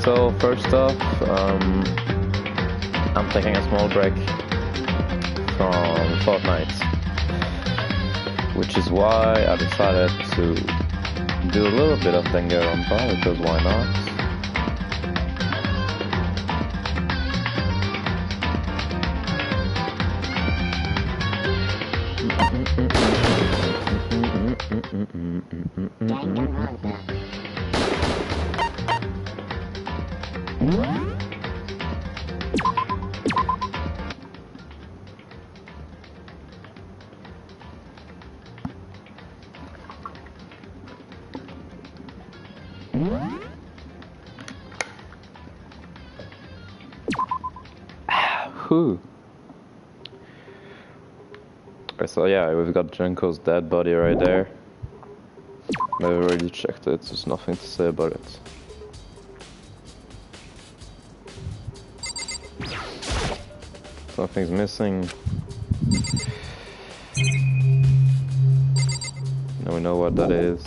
So first off, I'm taking a small break from Fortnite, which is why I decided to do a little bit of Danganronpa, because why not? So yeah, we've got Junko's dead body right there. I've already checked it, there's nothing to say about it. Something's missing. Now we know what that is.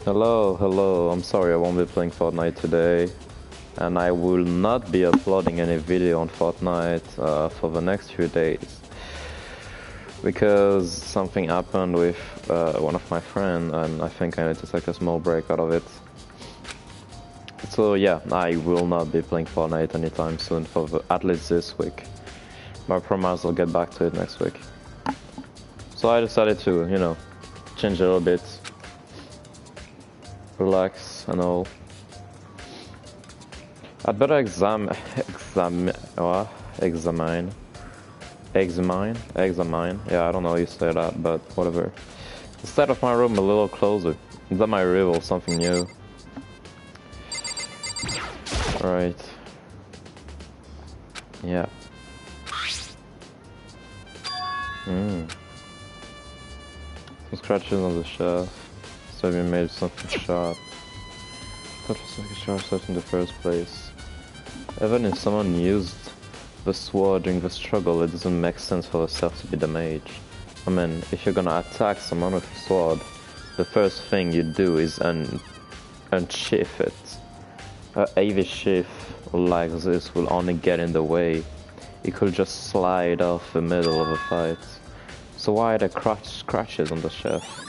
Hello, I'm sorry I won't be playing Fortnite today. And I will not be uploading any video on Fortnite for the next few days. Because something happened with one of my friends and I think I need to take a small break out of it. So yeah, I will not be playing Fortnite anytime soon for at least this week. But I promise I'll get back to it next week. So I decided to, you know, change a little bit. Relax and all. I'd better examine, yeah, I don't know how you say that, but whatever. Instead of my room a little closer, is that my rival, something new? Right. Yeah. Some scratches on the shelf, so we made something sharp. That was like a sharp stuff in the first place. Even if someone used the sword during the struggle, it doesn't make sense for the self to be damaged. I mean, if you're gonna attack someone with a sword, the first thing you do is unsheath it. A heavy sheath like this will only get in the way. It could just slide off the middle of a fight. So why are there scratches on the shelf?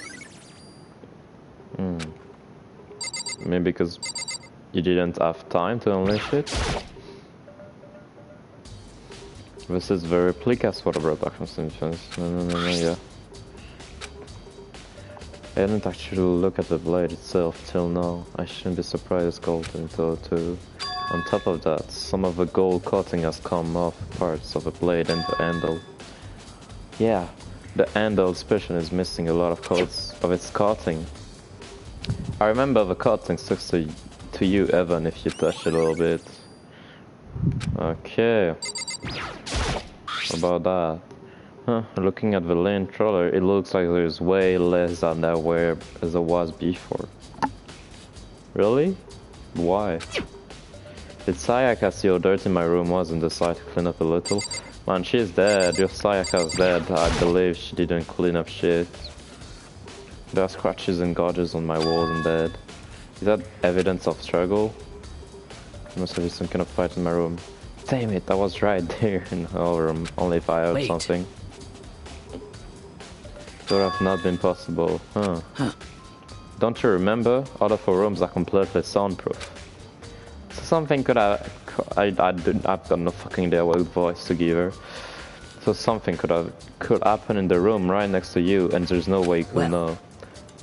Maybe because you didn't have time to unleash it? This is the replica sword of Productions Influence. No, yeah. I didn't actually look at the blade itself till now. I shouldn't be surprised it's golden though too. On top of that, some of the gold coating has come off parts of the blade and the handle. Yeah, the handle portion is missing a lot of coats of its coating. I remember the coating sticks to you, Evan, if you touch it a little bit. Okay. About that. Huh, looking at the lane troller, it looks like there's way less than there was before. Really? Why? Did Sayaka see how dirty my room was and decide to clean up a little? Man, she's dead. Your Sayaka's dead. I believe she didn't clean up shit. There are scratches and gouges on my walls and bed. Is that evidence of struggle? There must have been some kind of fight in my room. Damn it, I was right there in our room, only if I heard something. That would have not been possible, huh? Don't you remember? All of our rooms are completely soundproof. So something could have... I've got no fucking idea what voice to give her. So something could happen in the room right next to you and there's no way you could know.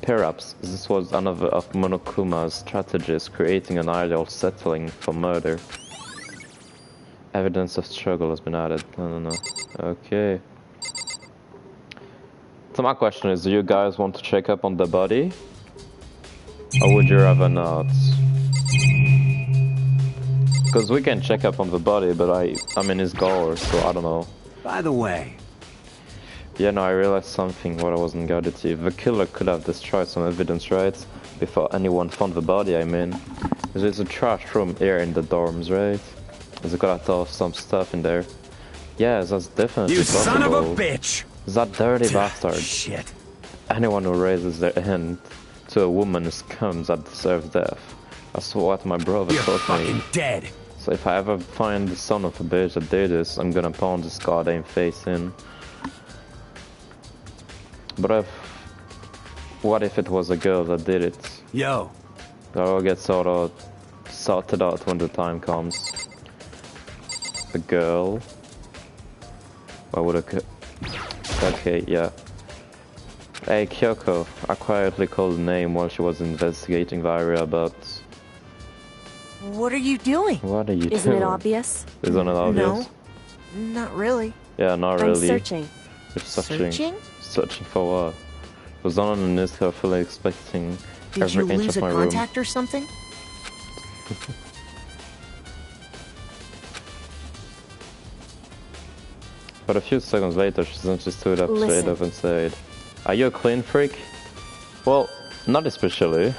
Perhaps this was another of Monokuma's strategies, creating an ideal settling for murder. Evidence of struggle has been added. No. Okay. So my question is, do you guys want to check up on the body? Or would you rather not? Because we can check up on the body, but I'm in his gore, so I don't know. By the way... Yeah, no, I realized something what I wasn't guided to. The killer could have destroyed some evidence, right? Before anyone found the body, I mean. There's a trash room here in the dorms, right? There's got to have some stuff in there. Yeah, that's definitely possible. You son of a bitch! That dirty bastard. Shit. Anyone who raises their hand to a woman who scums that deserves death. That's what my brother You're taught fucking me. dead. So if I ever find the son of a bitch that did this, I'm gonna pound his goddamn face in. But what if it was a girl that did it? Yo. That'll get sorted out when the time comes. A girl. Why would okay, yeah. Hey Kyoko, I quietly called the name while she was investigating the area, but... What are you doing? What are you doing? Isn't it obvious? Isn't it obvious? No, not really. Yeah, not I'm really. searching. You're searching? Searching? Searching for what? I was on the list carefully expecting Did you every inch lose of a my room. contact or something? But a few seconds later, she essentially stood up straight Listen. up and said, "Are you a clean freak?" Well, not especially.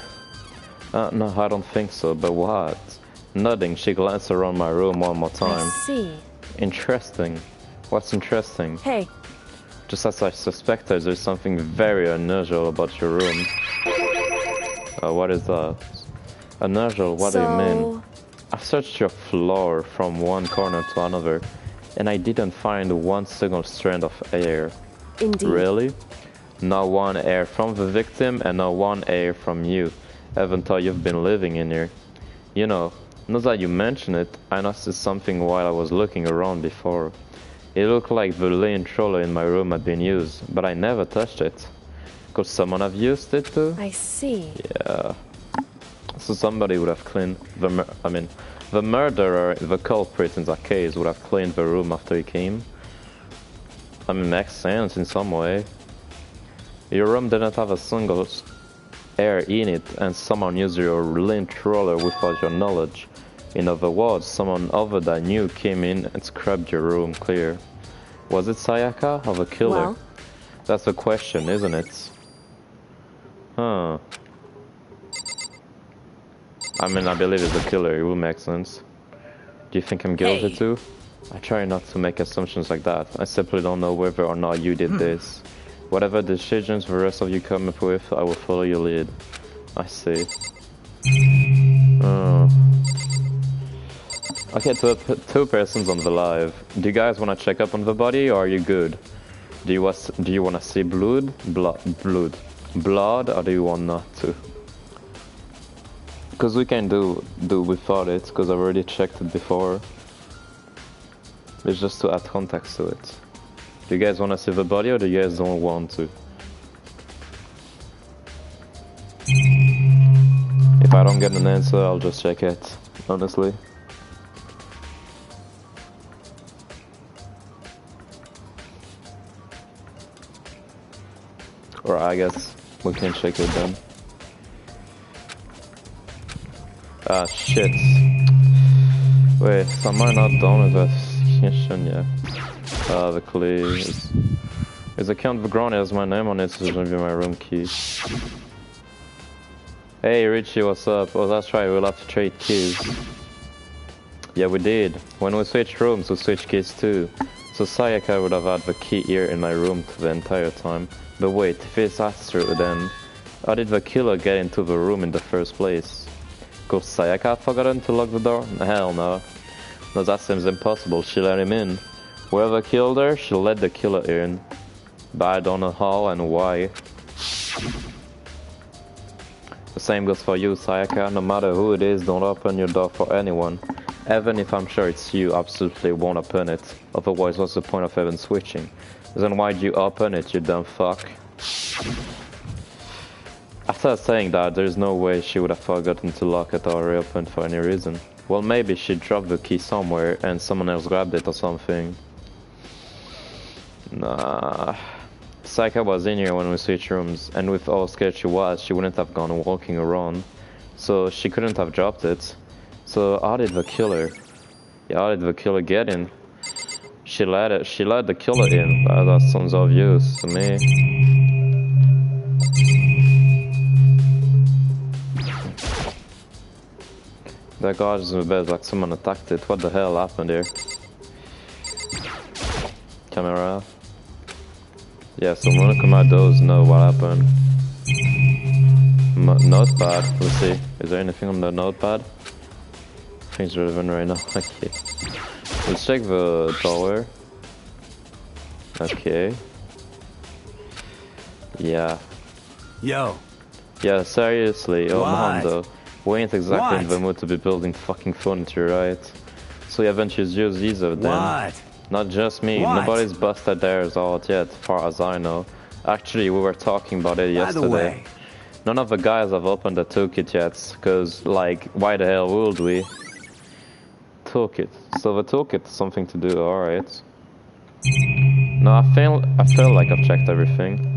No, I don't think so, but what? Nodding, she glanced around my room one more time. I see. Interesting. What's interesting? Hey, Just as I suspected, there's something very unusual about your room. What is that? Unusual? What do you mean? I've searched your floor from one corner to another, and I didn't find one single strand of air. indeed. Really? Not one air from the victim and not one air from you, even though you've been living in here. You know, now that you mention it, I noticed something while I was looking around before. It looked like the lane troller in my room had been used, but I never touched it. Could someone have used it too? I see. Yeah. So somebody would have cleaned the murderer, the culprit in that case, would have cleaned the room after he came. I mean, makes sense in some way. Your room didn't have a single air in it, and someone used your lint roller without your knowledge. In other words, someone other than you came in and scrubbed your room clear. Was it Sayaka or the killer? Well, that's the question, isn't it? Huh. I mean, I believe it's the killer, it would make sense. Do you think I'm guilty Hey. too? I try not to make assumptions like that. I simply don't know whether or not you did this. Whatever decisions the rest of you come up with, I will follow your lead. I see. Oh. Okay, two persons on the live. Do you guys want to check up on the body, or are you good? Do you want to see blood, or do you want not to? Because we can do without it, because I've already checked it before. It's just to add context to it. Do you guys want to see the body, or do you guys don't want to? If I don't get an answer, I'll just check it, honestly. Or I guess we can check it then. Ah, shit. Wait, so am I not done with investigation yet? The key is account the ground has my name on it, so it's gonna be my room key. Hey Richie, what's up? Oh, that's right, we'll have to trade keys. Yeah, we did. When we switched rooms, we switched keys too. So Sayaka would have had the key here in my room the entire time. But wait, if that's true, then how did the killer get into the room in the first place? Could Sayaka have forgotten to lock the door? Hell no. No, that seems impossible. She let him in. Whoever killed her, she let the killer in. But I don't know how and why. The same goes for you, Sayaka. No matter who it is, don't open your door for anyone. Even if I'm sure it's you, absolutely won't open it. Otherwise, what's the point of even switching? Then why'd you open it, you dumb fuck? After saying that, there's no way she would have forgotten to lock it or reopen for any reason. Well, maybe she dropped the key somewhere and someone else grabbed it or something. Nah. Sayaka was in here when we switched rooms, and with how scared she was, she wouldn't have gone walking around. So she couldn't have dropped it. So how did the killer? Yeah, how did the killer get in? She let the killer in. That sounds obvious to me. That guy's in the bed like someone attacked it. What the hell happened here? Camera. Yeah, so Monica, my does know what happened. Notepad. Let's see. Is there anything on the notepad? Things relevant right now. Okay. Let's check the doorway. Okay. Yeah. Yo. Yeah, seriously. Oh, What? Mondo. We ain't exactly in What? the mood to be building fucking furniture, right? So you haven't used either then? What? Not just me. What? Nobody's busted theirs out yet, far as I know. Actually, we were talking about it By the yesterday. way, None of the guys have opened the toolkit yet, cause like, why the hell would we? Toolkit. So the toolkit is something to do. All right. No, I feel like I've checked everything.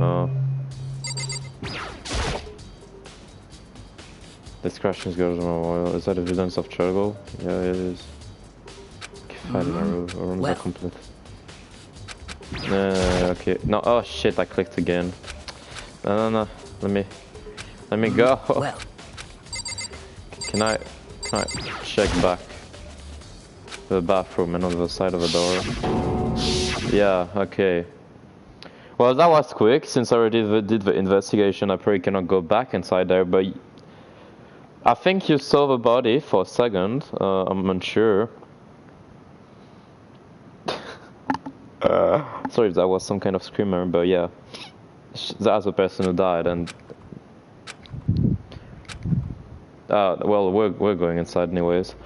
This crashing goes on oil. Is that evidence of trouble? Yeah, it is. Rooms are complete. Okay. No. Oh shit! I clicked again. No. Let me go. Well, Can I check back the bathroom and on the side of the door? Yeah. Okay. Well, that was quick. Since I already did the investigation, I probably cannot go back inside there. But I think you saw the body for a second. I'm unsure. Sorry if that was some kind of screamer, but yeah, that's the person who died, and well, we're going inside anyways.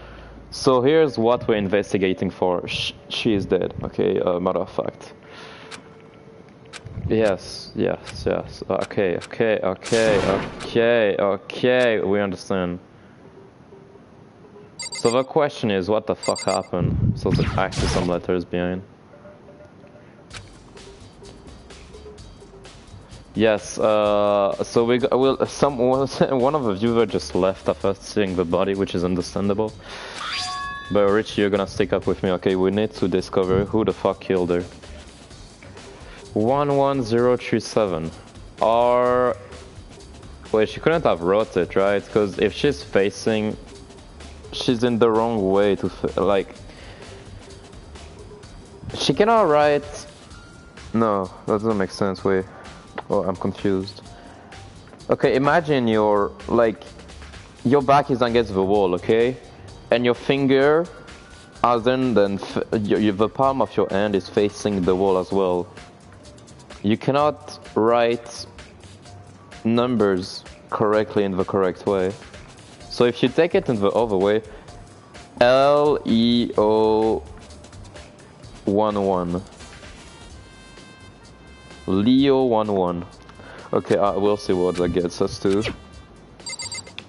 So here's what we're investigating for. She is dead. Okay, matter of fact. Yes. Okay. We understand. So the question is, what the fuck happened? So there's actually some letters behind. Yes, so one of the viewers just left after seeing the body, which is understandable. But Rich, you're gonna stick up with me, okay? We need to discover who the fuck killed her. 11037. Or... Wait, she couldn't have wrote it, right? Because if she's facing... She's in the wrong way to... like... She cannot write... No, that doesn't make sense, wait. Oh, I'm confused. Okay, imagine your back is against the wall, okay? And your finger, as in the palm of your hand is facing the wall as well. You cannot write numbers correctly in the correct way. So if you take it in the other way, Leo11. Leo11. Okay, we'll see what that gets us to.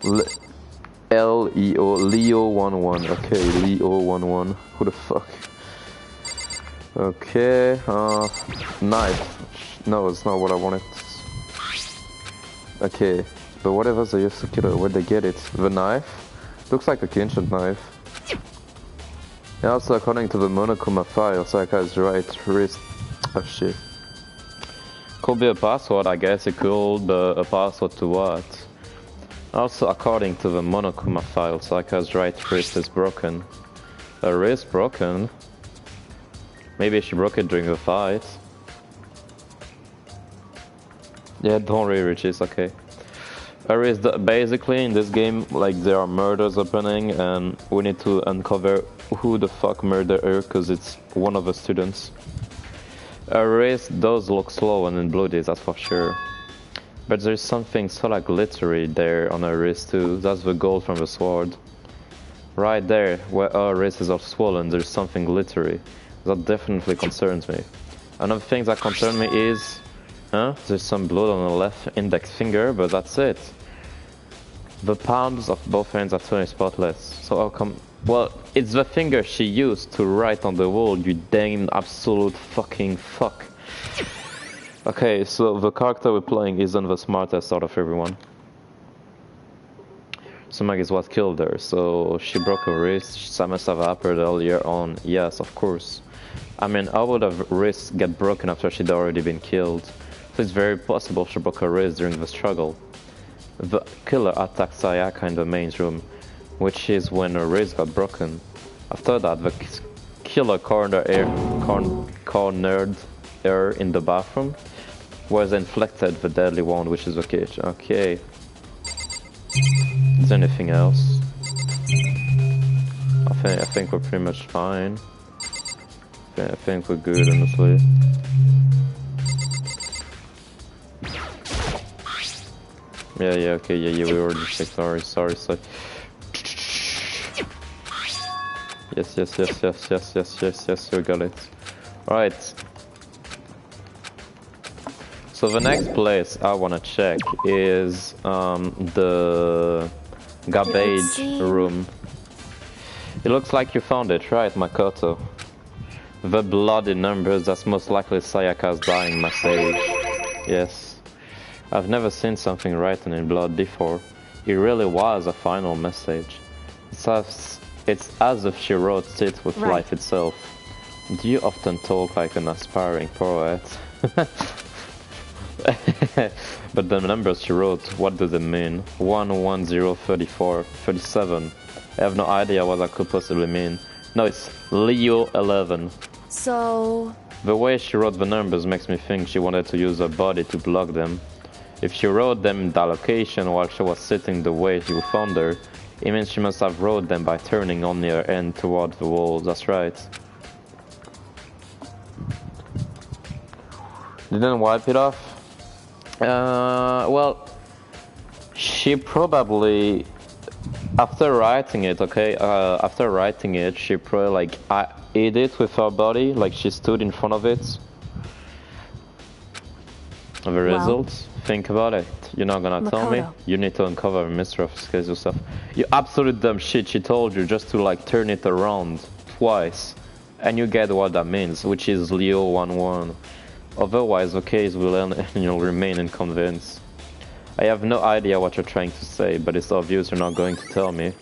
Leo, Leo11. Okay, Leo11. Who the fuck? Okay, knife. No, it's not what I wanted. Okay, but whatever they used to kill her, where'd they get it? The knife? Looks like a ancient knife. And also, according to the Monokuma file, Sayaka is right wrist. Oh shit. Could be a password, I guess it could be a password to what? Also, according to the Monokuma file, Sayaka's right wrist is broken. Her wrist broken? Maybe she broke it during the fight. Yeah, don't worry, Richie, it's okay. Her wrist, basically, in this game, like, there are murders happening, and we need to uncover who the fuck murdered her, because it's one of the students. Her wrist does look slow and bloody, that's for sure. But there's something sort of glittery there on her wrist too. That's the gold from the sword. Right there, where her wrist is all swollen, there's something glittery. That definitely concerns me. Another thing that concerns me is... There's some blood on the left index finger, but that's it. The palms of both hands are totally spotless. So how come... Well, it's the finger she used to write on the wall, you damn absolute fucking fuck. Okay, so the character we're playing isn't the smartest out of everyone. Sumag is what killed her, so she broke her wrist. That must have happened earlier on. Yes, of course. I mean, how would her wrist get broken after she'd already been killed? So it's very possible she broke her wrist during the struggle. The killer attacked Sayaka in the main room, which is when her wrist got broken. After that, the killer cornered her in the bathroom, was inflicted the deadly wound, which is the cage. Okay. Is there anything else? I think we're pretty much fine. I think we're good, honestly. Yeah, okay, yeah, we already checked. Sorry. Yes, we got it. Right. So the next place I wanna check is the garbage room. It looks like you found it, right, Makoto? The bloody numbers, that's most likely Sayaka's dying message. Yes. I've never seen something written in blood before. It really was a final message. It's as if she wrote it with life itself. Do you often talk like an aspiring poet? But the numbers she wrote, what do they mean? 1, 0, 34, 37. I have no idea what that could possibly mean. No, it's Leo 11. So... The way she wrote the numbers makes me think she wanted to use her body to block them. If she wrote them in that location while she was sitting the way you found her, it means she must have wrote them by turning only her end toward the wall, that's right. Didn't wipe it off? Well, she probably... After writing it, okay, she probably like ate it with her body, like she stood in front of it. The results? Think about it. You're not gonna tell me? You need to uncover a mystery of this case yourself. You absolute dumb shit, she told you just to like turn it around twice. And you get what that means, which is Leo 11. Otherwise the case will end and you'll remain unconvinced. I have no idea what you're trying to say, but it's obvious you're not going to tell me.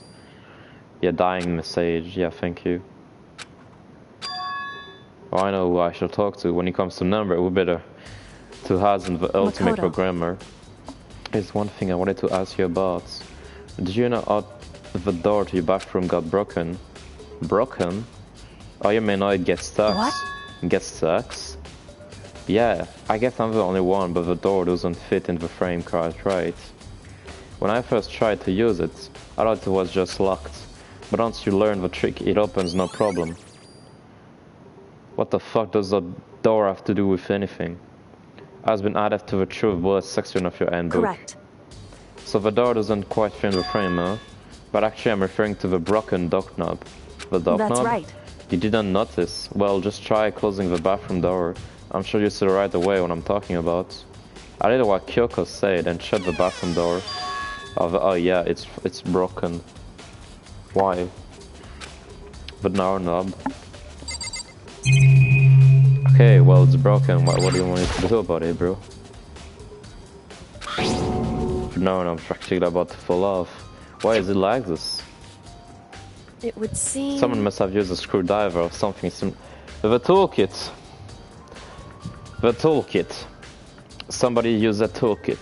Yeah, dying message. Yeah, thank you. Oh, I know who I shall talk to. When it comes to number, we better to Hazen, the ultimate programmer. There's one thing I wanted to ask you about. Did you know the door to your bathroom got broken? Broken? Oh, you may know it gets stuck. What? Gets stuck? Yeah, I guess I'm the only one, but the door doesn't fit in the frame quite right. When I first tried to use it, I thought it was just locked. But once you learn the trick, it opens no problem. What the fuck does the door have to do with anything? Has been added to the truth bullet section of your handbook. Correct. So the door doesn't quite fit in the frame, huh? But actually I'm referring to the broken door knob. The door knob? That's right. You didn't notice? Well, just try closing the bathroom door. I'm sure you see right away what I'm talking about. I did what Kyoko said and shut the bathroom door. Oh yeah, it's broken. Why? The door knob. Okay, well it's broken. What do you want me to do about it, bro? No, I'm practically about to fall off. Why is it like this? It would seem... Someone must have used a screwdriver or something. The toolkit. The toolkit. Somebody used a toolkit.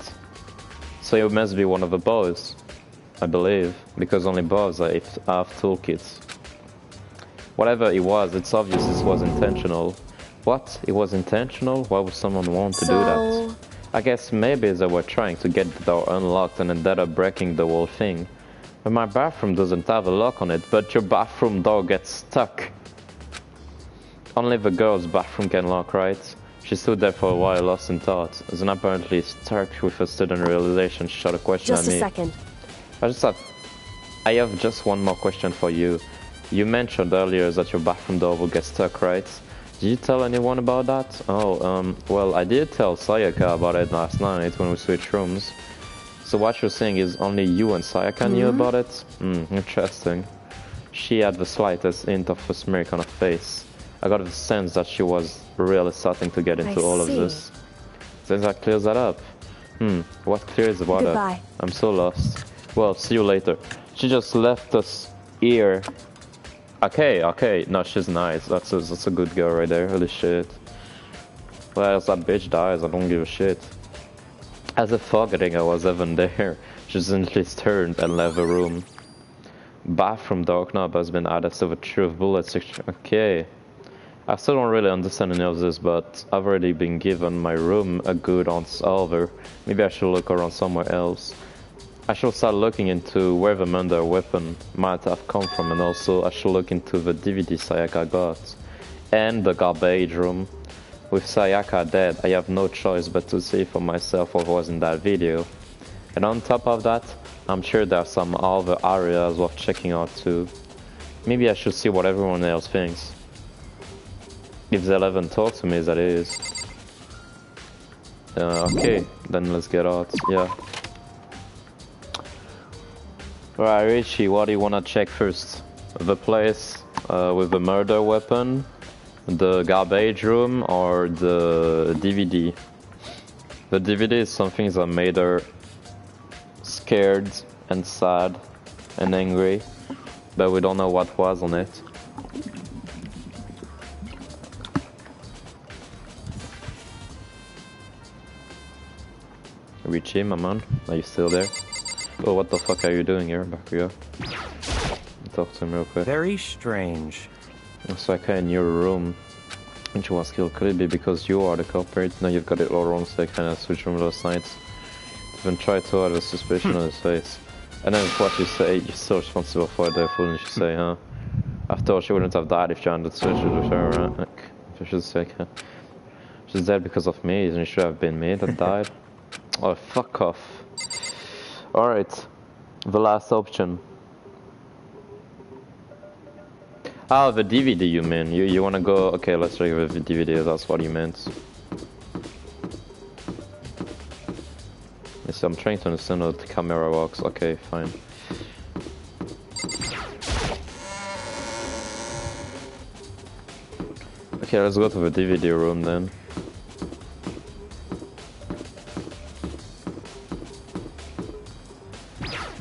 So it must be one of the boys, I believe, because only boys have toolkits. Whatever it was, it's obvious this was intentional. What? It was intentional? Why would someone want to do that? I guess maybe they were trying to get the door unlocked and ended up breaking the whole thing. But my bathroom doesn't have a lock on it, but your bathroom door gets stuck. Only the girl's bathroom can lock, right? She stood there for a while, lost in thought. Then apparently struck with a sudden realization, she shot a question at me. Just a second. I just thought, I have just one more question for you. You mentioned earlier that your bathroom door will get stuck, right? Did you tell anyone about that? Oh, well, I did tell Sayaka about it last night when we switched rooms. So what you're saying is only you and Sayaka knew about it? Interesting. She had the slightest hint of a smirk on her face. I got the sense that she was really starting to get into all of this. Since that clears that up. What clears the water? Goodbye. I'm so lost. Well, see you later. She just left us here. Okay, no, she's nice. That's a good girl right there. Holy shit. Well, as that bitch dies, I don't give a shit. As if forgetting I was even there, she simply turned and left the room. Bathroom door knob has been added to the truth bullet section. Okay. I still don't really understand any of this, but I've already been given my room a good once over. Maybe I should look around somewhere else. I should start looking into where the murder weapon might have come from, and also I should look into the DVD Sayaka got. And the garbage room. With Sayaka dead, I have no choice but to see for myself what was in that video. And on top of that, I'm sure there are some other areas worth checking out too. Maybe I should see what everyone else thinks. If they'll even talk to me, that is. Okay, then let's get out, yeah. Right, Richie, what do you wanna check first? The place with the murder weapon, the garbage room, or the DVD? The DVD is something that made her scared and sad and angry, but we don't know what was on it. Richie, my man, are you still there? Oh, what the fuck are you doing here? Back we go. Talk to him real quick. Very strange. Looks like in your room. Which was killed. Could it be because you are the culprit? No, you've got it all wrong, so I kind of switched room last night. Even tried to hide a suspicion on his face. And then what you say, you're still responsible for the foolish you say, huh? After all, she wouldn't have died if you hadn't switched with her, right? Like, for she's sake. She's dead because of me, and it should have been me that died. Oh, fuck off. Alright, the last option. Oh, the DVD you mean. You wanna go... Okay, let's check the DVD, that's what you meant. Yes, I'm trying to understand how the camera works. Okay, fine. Okay, let's go to the DVD room then.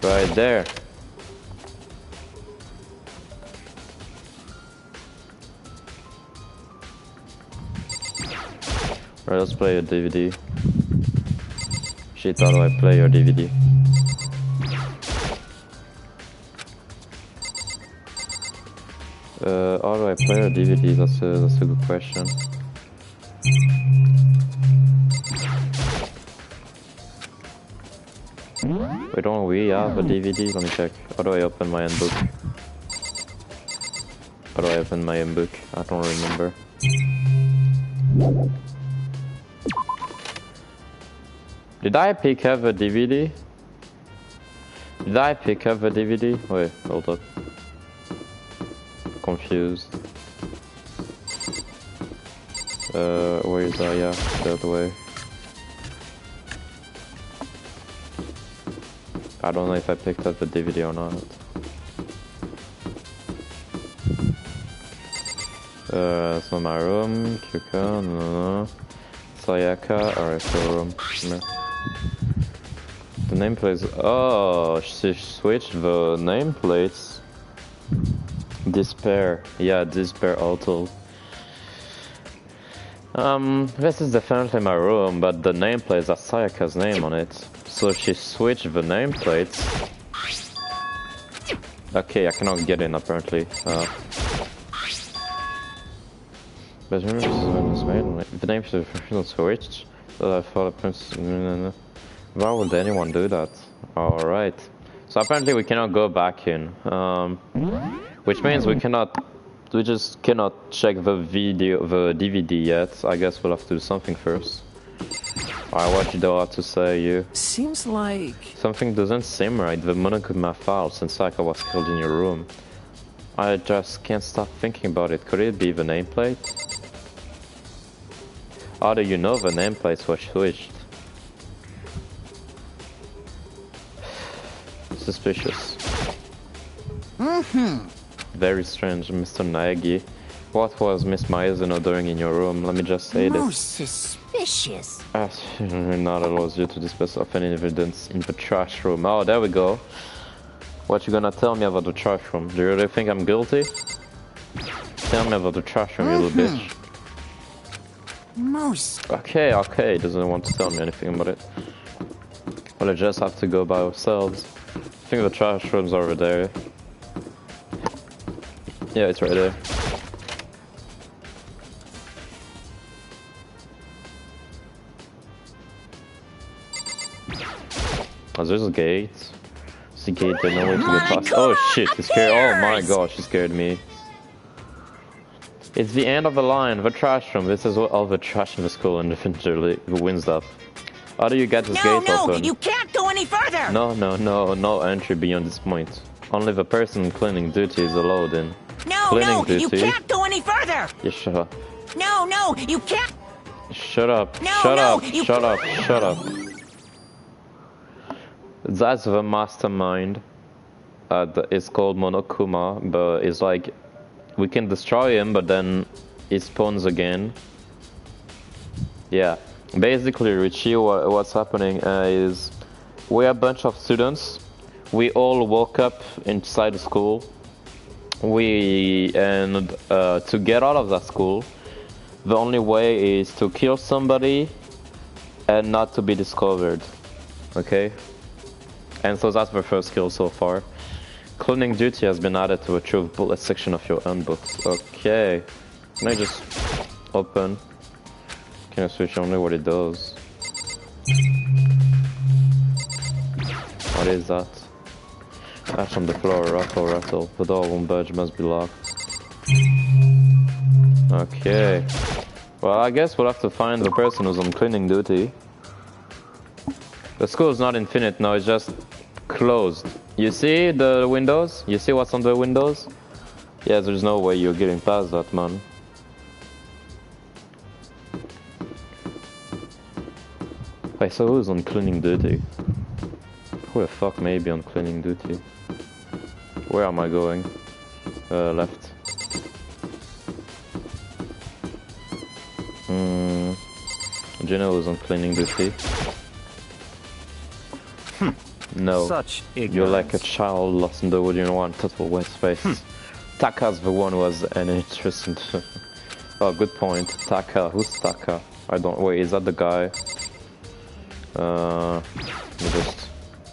Right there. Right, let's play a DVD. Shit, how do I play your DVD? How do I play a DVD? That's a good question. Wait, don't we have a DVD? Let me check. How do I open my handbook? How do I open my handbook? I don't remember. Did I pick up a DVD? Did I pick up a DVD? Wait, hold up. Confused. Where is that? Yeah, the other way. I don't know if I picked up the DVD or not. It's not my room. Kyuka, no. Sayaka, alright, so room. No. The nameplates. Oh, she switched the nameplates. Despair. Yeah, Despair Auto. This is definitely my room, but the nameplate has Sayaka's name on it. So she switched the nameplates. Okay, I cannot get in apparently. But the name is switched. So I thought why would anyone do that? Alright. So apparently we cannot go back in. Which means we just cannot check the DVD yet. I guess we'll have to do something first. Alright, what do you have to say, you? Seems like... Something doesn't seem right. The Monokuma file since Sayaka was killed in your room. I just can't stop thinking about it. Could it be the nameplate? How do you know the nameplates were switched? Suspicious. Very strange, Mr. Naegi. What was Miss Maizuno doing in your room? Let me just say this. Most suspicious. Not allows you to dispose of any evidence in the trash room. Oh, there we go. What you gonna tell me about the trash room? Do you really think I'm guilty? Tell me about the trash room, you little bitch. Most. Okay, he doesn't want to tell me anything about it. Well, I just have to go by ourselves. I think the trash room's over there. Yeah, it's right there. Oh, there's a gate. It's a gate, there's no way to get past. Oh shit, he scared. Oh my gosh, he scared me. It's the end of the line, the trash room. This is what all the trash in the school and eventually wins up. How do you get this gate open? No, you can't go any further! No entry beyond this point. Only the person cleaning duty is allowed in. No, you can't go any further! Yeah, shut up. No, you can't! Shut up, No, shut no, up, you- shut up, shut up. That's the mastermind. It's called Monokuma, but it's like we can destroy him, but then he spawns again. Yeah, basically, Richie, what's happening is we're a bunch of students. We all woke up inside the school. To get out of that school, the only way is to kill somebody and not to be discovered. Okay? And so that's the first kill so far. Cloning duty has been added to a true bullet section of your handbooks. Okay. Can I just open? Can I switch only what it does? What is that? Ash on the floor, rattle, rattle. The door won't budge, must be locked. Okay. Well, I guess we'll have to find the person who's on cleaning duty. The school is not infinite now, it's just closed. You see the windows? You see what's on the windows? Yeah, there's no way you're getting past that, man. Wait, so who's on cleaning duty? Who the fuck may be on cleaning duty? Where am I going? Left. Do you know who's on cleaning duty? No. Such ignorance. You're like a child lost in the wood in one total wet space. Taka's the one who has an interesting... Oh, good point. Taka. Who's Taka? I don't... Wait, is that the guy? Let me just...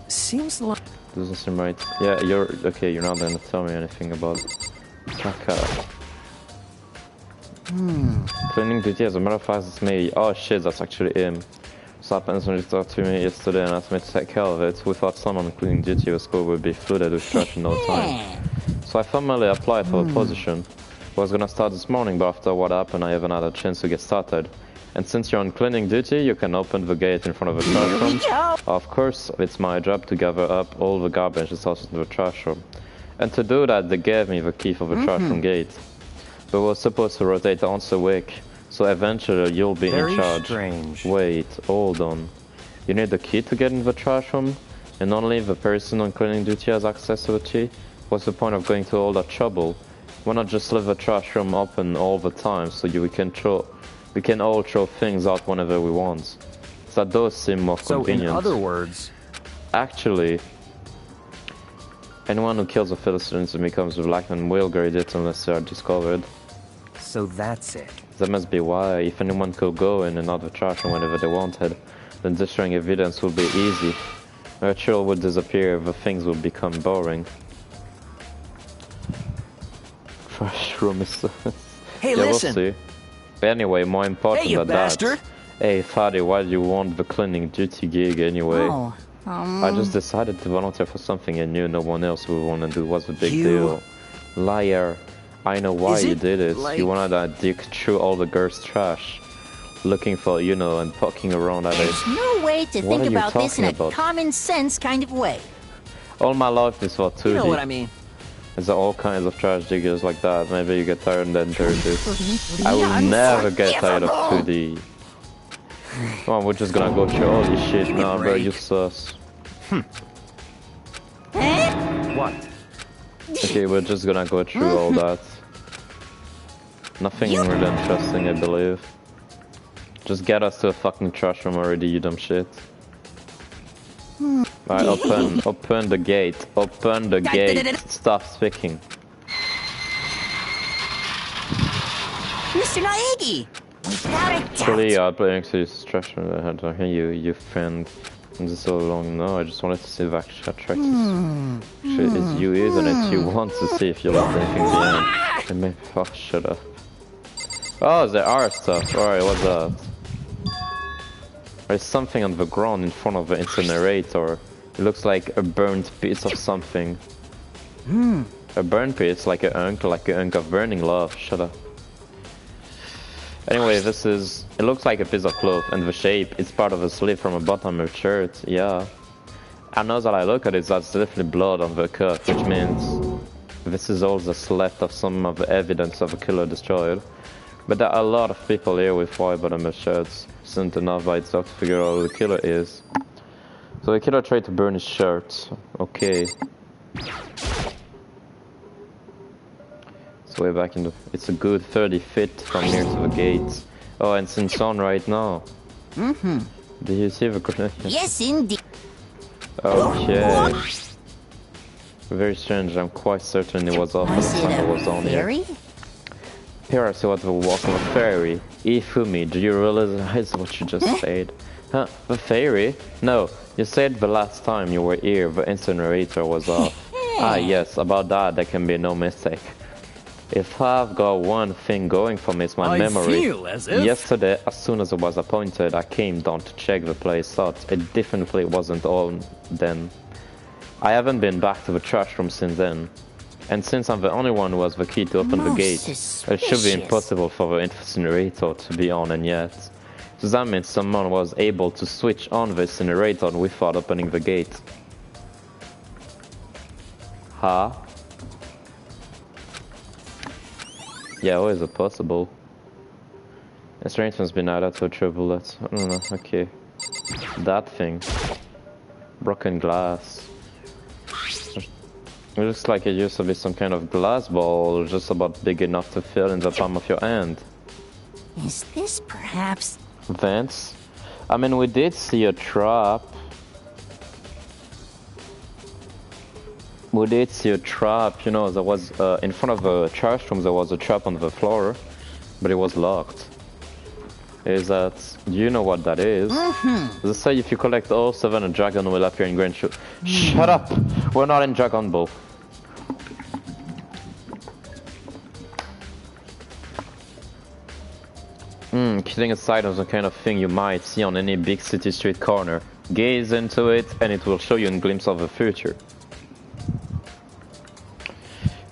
Seems like... Doesn't seem right. Yeah, you're... Okay, you're not gonna tell me anything about Taka. Cleaning duty, as a matter of fact, it's me. Oh shit, that's actually him. So happens when you talked to me yesterday and asked me to take care of it. We thought someone on cleaning duty the school would be flooded with trash in no time. So I formally applied for the position. I was gonna start this morning, but after what happened, I haven't had a chance to get started. And since you're on cleaning duty, you can open the gate in front of the trash room. Of course, it's my job to gather up all the garbage that's out in the trash room. And to do that, they gave me the key for the trash room gate. But we're supposed to rotate once a week, so eventually you'll be in charge. Strange. Wait, hold on. You need the key to get in the trash room, and only the person on cleaning duty has access to the key? What's the point of going to all that trouble? Why not just leave the trash room open all the time so we can all throw things out whenever we want? That does seem more convenient. So in other words... Actually, anyone who kills a Philistines and becomes a black man will grade it unless they are discovered. So that's it. That must be why. If anyone could go in and out of the trash room whenever they wanted, then destroying evidence would be easy. Ritual would disappear, the things would become boring. Trash room is... Hey, yeah, listen! we'll see. Anyway, more important Hey, you than bastard! that... Hey, Fadi, why do you want the cleaning duty gig anyway? Oh, I just decided to volunteer for something I knew no one else would want to do. What's the big You- deal? Liar. I know why Is you it did it. like- You wanted to dig through all the girls' trash. Looking for, you know, and poking around at it. there's no way to What think are you about this in a talking about? common sense kind of way. All my life is for 2D. You know what I mean. There's all kinds of trash diggers like that. Maybe you get tired and then there it is. I will never get tired of 2D. Come on, we're just gonna go through all this shit Give me a now, bro. break. You sus. What? Okay, we're just gonna go through all that. Nothing really interesting, I believe. Just get us to a fucking trash room already, you dumb shit. Alright, open the gate. Open the gate. Stop speaking. Mr. Naegi! Without a doubt. Actually, I play next to this trash room. I had to hear you friend. This so long. No, I just wanted to see if actually attracts Shit, it's you, isn't it? You want to see if you left anything behind. And maybe, oh, shut up. Oh, there are stuff. Alright, what's that? There's something on the ground in front of the incinerator. It looks like a burnt piece of something. A burnt piece, like a unk of burning love. Shut up. Anyway, this is... It looks like a piece of cloth, and the shape is part of a sleeve from a bottom of a shirt. Yeah. And now that I look at it, that's definitely blood on the cut, which means this is all that's left of some of the evidence of a killer destroyed. But there are a lot of people here with white bottom shirts, sent enough by itself to figure out who the killer is. So the killer tried to burn his shirt. Okay. It's way back in the... It's a good 30 feet from here to the gate. Oh, and it's on right now. Do you see the grenade? Yes, indeed. Okay. Very strange. I'm quite certain it was off by the time I was on here. Fairy? Here I see what the walk of a fairy. Ifumi, do you realize what you just said? Huh? The fairy? No, you said the last time you were here the incinerator was off. Ah yes, about that there can be no mistake. If I've got one thing going for me, it's my memory. Feel as if... Yesterday, as soon as I was appointed, I came down to check the place out. It definitely wasn't all then. I haven't been back to the trash room since then. And since I'm the only one who has the key to open the gate, it should be impossible for the incinerator to be on and yet. So that means someone was able to switch on the incinerator without opening the gate. Huh? Yeah, how is it possible? Strength has been added to a true bullet. I don't know, okay. That thing. Broken glass. It looks like it used to be some kind of glass ball, just about big enough to fit in the palm of your hand. Is this perhaps... Vents? I mean, we did see a trap. We did see a trap, you know, there was, in front of the trash room there was a trap on the floor, but it was locked. Is that, do you know what that is? They say if you collect all 7, a dragon will appear in Grand Shoot. Shut up! We're not in Dragon Ball. Kidding aside of the kind of thing you might see on any big city street corner. Gaze into it and it will show you a glimpse of the future.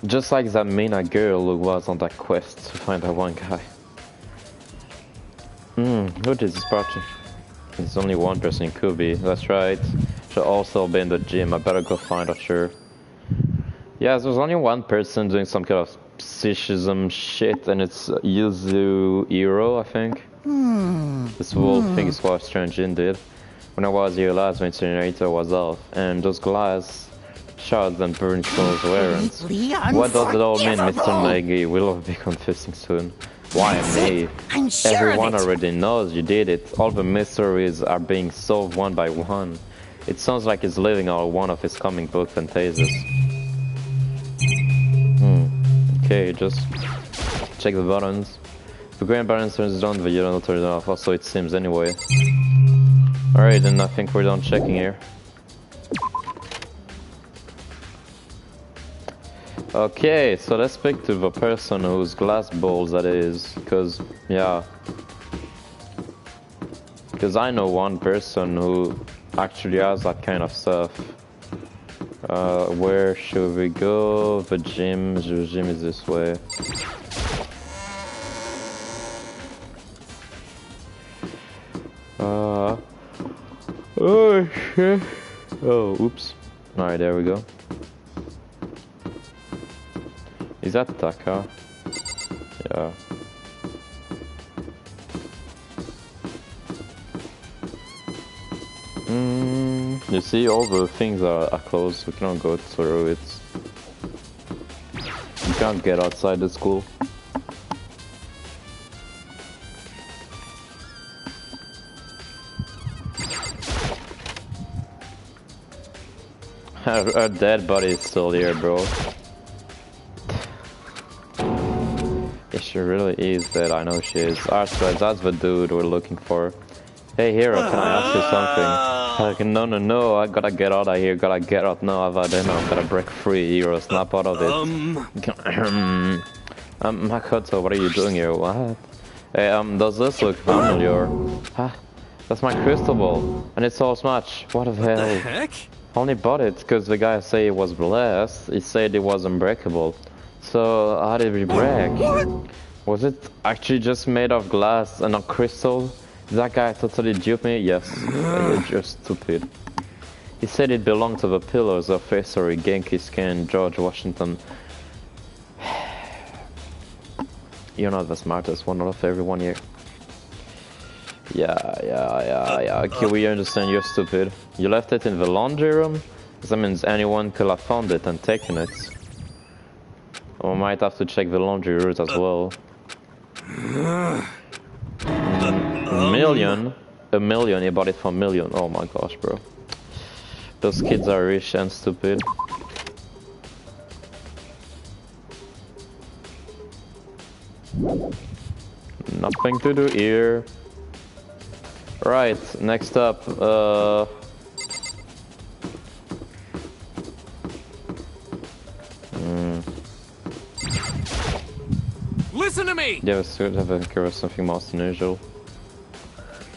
Just like that Mina girl who was on that quest to find that one guy. Who did this party? There's only one person it could be, that's right. Should also be in the gym, I better go find her, sure. Yeah, there's only one person doing some kind of psychism shit, and it's Yuzuhiro, I think. This whole thing is quite strange indeed. When I was here last, the incinerator was off, and those glass shards and burnt clothes weren't. What does it all mean, Mr. Nagy? We'll be confessing soon. Why me? I'm sure Everyone of it. already knows you did it. All the mysteries are being solved one by one. It sounds like he's living out one of his comic book fantasies. Okay, just check the buttons. The green button turns on, the yellow turns off, also it seems anyway. Alright, then I think we're done checking here. Okay, so let's speak to the person whose glass balls that is, because, yeah. Because I know one person who actually has that kind of stuff. Where should we go? The gym is this way. Oh shit. Oh, oops. Alright, there we go. Is that Taka? Yeah. You see, all the things are closed. We cannot go through it. You can't get outside the school. Her dead body is still here, bro. Yeah, she really is dead. I know she is. Archway, that's the dude we're looking for. Hey, Hero, can I ask you something? No, I gotta get out of here. Gotta get out now. I've had enough. Gotta break free, Hero. Snap out of it. Makoto, what are you doing here? What? Hey, does this look familiar? That's my crystal ball, and it's all smashed. What the hell? The heck? Only bought it because the guy said it was blessed. He said it was unbreakable. So how did we break? Was it actually just made of glass and not crystal? That guy totally duped me? Yes. You're just stupid. He said it belonged to the pillars of history, Genghis Khan, George Washington. You're not the smartest one out of everyone here. Yeah. Okay, we understand you're stupid. You left it in the laundry room? That means anyone could have found it and taken it. We might have to check the laundry route as well. A million, he bought it for a million. Oh my gosh, bro. Those kids are rich and stupid. Nothing to do here. Right, next up, Listen to me! yeah, let's have a care of something more than usual.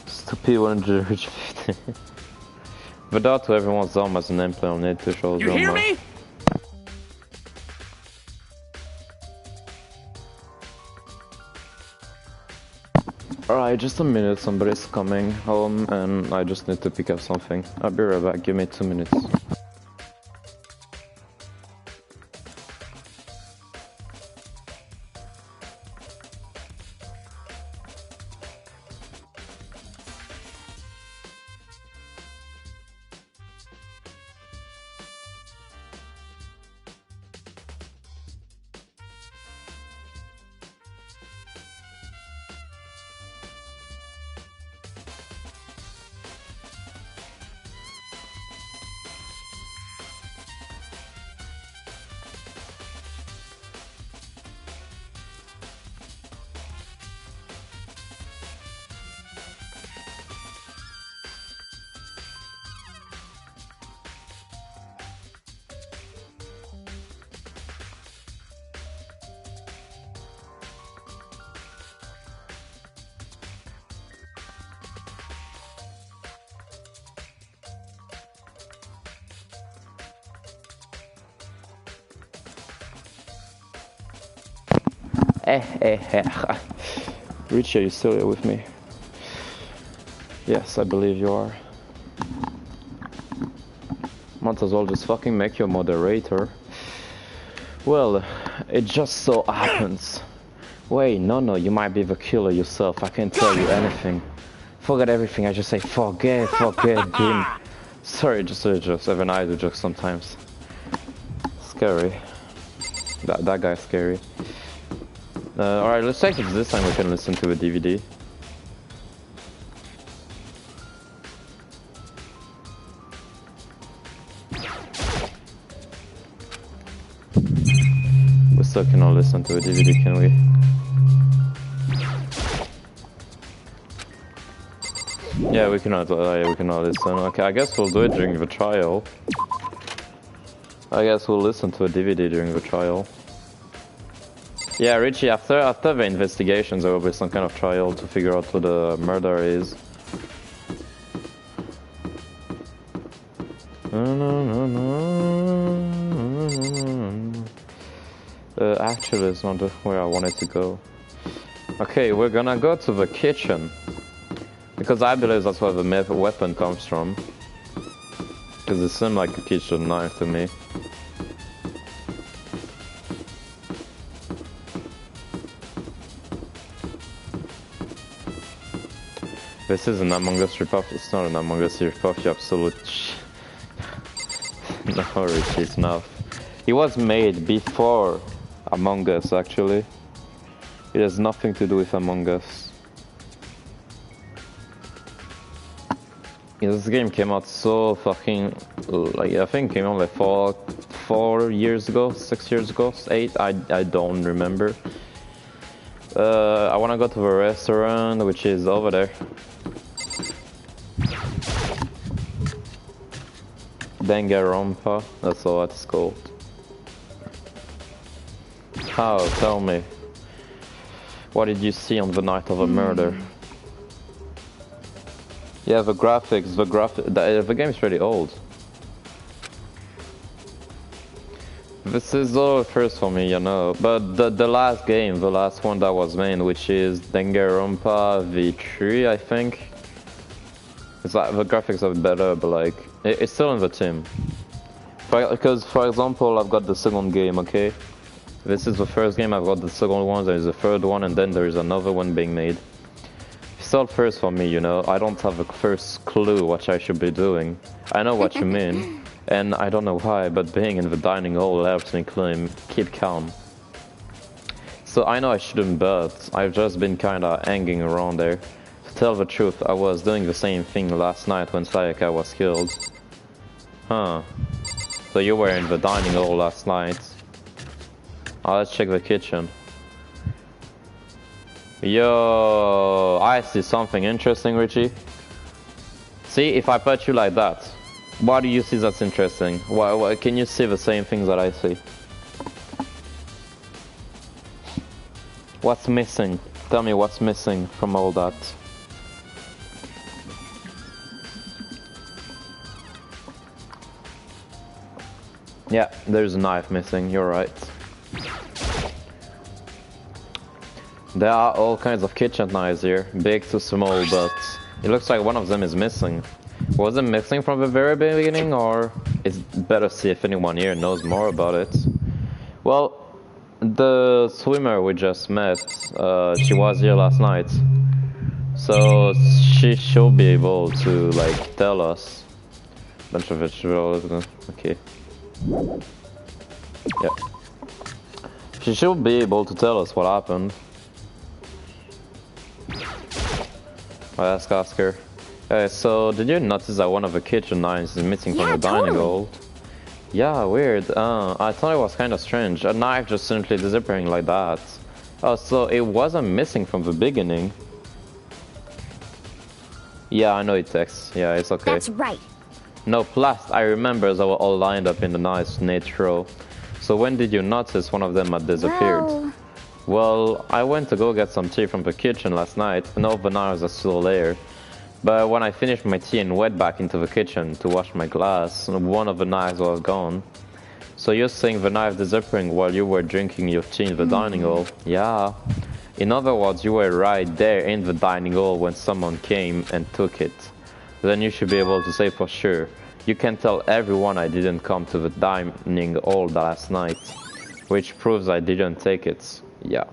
Stupid 150. Without to everyone's done as an nameplate on it to show You hear me? Alright, just a minute, somebody's coming home and I just need to pick up something. I'll be right back, give me 2 minutes. Richie, are you still here with me? Yes, I believe you are. Might as well just fucking make you a moderator. Well, it just so happens. Wait, no, you might be the killer yourself. I can't tell you anything. Forget everything, I just say forget, Jim. Sorry, just even I do jokes sometimes. Scary. That guy's scary. Alright, let's check if this time we can listen to a DVD. We still cannot listen to a DVD, can we? Yeah, we cannot listen. Okay, I guess we'll do it during the trial. I guess we'll listen to a DVD during the trial. Yeah, Richie, after the investigations, there will be some kind of trial to figure out who the murderer is. Actually, it's not where I wanted to go. Okay, we're gonna go to the kitchen. Because I believe that's where the weapon comes from. Because it seemed like a kitchen knife to me. This is an Among Us ripoff. It's not an Among Us ripoff, you absolute No, Richie, it's not. It was made before Among Us, actually. It has nothing to do with Among Us. Yeah, this game came out so fucking... like, I think it came out like 4 years ago, 6 years ago, 8, I don't remember. I wanna go to the restaurant, which is over there. Danganronpa, that's what it's called. How? Tell me. What did you see on the night of a murder? Yeah, the graphics, the game is pretty old. This is all first for me, you know. But the last game, the last one that was made, which is Danganronpa V3, I think. It's like the graphics are better, but like it's still in the team. Because for example, I've got the second game, okay? This is the first game, I've got the second one, there's the third one, and then there's another one being made. Still first for me, you know. I don't have a first clue what I should be doing. I know what you mean. And I don't know why, but being in the dining hall helps me keep calm. So I know I shouldn't, but I've just been kinda hanging around there. To tell the truth, I was doing the same thing last night when Sayaka was killed. Huh. So you were in the dining hall last night. Let's check the kitchen. Yo, I see something interesting, Richie. See, if I put you like that, what do you see that's interesting? Why can you see the same things that I see? What's missing? Tell me what's missing from all that. Yeah, there's a knife missing, you're right. There are all kinds of kitchen knives here, big to small, but it looks like one of them is missing. Was it missing from the very beginning, or it's better to see if anyone here knows more about it? Well, the swimmer we just met, she was here last night, so she should be able to like tell us. Bunch of vegetables, okay. Yeah. She should be able to tell us what happened. I'll ask her. So did you notice that one of the kitchen knives is missing from the dining hall? Yeah, weird. I thought it was kind of strange. A knife just simply disappearing like that. Oh, so it wasn't missing from the beginning. Yeah, I know it texts. Yeah, it's okay. That's right. No, plus I remember they were all lined up in the nice neat row. So when did you notice one of them had disappeared? Well, I went to go get some tea from the kitchen last night, and all the knives are still there. But when I finished my tea and went back into the kitchen to wash my glass, one of the knives was gone. So you're saying the knife disappearing while you were drinking your tea in the dining hall? Yeah. In other words, you were right there in the dining hall when someone came and took it. Then you should be able to say for sure. You can tell everyone I didn't come to the dining hall last night, which proves I didn't take it. Yeah.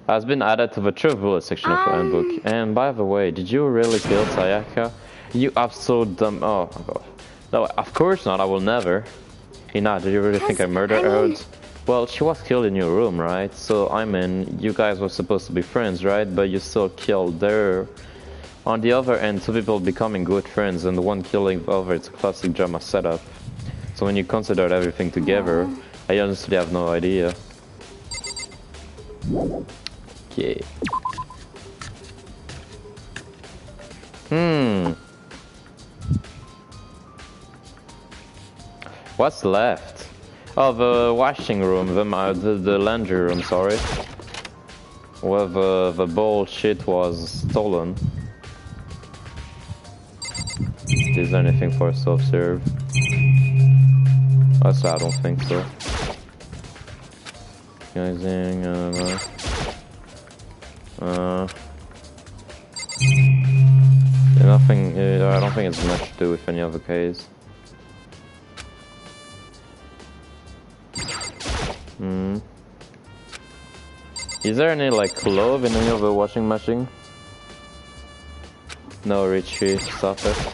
Has been added to the true bullet section of the handbook. And by the way, did you really kill Sayaka? You absolute dumb. Oh my god. No, of course not. I will never. Hina, did you really think I murdered her? Well, she was killed in your room, right? So I mean, you guys were supposed to be friends, right? But you still killed her. On the other end, two people becoming good friends and the one killing the other, it's a classic drama setup. So when you consider everything together, I honestly have no idea. Okay. What's left? Oh, the washing room, the laundry room, sorry. Where the bullshit was stolen. Is there anything for self-serve? Actually, I don't think so. Organizing, nothing, I don't think it's much to do with any other case. Is there any like clove in any of the washing machine? No, Richie, stop it.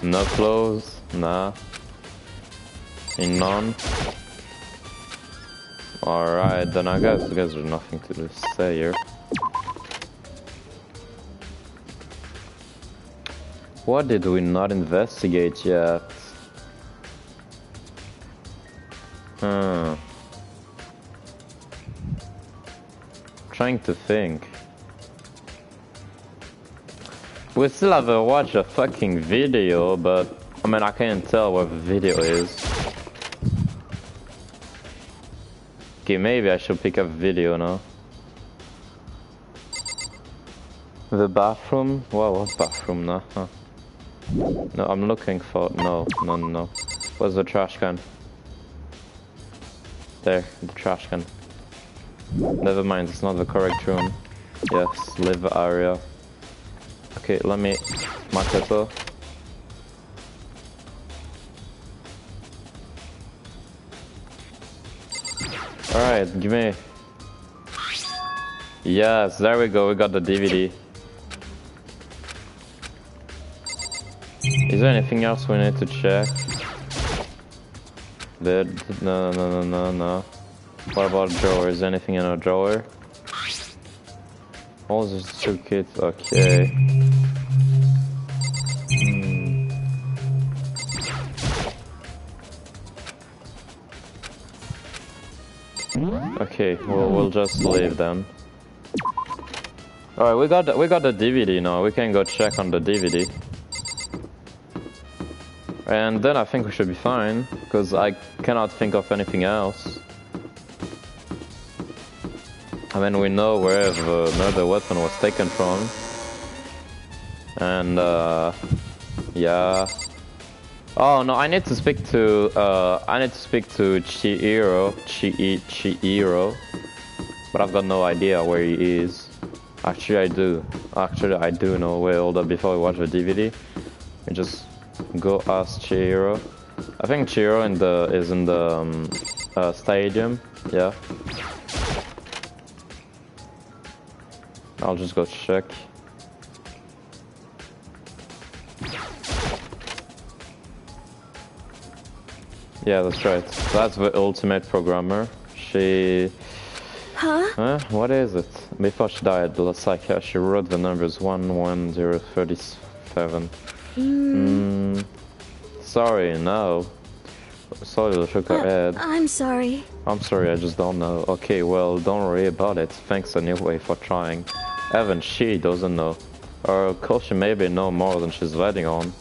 No clothes? Nah. In none? Alright, then I guess there's nothing to say here. What did we not investigate yet? Trying to think. We still haven't watched a fucking video, but I mean I can't tell what the video is. Okay, maybe I should pick up video now. The bathroom? What bathroom? No, huh? No, I'm looking for... No. Where's the trash can? There, the trash can. Never mind, it's not the correct room. Yes, live area. Okay, let me... Makoto. Alright, give me... Yes, there we go, we got the DVD. Is there anything else we need to check? Bed? No. What about drawer? Is there anything in a drawer? Oh, there's two kids. Okay. Okay, we'll just leave then. Alright, we got the DVD now. We can go check on the DVD. And then I think we should be fine, because I cannot think of anything else. I mean, we know where the murder weapon was taken from. And, yeah. Oh, no, I need to speak to Chihiro. But I've got no idea where he is. Actually, I do. I do know where. Hold up, before we watch the DVD. We just go ask Chihiro. I think Chihiro is in the stadium. Yeah. I'll just go check. Yeah, that's right. That's the ultimate programmer. She... Huh? What is it? Before she died, Sayaka, she wrote the numbers 11037. Sorry, no. Sorry to shook her head. I'm sorry. I'm sorry, I just don't know. Okay, well, don't worry about it. Thanks anyway for trying. Even she doesn't know. Or could she maybe know more than she's letting on?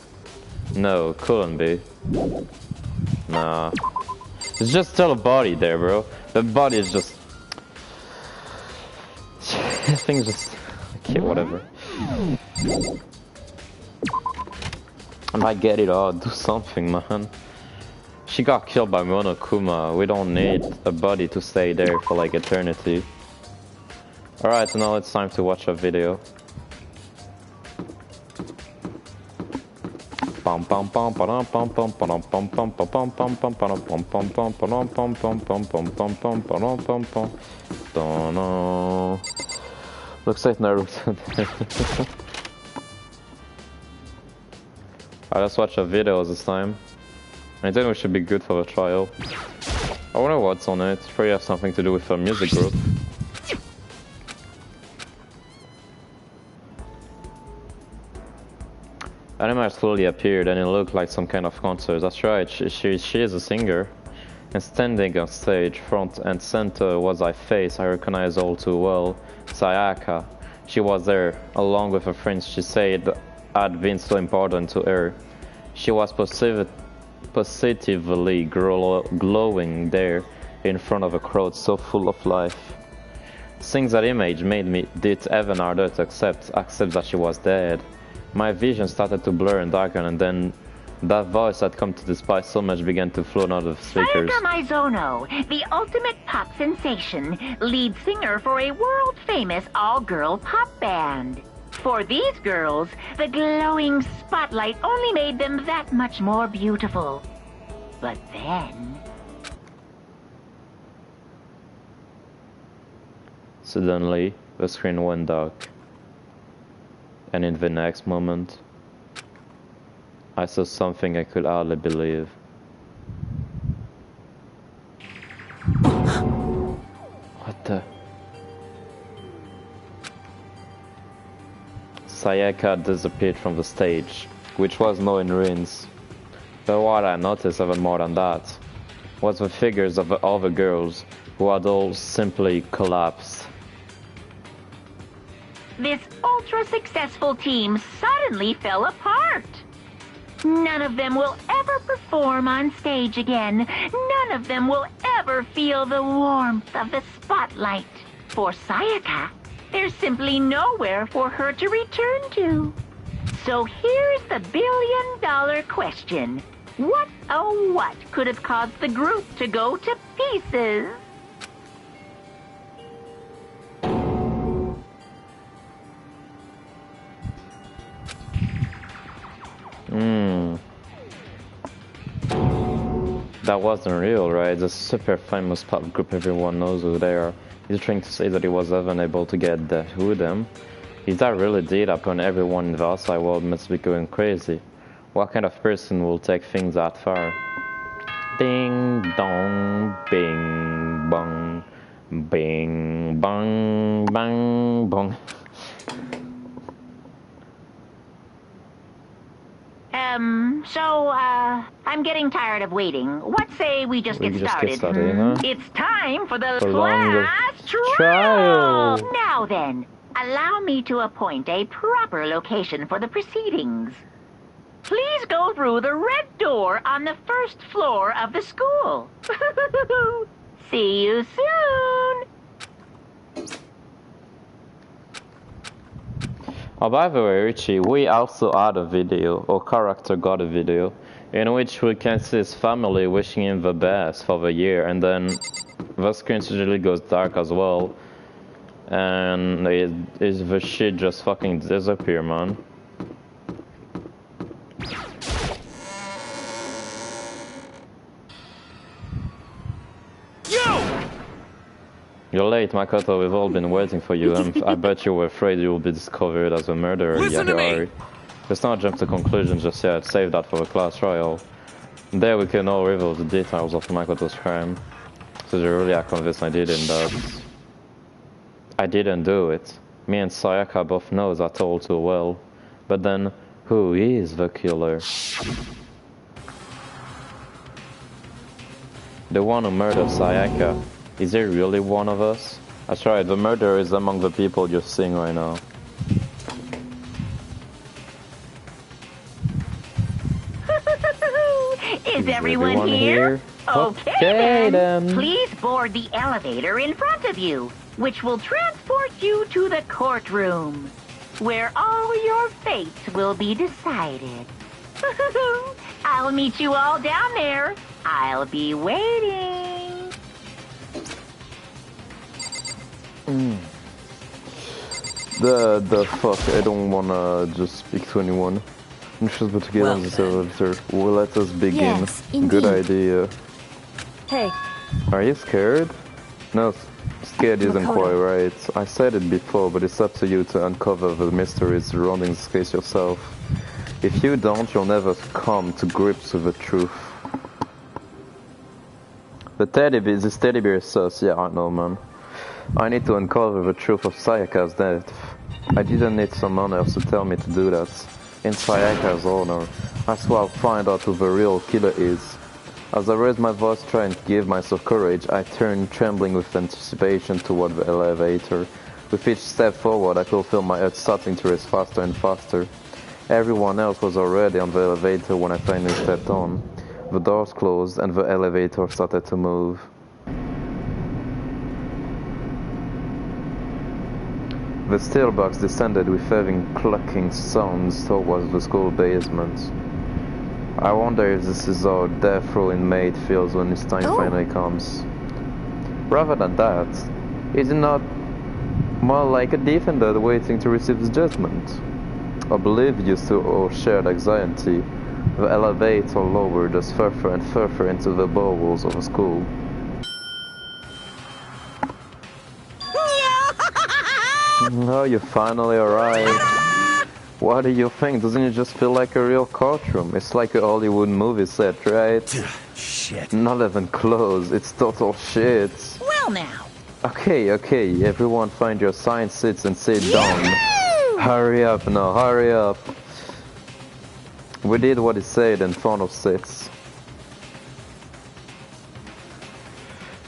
No, couldn't be. Nah. It's just still a body there, bro. The body is just... This thing's just... Okay, whatever. I might get it all. Do something, man. She got killed by Monokuma. We don't need a body to stay there for like eternity. Alright, now it's time to watch a video. Looks like Naruto. Alright, let's watch a video this time. I think we should be good for the trial. I wonder what's on it. Probably has something to do with a music group. Anima slowly appeared and it looked like some kind of concert. That's right, she is a singer. And standing on stage, front and center was a face I recognize all too well. Sayaka. She was there, along with her friends she said had been so important to her. She was positively glowing there in front of a crowd so full of life. Seeing that image made it even harder to accept that she was dead. My vision started to blur and darken, and then that voice I'd come to despise so much began to flow out of the speakers. Sayaka Maizono, the ultimate pop sensation, lead singer for a world-famous all-girl pop band. For these girls, the glowing spotlight only made them that much more beautiful. But then... Suddenly, the screen went dark. And in the next moment, I saw something I could hardly believe. What the? Sayaka disappeared from the stage, which was now in ruins. But what I noticed even more than that was the figures of the other girls who had all simply collapsed. This ultra-successful team suddenly fell apart. None of them will ever perform on stage again. None of them will ever feel the warmth of the spotlight. For Sayaka, There's simply nowhere for her to return to. So here's the billion-dollar question. What, oh what, could have caused the group to go to pieces? That wasn't real, right? The super famous pop group, everyone knows who they are. He's trying to say that he was even able to get that who them. If that really did happen, everyone in the outside world must be going crazy. What kind of person will take things that far? Ding dong, bing bong, bing bong, bang bong. I'm getting tired of waiting. What say we just get started? Huh? It's time for the long class trial. Now then, allow me to appoint a proper location for the proceedings. Please go through the red door on the first floor of the school. See you soon. Oh, by the way, Richie, we also had a video, or character got a video, in which we can see his family wishing him the best for the year, and then the screen usually goes dark as well, and the shit just fucking disappear, man. You're late, Makoto. We've all been waiting for you. I bet you were afraid you will be discovered as a murderer. Listen to me. Let's not jump to conclusions just yet. Save that for the class trial. There we can all reveal the details of Makoto's crime. So you really are convinced I didn't, but I didn't do it. Me and Sayaka both know that all too well. But then, who is the killer? The one who murdered Sayaka. Is he really one of us? That's right, the murderer is among the people you're seeing right now. Is everyone here? Okay then. Please board the elevator in front of you, which will transport you to the courtroom, where all your fates will be decided. I'll meet you all down there. I'll be waiting. The fuck, I don't wanna just speak to anyone. I'm just about to get on this elevator. Well, let us begin. Yes, good idea. Hey. Are you scared? No, scared isn't Makoto. quite right. I said it before, but it's up to you to uncover the mysteries surrounding this case yourself. If you don't, you'll never come to grips with the truth. This teddy bear is sus, yeah, I know, man. I need to uncover the truth of Sayaka's death. I didn't need someone else to tell me to do that. In Sayaka's honor, I swear I'll find out who the real killer is. As I raise my voice trying to give myself courage, I turn trembling with anticipation toward the elevator. With each step forward, I could feel my heart starting to race faster and faster. Everyone else was already on the elevator when I finally stepped on. The doors closed and the elevator started to move. The steel box descended with heavy clucking sounds towards the school basement. I wonder if this is how death row inmate feels when his time finally comes. Rather than that, is it not more like a defender waiting to receive his judgment? Oblivious to our shared anxiety, the elevator lowered us further and further into the bowels of the school. Oh, you finally arrived. What do you think? Doesn't it just feel like a real courtroom? It's like a Hollywood movie set, right? Shit. Not even close. It's total shit. Well now. Okay, everyone find your assigned seats and sit down. Hurry up now, hurry up. We did what he said and found our seats.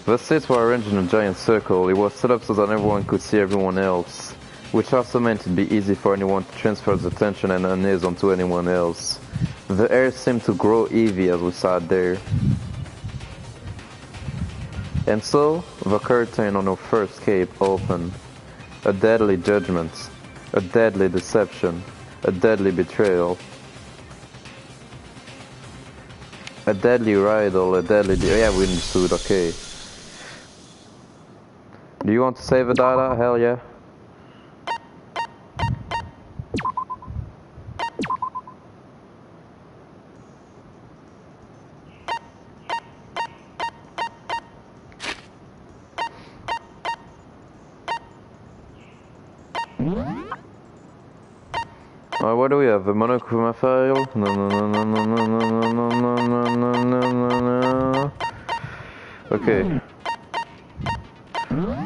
The seats were arranged in a giant circle. It was set up so that everyone could see everyone else, which also meant it'd be easy for anyone to transfer his attention and unease onto anyone else. The air seemed to grow heavy as we sat there. And so, the curtain on our first cape opened. a deadly judgment, a deadly deception, a deadly betrayal, a deadly riddle, a deadly... yeah, we understood, okay. Do you want to save a data? Hell yeah. What do we have? A monochroma file? No. Okay.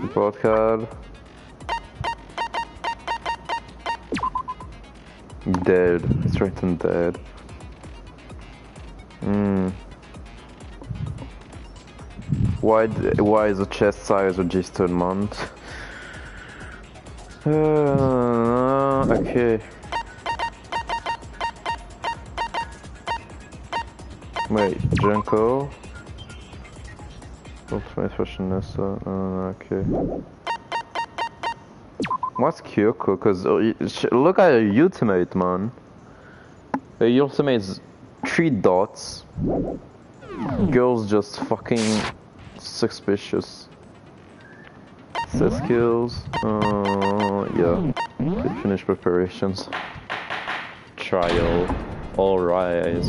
Report card. Dead. It's written dead. Why is the chest size registered month? Okay. Wait, Junko. Ultimate freshness. Okay. What's Kyoko? Cause look at her ultimate, man. Her ultimate is 3 dots. Girl's just fucking suspicious. Set skills. Yeah. Okay, finish preparations. Trial. All rise.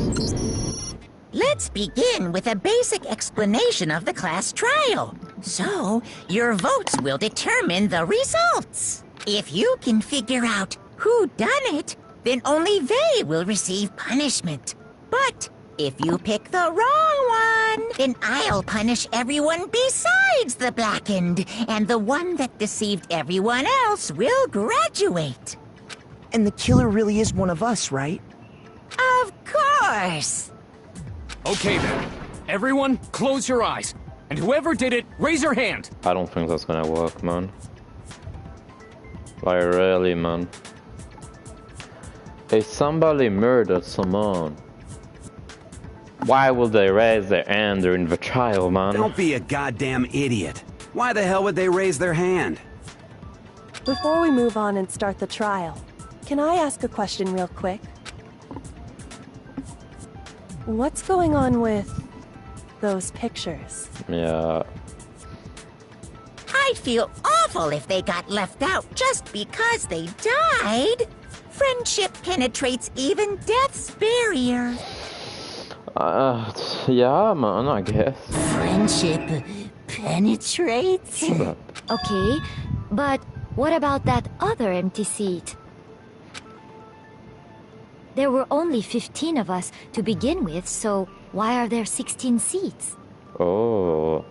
Let's begin with a basic explanation of the class trial. So, your votes will determine the results. If you can figure out who done it, then only they will receive punishment. But if you pick the wrong one, then I'll punish everyone besides the blackened, and the one that deceived everyone else will graduate. And the killer really is one of us, right? Of course! Okay then. Everyone, close your eyes. And whoever did it, raise your hand. I don't think that's gonna work, man. Like, really, man. If somebody murdered someone, why would they raise their hand during the trial, man? Don't be a goddamn idiot. Why the hell would they raise their hand? Before we move on and start the trial, can I ask a question real quick? What's going on with those pictures? Yeah. I'd feel awful if they got left out just because they died. Friendship penetrates even death's barrier. Yeah, man, I guess. Friendship penetrates? Okay, but what about that other empty seat? There were only 15 of us to begin with, so why are there 16 seats? Oh.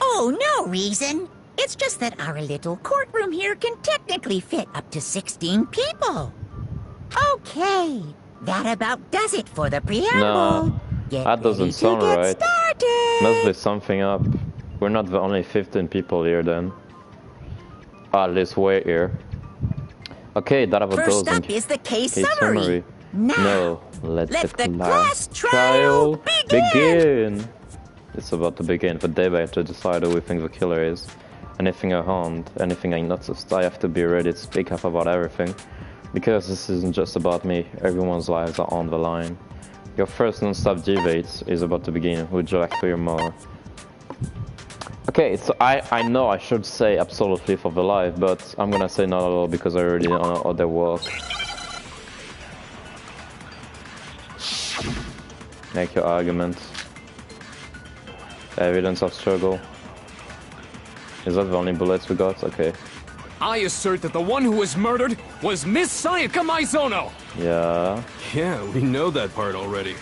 Oh, no reason. It's just that our little courtroom here can technically fit up to 16 people. Okay, that about does it for the preamble. No, that doesn't sound right. Started. Must be something up. We're not the only 15 people here then. At least we're here. Okay, that about First goes up is the case summary. Now, no, let the class trial begin. It's about to begin. The debate to decide who we think the killer is. Anything I harmed, anything I noticed, I have to be ready to speak up about everything. Because this isn't just about me, everyone's lives are on the line. Your first non-stop debate is about to begin. Would you like to hear more? Okay, so I know I should say absolutely for the live, but I'm gonna say not at all because I already know other work. Make your argument. Evidence of struggle. Is that the only bullets we got? Okay. I assert that the one who was murdered was Miss Sayaka Maizono! Yeah. Yeah, we know that part already.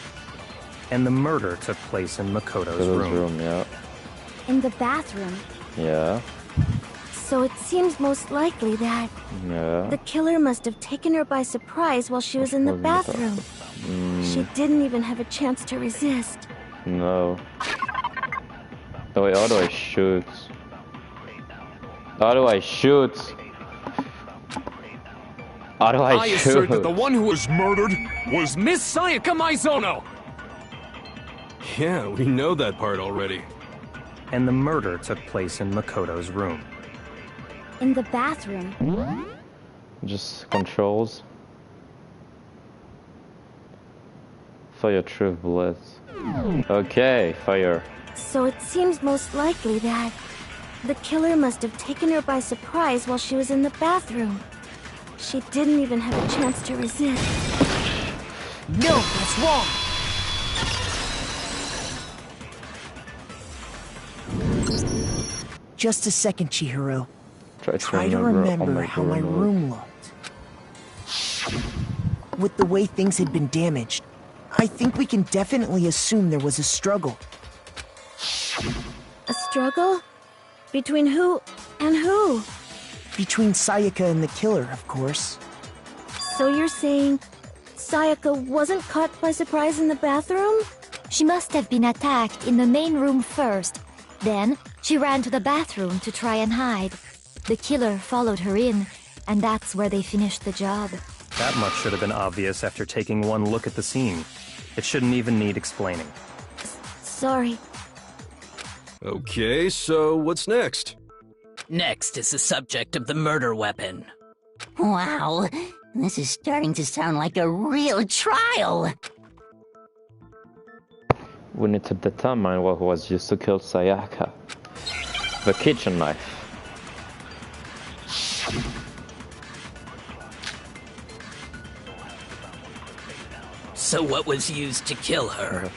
And the murder took place in Makoto's room. Yeah. In the bathroom. Yeah. So it seems most likely that the killer must have taken her by surprise while she was in the bathroom. She didn't even have a chance to resist. No. Oh wait, how do I shoot? How do I shoot? How do I shoot? assert that the one who was murdered was Miss Sayaka Maizono! Yeah, we know that part already. And the murder took place in Makoto's room. In the bathroom. Just controls. Fire truth bullets. Okay, fire. So it seems most likely that the killer must have taken her by surprise while she was in the bathroom. She didn't even have a chance to resist. No, that's wrong! Just a second, Chihiro. Try to remember how my room looked. With the way things had been damaged, I think we can definitely assume there was a struggle. A struggle? Between who and who? Between Sayaka and the killer, of course. So you're saying Sayaka wasn't caught by surprise in the bathroom? She must have been attacked in the main room first. Then, she ran to the bathroom to try and hide. The killer followed her in, and that's where they finished the job. That much should have been obvious after taking one look at the scene. It shouldn't even need explaining. Sorry. Okay, so what's next? Next is the subject of the murder weapon. Wow, this is starting to sound like a real trial. We need to determine what was used to kill Sayaka. The kitchen knife. So what was used to kill her?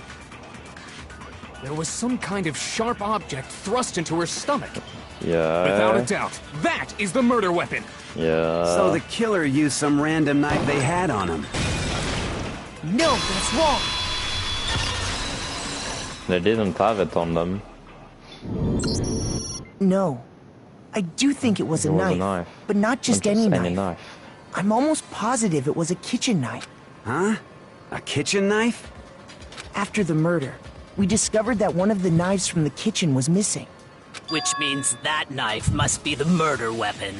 There was some kind of sharp object thrust into her stomach. Yeah. Without a doubt, that is the murder weapon. Yeah. So the killer used some random knife they had on him. No, that's wrong! They didn't have it on them. No. I do think it was a knife, but not just any knife. I'm almost positive it was a kitchen knife. Huh? A kitchen knife? After the murder, we discovered that one of the knives from the kitchen was missing. Which means that knife must be the murder weapon.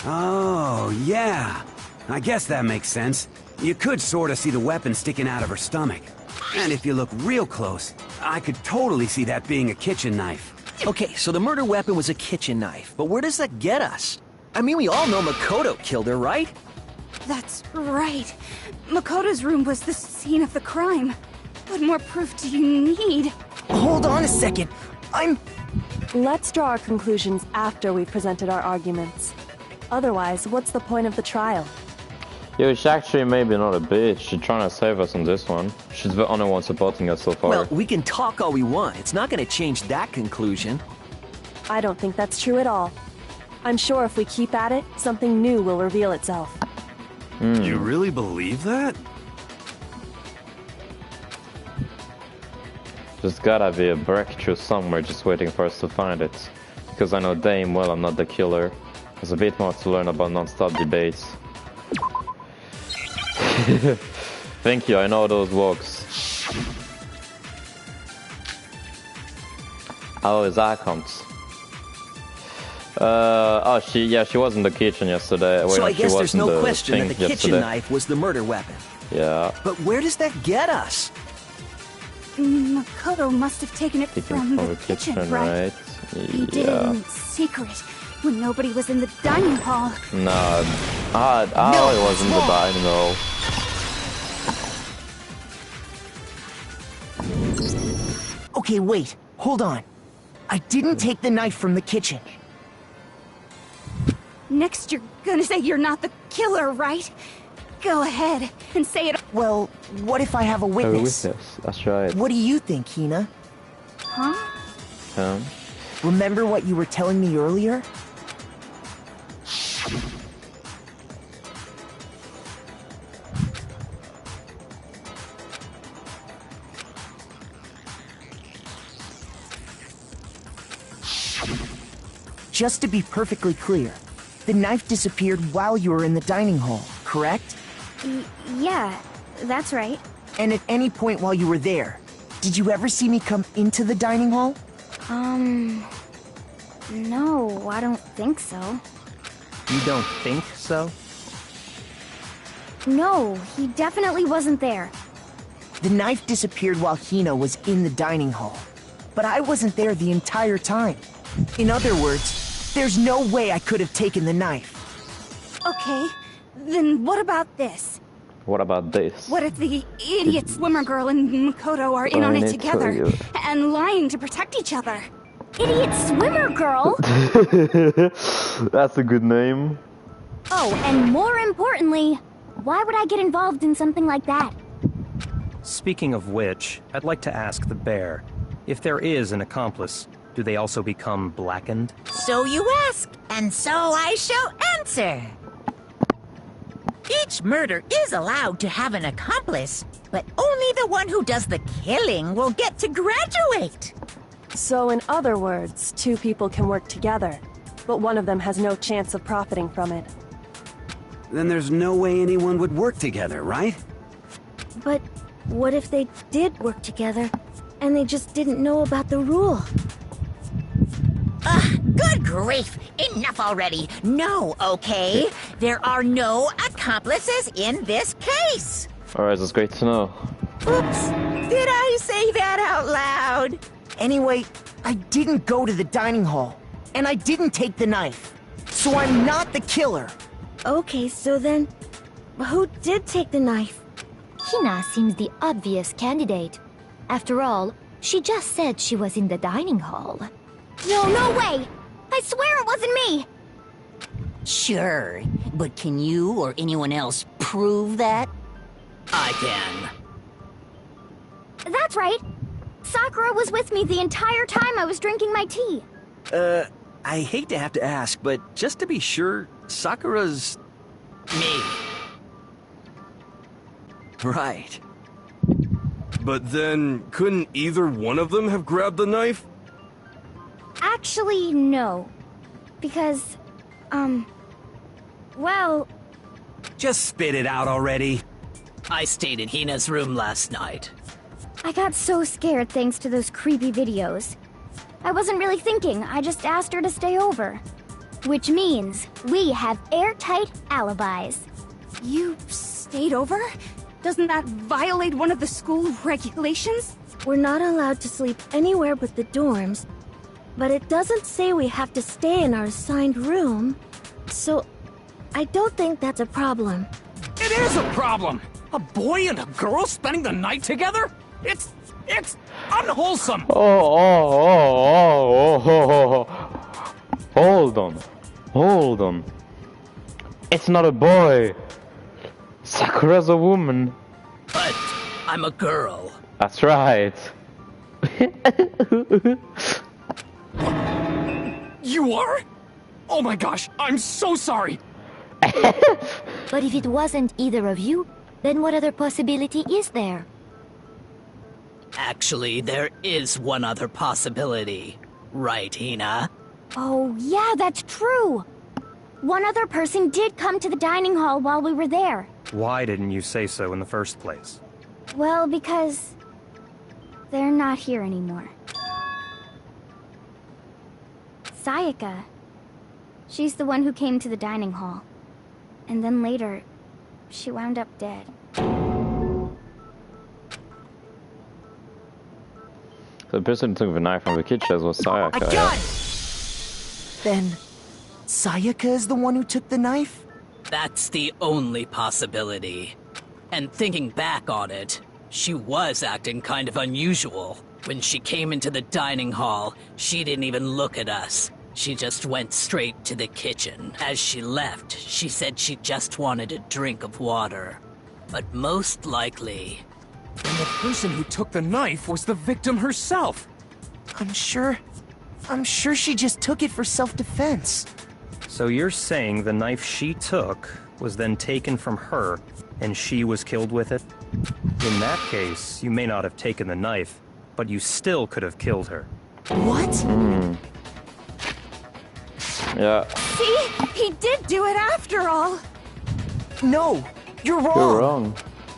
Oh, yeah. I guess that makes sense. You could sort of see the weapon sticking out of her stomach. And if you look real close, I could totally see that being a kitchen knife. Okay, so the murder weapon was a kitchen knife, but where does that get us? I mean, we all know Makoto killed her, right? That's right. Makoto's room was the scene of the crime. What more proof do you need? Hold on a second. Let's draw our conclusions after we've presented our arguments. Otherwise, what's the point of the trial? Yo, she's actually maybe not a bitch. She's trying to save us on this one. She's the only one supporting us so far. Well, we can talk all we want. It's not going to change that conclusion. I don't think that's true at all. I'm sure if we keep at it, something new will reveal itself. You really believe that? There's gotta be a breakthrough somewhere just waiting for us to find it. Because I know damn well I'm not the killer. There's a bit more to learn about non-stop debates. Thank you, I know those walks. Oh, his icons. She was in the kitchen yesterday. So I guess there's no question that the kitchen knife was the murder weapon. Yeah. But where does that get us? Makoto must have taken it from the kitchen, right? He did it in secret, when nobody was in the dining hall. No, it was in the dining hall. Okay, wait. Hold on. I didn't take the knife from the kitchen. Next, you're gonna say you're not the killer, right? Go ahead and say it. Well, what if I have a witness? A witness, that's right. What do you think, Hina? Huh? Remember what you were telling me earlier? Just to be perfectly clear, the knife disappeared while you were in the dining hall, correct? Yeah, that's right. And at any point while you were there, did you ever see me come into the dining hall? No, I don't think so. You don't think so? No, he definitely wasn't there. The knife disappeared while Hina was in the dining hall, but I wasn't there the entire time. In other words, There's no way I could have taken the knife. Okay, then what about this? What about this? What if the idiot swimmer girl and Makoto are in on it together and lying to protect each other? Idiot swimmer girl? That's a good name. Oh, and more importantly, why would I get involved in something like that? Speaking of which, I'd like to ask the bear, if there is an accomplice, do they also become blackened? So you ask, and so I shall answer. Each murder is allowed to have an accomplice, but only the one who does the killing will get to graduate. So in other words, two people can work together, but one of them has no chance of profiting from it. Then there's no way anyone would work together, right? But what if they did work together, and they just didn't know about the rule? Good grief! Enough already! No, okay? There are no accomplices in this case! Alright, that's great to know. Oops! Did I say that out loud? Anyway, I didn't go to the dining hall, and I didn't take the knife. So I'm not the killer. Okay, so then, who did take the knife? Hina seems the obvious candidate. After all, she just said she was in the dining hall. No way! I swear it wasn't me! Sure, but can you or anyone else prove that? I can. That's right. Sakura was with me the entire time I was drinking my tea. I hate to have to ask, but just to be sure, Sakura's... Me. Right. But then, couldn't either one of them have grabbed the knife? Actually, no. Because, well... Just spit it out already. I stayed in Hina's room last night. I got so scared thanks to those creepy videos. I wasn't really thinking, I just asked her to stay over. Which means we have airtight alibis. You stayed over? Doesn't that violate one of the school regulations? We're not allowed to sleep anywhere but the dorms, but it doesn't say we have to stay in our assigned room, so I don't think that's a problem. It is a problem! A boy and a girl spending the night together? It's unwholesome! Hold on. It's not a boy. Sakura's a woman. But I'm a girl. That's right. You are? Oh my gosh, I'm so sorry! But if it wasn't either of you, then what other possibility is there? Actually, there is one other possibility. Right, Hina? Oh, yeah, that's true! One other person did come to the dining hall while we were there. Why didn't you say so in the first place? Well, because... they're not here anymore. Sayaka. She's the one who came to the dining hall. And then later, she wound up dead. The person who took the knife from the kitchen was Sayaka. I got it! Then, Sayaka is the one who took the knife? That's the only possibility. And thinking back on it, she was acting kind of unusual. When she came into the dining hall, she didn't even look at us. She just went straight to the kitchen. As she left, she said she just wanted a drink of water. But most likely... And the person who took the knife was the victim herself. I'm sure she just took it for self-defense. So you're saying the knife she took was then taken from her, and she was killed with it? In that case, you may not have taken the knife, but you still could have killed her. What? Yeah. See? He did do it after all! No! You're wrong! You're wrong.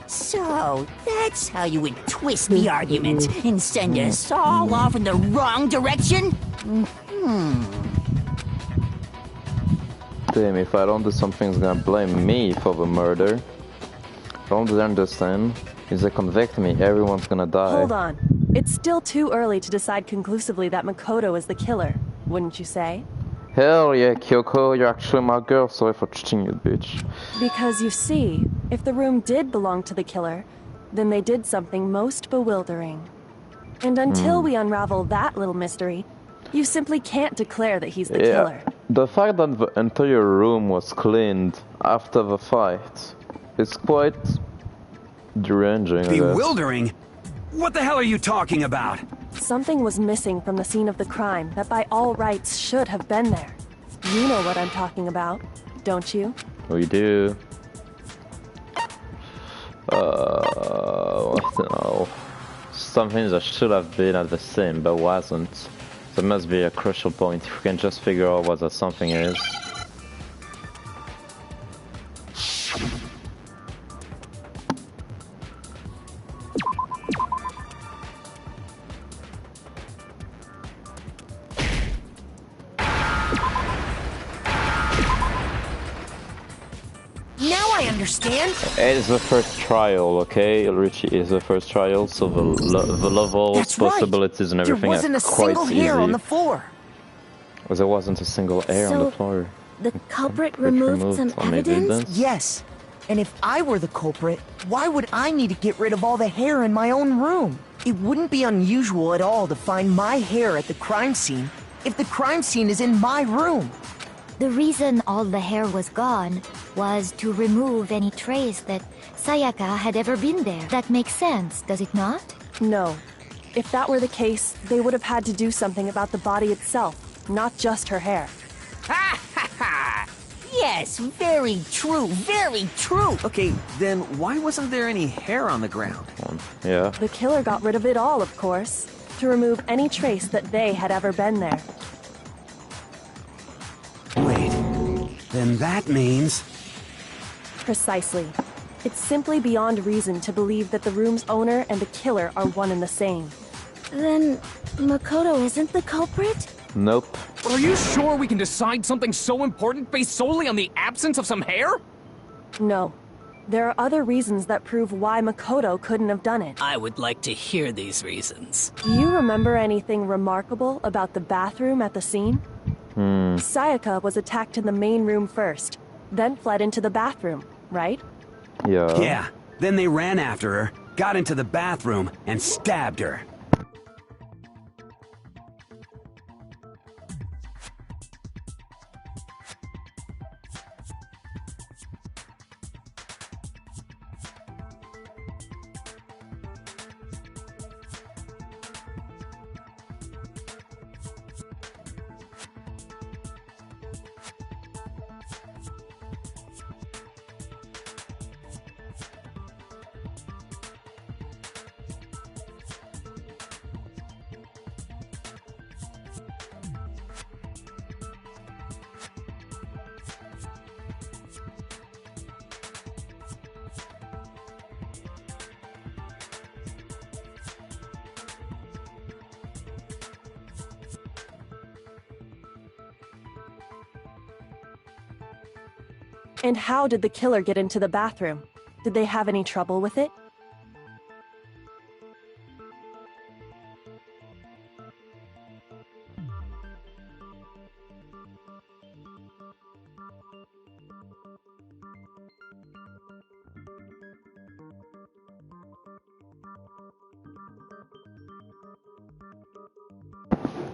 So, that's how you would twist the argument and send us all off in the wrong direction? Damn, if I don't do something, it's gonna blame me for the murder. Don't understand. If they convict me, everyone's gonna die. Hold on. It's still too early to decide conclusively that Makoto is the killer, wouldn't you say? Hell yeah, Kyoko, you're actually my girl. Sorry for cheating you, bitch. Because you see, if the room did belong to the killer, then they did something most bewildering. And until we unravel that little mystery, you simply can't declare that he's the killer. The fact that the entire room was cleaned after the fight is quite deranging. Bewildering? What the hell are you talking about? Something was missing from the scene of the crime that by all rights should have been there. You know what I'm talking about, don't you? We do. I don't know. Something that should have been at the scene but wasn't. There must be a crucial point if we can just figure out what that something is. Understand? It's the first trial, okay? Richie is the first trial, so the levels, That's possibilities, and everything are quite easy. There wasn't a single hair on the floor. There wasn't a single hair on the floor. The culprit removed some evidence? Yes. And if I were the culprit, why would I need to get rid of all the hair in my own room? It wouldn't be unusual at all to find my hair at the crime scene if the crime scene is in my room. The reason all the hair was gone was to remove any trace that Sayaka had ever been there. That makes sense, does it not? No. If that were the case, they would have had to do something about the body itself, not just her hair. Ha ha ha! Yes, very true, very true! Okay, then why wasn't there any hair on the ground? Yeah. The killer got rid of it all, of course, to remove any trace that they had ever been there. Wait, then that means... Precisely. It's simply beyond reason to believe that the room's owner and the killer are one and the same. Then Makoto isn't the culprit? Nope. Are you sure we can decide something so important based solely on the absence of some hair? No. There are other reasons that prove why Makoto couldn't have done it. I would like to hear these reasons. Do you remember anything remarkable about the bathroom at the scene? Sayaka was attacked in the main room first, then fled into the bathroom, right? Yeah. Yeah. Then they ran after her, got into the bathroom, and stabbed her. And how did the killer get into the bathroom? Did they have any trouble with it?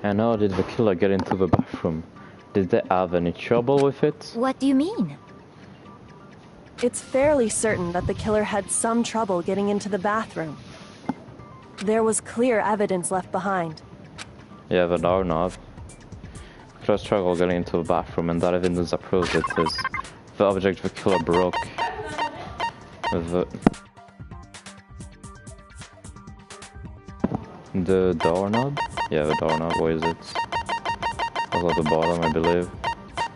And how did the killer get into the bathroom? Did they have any trouble with it? What do you mean? It's fairly certain that the killer had some trouble getting into the bathroom. There was clear evidence left behind. Yeah, the doorknob. Killer struggle getting into the bathroom, and that evidence proves it is the object the killer broke. The doorknob? Yeah, the doorknob, where is it? It's at the bottom, I believe.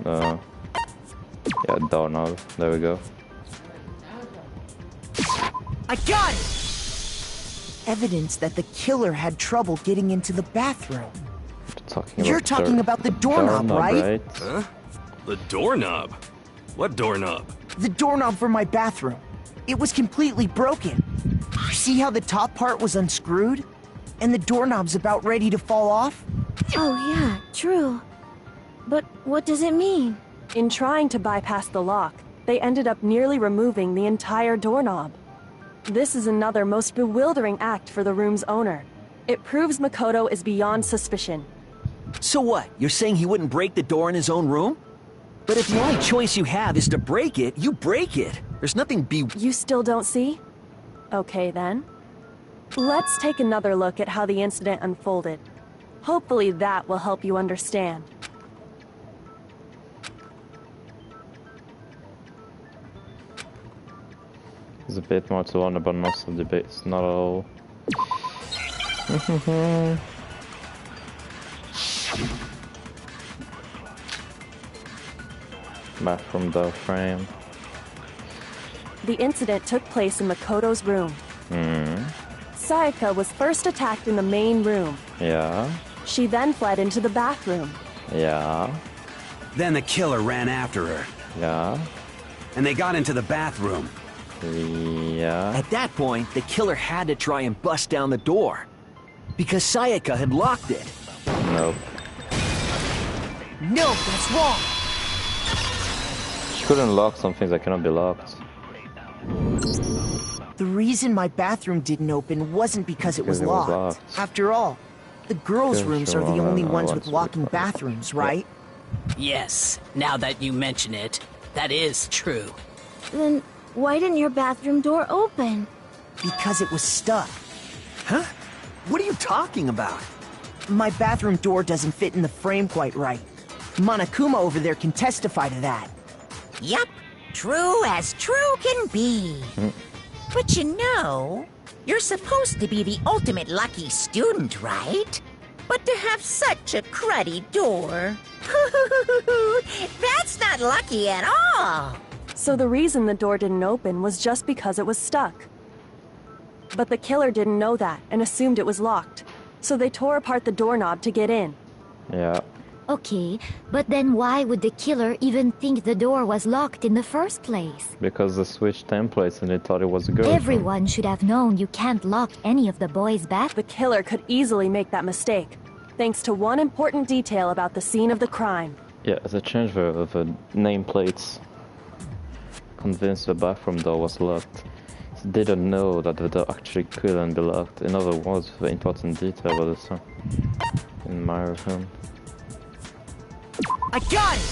Yeah, doorknob, there we go. I got it! Evidence that the killer had trouble getting into the bathroom. You're talking about the doorknob, right? Huh? The doorknob? What doorknob? The doorknob for my bathroom. It was completely broken. See how the top part was unscrewed? And the doorknob's about ready to fall off? Oh yeah, true. But what does it mean? In trying to bypass the lock, they ended up nearly removing the entire doorknob. This is another most bewildering act for the room's owner. It proves Makoto is beyond suspicion. So what? You're saying he wouldn't break the door in his own room? But if the only choice you have is to break it, you break it. There's nothing You still don't see? Okay then. Let's take another look at how the incident unfolded. Hopefully that will help you understand. There's a bit more to learn about most of the bits, not all. Bathroom door frame. The incident took place in Makoto's room. Sayaka was first attacked in the main room. Yeah. She then fled into the bathroom. Yeah. Then the killer ran after her. Yeah. And they got into the bathroom. Yeah. At that point, the killer had to try and bust down the door. Because Sayaka had locked it. Nope. No, that's wrong. She couldn't lock some things that cannot be locked. The reason my bathroom didn't open wasn't because it was locked. After all, the girls' rooms are the only ones with locking bathrooms, right? Yes, now that you mention it, that is true. Then why didn't your bathroom door open? Because it was stuck. Huh? What are you talking about? My bathroom door doesn't fit in the frame quite right. Monokuma over there can testify to that. Yup, true as true can be. But you know, you're supposed to be the ultimate lucky student, right? But to have such a cruddy door, that's not lucky at all. So the reason the door didn't open was just because it was stuck. But the killer didn't know that and assumed it was locked. So they tore apart the doorknob to get in. Yeah. Okay, but then why would the killer even think the door was locked in the first place? Because they switched templates and they thought it was a girl. Everyone should have known you can't lock any of the boys' bath. The killer could easily make that mistake, thanks to one important detail about the scene of the crime. Yeah, the change of the nameplates convinced the bathroom door was locked. They didn't know that the door actually couldn't be locked. In other words, the important detail about the song. In my room. I got it!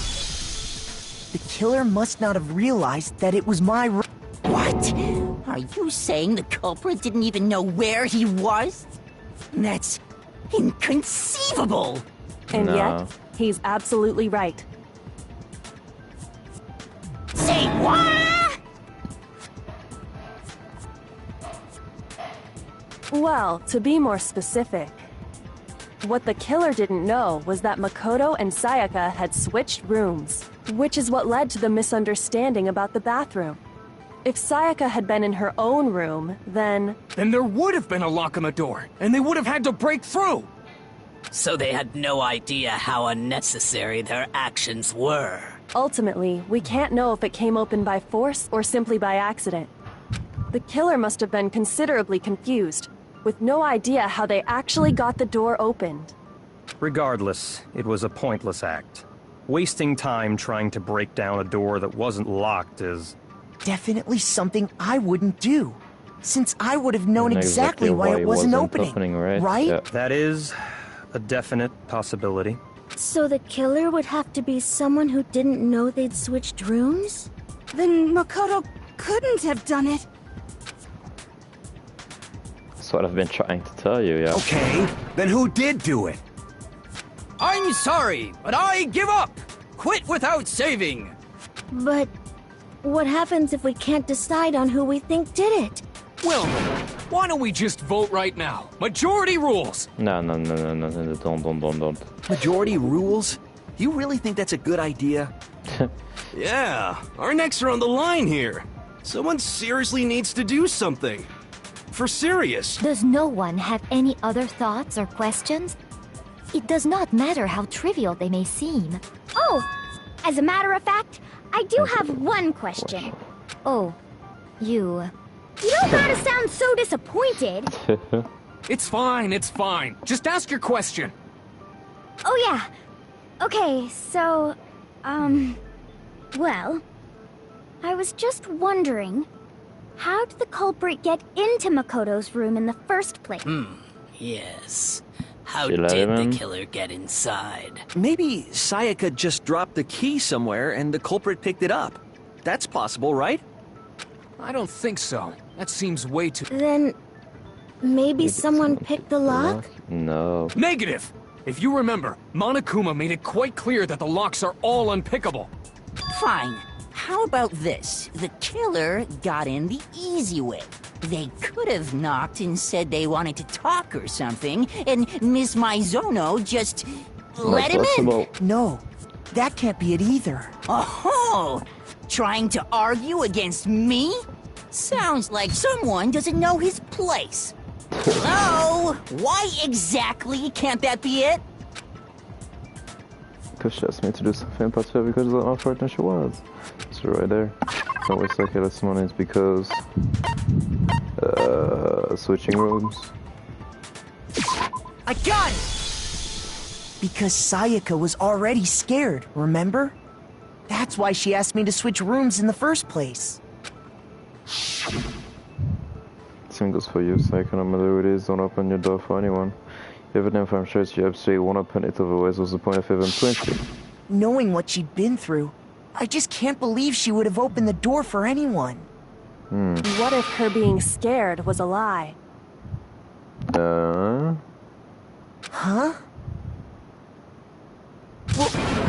The killer must not have realized that it was my room. What? Are you saying the culprit didn't even know where he was? That's inconceivable! And yet, he's absolutely right. Say what? Well, to be more specific, what the killer didn't know was that Makoto and Sayaka had switched rooms, which is what led to the misunderstanding about the bathroom. If Sayaka had been in her own room, then there would have been a lock on the door, and they would have had to break through! So they had no idea how unnecessary their actions were. Ultimately, we can't know if it came open by force or simply by accident. The killer must have been considerably confused, with no idea how they actually got the door opened. Regardless, it was a pointless act. Wasting time trying to break down a door that wasn't locked is... definitely something I wouldn't do, since I would have known exactly why it wasn't opening, right? Yeah. That is a definite possibility. So the killer would have to be someone who didn't know they'd switched rooms? Then Makoto couldn't have done it. That's what I've been trying to tell you, yeah. Okay, then who did do it? I'm sorry, but I give up! Quit without saving! But what happens if we can't decide on who we think did it? Well, why don't we just vote right now? Majority rules! No, don't. Majority rules? You really think that's a good idea? Yeah, our necks are on the line here. Someone seriously needs to do something. For serious. Does no one have any other thoughts or questions? It does not matter how trivial they may seem. Oh, as a matter of fact, I do have one question. Oh, you... You don't gotta sound so disappointed. It's fine, it's fine. Just ask your question. Oh yeah. Okay, so, well, I was just wondering, how did the culprit get into Makoto's room in the first place? Yes. How She let did him the in? killer get inside? Maybe Sayaka just dropped the key somewhere and the culprit picked it up. That's possible, right? I don't think so. That seems way too... Then, maybe someone picked the lock? No. Negative! If you remember, Monokuma made it quite clear that the locks are all unpickable. Fine. How about this? The killer got in the easy way. They could have knocked and said they wanted to talk or something, and Miss Maizono just let him in. No, that can't be it either. Oh, trying to argue against me? Sounds like someone doesn't know his place. Hello? Why exactly can't that be it? Because she asked me to do something about her because of how frightened she was. So right there. Don't waste like this money. It's because switching rooms. I got it! Because Sayaka was already scared, remember? That's why she asked me to switch rooms in the first place. Same goes for you, Sayaka. No matter who it is, don't open your door for anyone. Even if I'm sure you absolutely won't open it, otherwise what's the point of even twisting? Knowing what she'd been through, I just can't believe she would have opened the door for anyone. What if her being scared was a lie? Huh?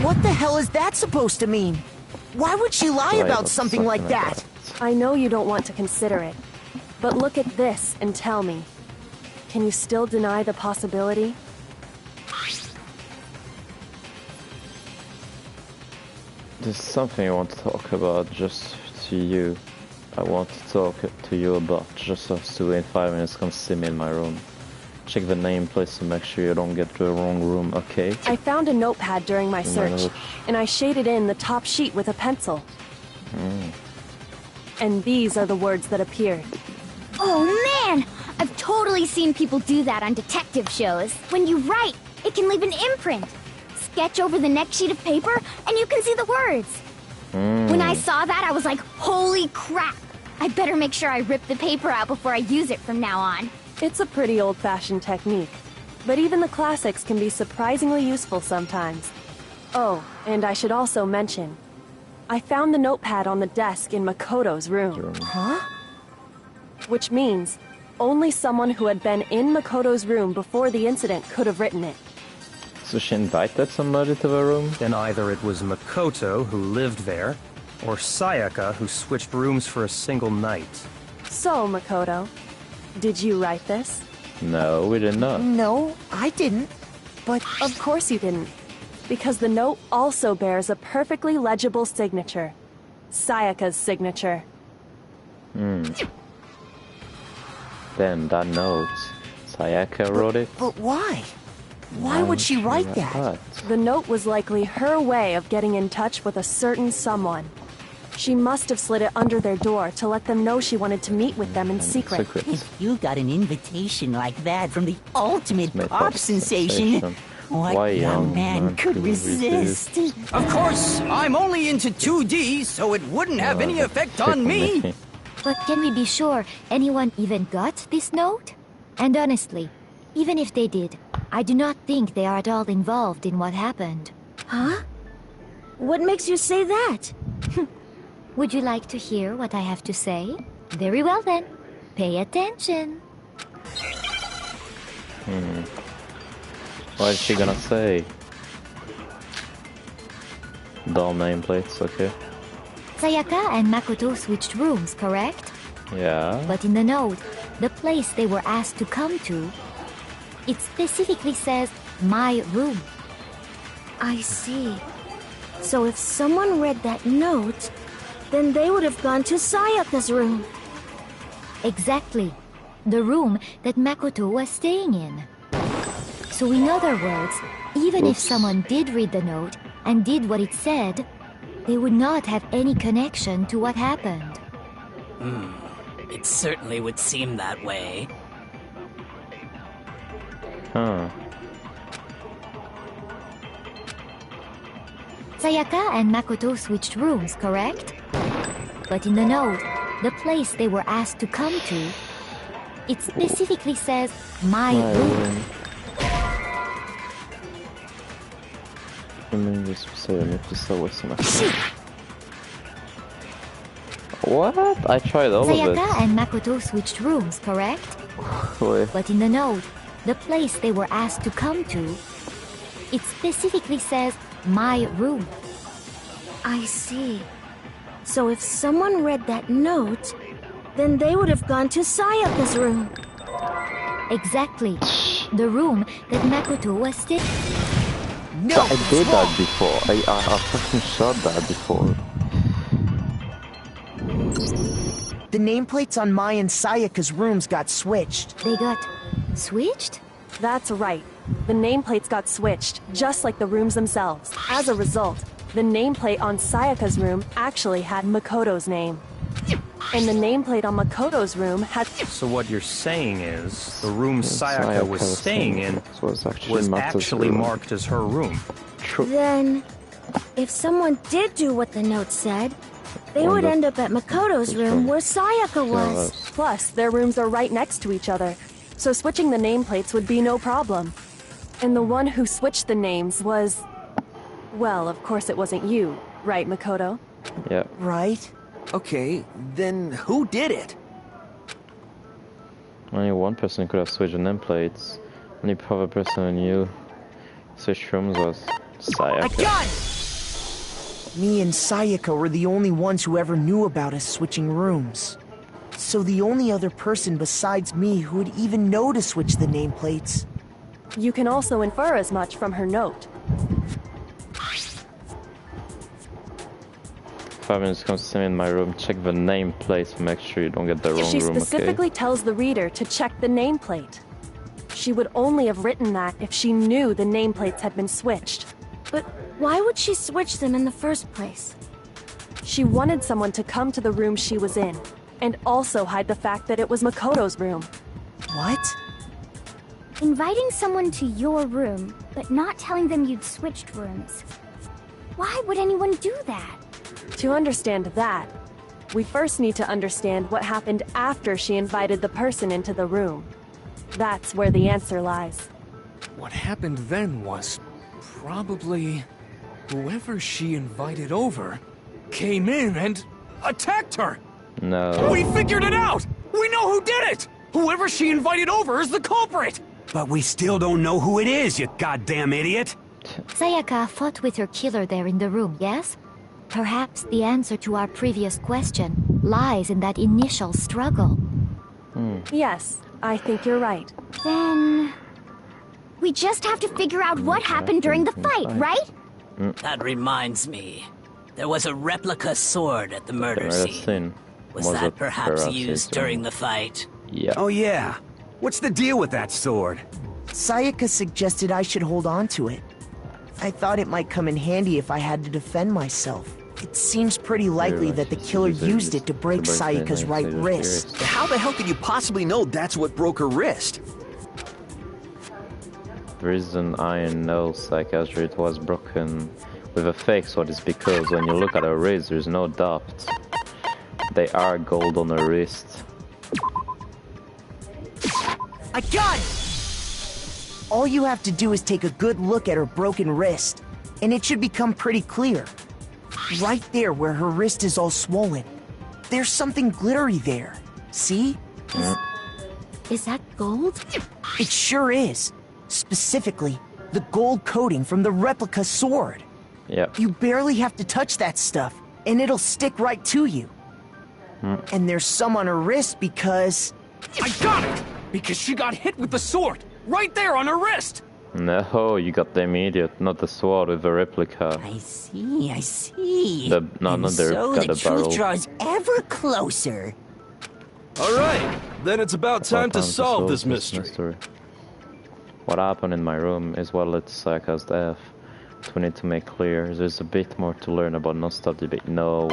What the hell is that supposed to mean? Why would she lie about something like that? I know you don't want to consider it, but look at this and tell me. Can you still deny the possibility? There's something I want to talk about just to you. I want to talk to you about just us two in 5 minutes. Come see me in my room. Check the nameplate to make sure you don't get to the wrong room, okay? I found a notepad during my search, and I shaded in the top sheet with a pencil. And these are the words that appeared. Oh man! I've totally seen people do that on detective shows. When you write, it can leave an imprint. Sketch over the next sheet of paper, and you can see the words. When I saw that, I was like, holy crap! I better make sure I rip the paper out before I use it from now on. It's a pretty old-fashioned technique, but even the classics can be surprisingly useful sometimes. Oh, and I should also mention, I found the notepad on the desk in Makoto's room. Huh? Which means, only someone who had been in Makoto's room before the incident could have written it. So she invited somebody to the room? Then either it was Makoto who lived there, or Sayaka who switched rooms for a single night. So, Makoto, did you write this? No, we did not. No, I didn't. But of course you didn't. Because the note also bears a perfectly legible signature. Sayaka's signature. Then that note, Sayaka wrote it? But why? Why would she write that? The note was likely her way of getting in touch with a certain someone. She must have slid it under their door to let them know she wanted to meet with them in secret. If you got an invitation like that from the ultimate pop sensation, what young man could resist? Of course, I'm only into 2D, so it wouldn't have any effect on me. But can we be sure anyone even got this note? And honestly, even if they did, I do not think they are at all involved in what happened. Huh? What makes you say that? Would you like to hear what I have to say? Very well then. Pay attention. What is she gonna say? Doll nameplates, okay. Sayaka and Makoto switched rooms, correct? Yeah. But in the note, the place they were asked to come to, it specifically says, my room. I see. So if someone read that note, then they would have gone to Sayaka's room. Exactly. The room that Makoto was staying in. So in other words, even if someone did read the note and did what it said, they would not have any connection to what happened. It certainly would seem that way. Huh. Sayaka and Makoto switched rooms, correct? But in the note, the place they were asked to come to, it specifically says, my room. What? I tried all of it. Sayaka and Makoto switched rooms, correct? But in the note, the place they were asked to come to, it specifically says, my room. I see. So if someone read that note, then they would have gone to Sayaka's room. Exactly. The room that Makoto was staying. No, I did that before. I fucking shot that before. The nameplates on Mai and Sayaka's rooms got switched. They got switched? That's right. The nameplates got switched, just like the rooms themselves. As a result, the nameplate on Sayaka's room actually had Makoto's name. And the nameplate on Makoto's room had... So what you're saying is, the room Sayaka was staying in was actually marked as her room. Then, if someone did do what the note said, they would end up at Makoto's room where Sayaka was. Plus, their rooms are right next to each other, so switching the nameplates would be no problem. And the one who switched the names was... Well, of course it wasn't you, right, Makoto? Yeah. Right? Okay, then who did it? Only one person could have switched the nameplates. Only other person who knew switch rooms was Sayaka. I got it! Me and Sayaka were the only ones who ever knew about us switching rooms. So the only other person besides me who would even know to switch the nameplates. You can also infer as much from her note. 5 minutes comes to me in my room, check the nameplate to make sure you don't get the wrong room, She specifically tells the reader to check the nameplate. She would only have written that if she knew the nameplates had been switched. But why would she switch them in the first place? She wanted someone to come to the room she was in, and also hide the fact that it was Makoto's room. What? Inviting someone to your room, but not telling them you'd switched rooms. Why would anyone do that? To understand that, we first need to understand what happened after she invited the person into the room. That's where the answer lies. What happened then was probably whoever she invited over came in and attacked her. No. We figured it out! We know who did it! Whoever she invited over is the culprit! But we still don't know who it is, you goddamn idiot! Sayaka fought with her killer there in the room, yes? Perhaps the answer to our previous question lies in that initial struggle. Yes, I think you're right. Then... we just have to figure out what happened during the fight, right? That reminds me. There was a replica sword at the murder scene. Was that perhaps used during the fight? Yeah. Oh yeah. What's the deal with that sword? Sayaka suggested I should hold on to it. I thought it might come in handy if I had to defend myself. It seems pretty likely that the killer used it to break Sayaka's right wrist. How the hell could you possibly know that's what broke her wrist? The reason I know Sayaka's wrist was broken with a fake sword is because when you look at her wrist, there's no doubt. They are gold on her wrist. I got it! All you have to do is take a good look at her broken wrist, and it should become pretty clear. Right there where her wrist is all swollen. There's something glittery there. See? Is that gold? It sure is. Specifically, the gold coating from the replica sword. Yep. You barely have to touch that stuff, and it'll stick right to you. And there's some on her wrist because... I got it! Because she got hit with the sword! Right there on her wrist! No, you got the immediate, not the sword with the replica. I see, I see. No, not the so replica, the the barrel. truth draws ever closer. Alright, then it's about time to solve this mystery. What happened in my room is what led to Sayaka's death. So we need to make clear, there's a bit more to learn about non-stop debate. No.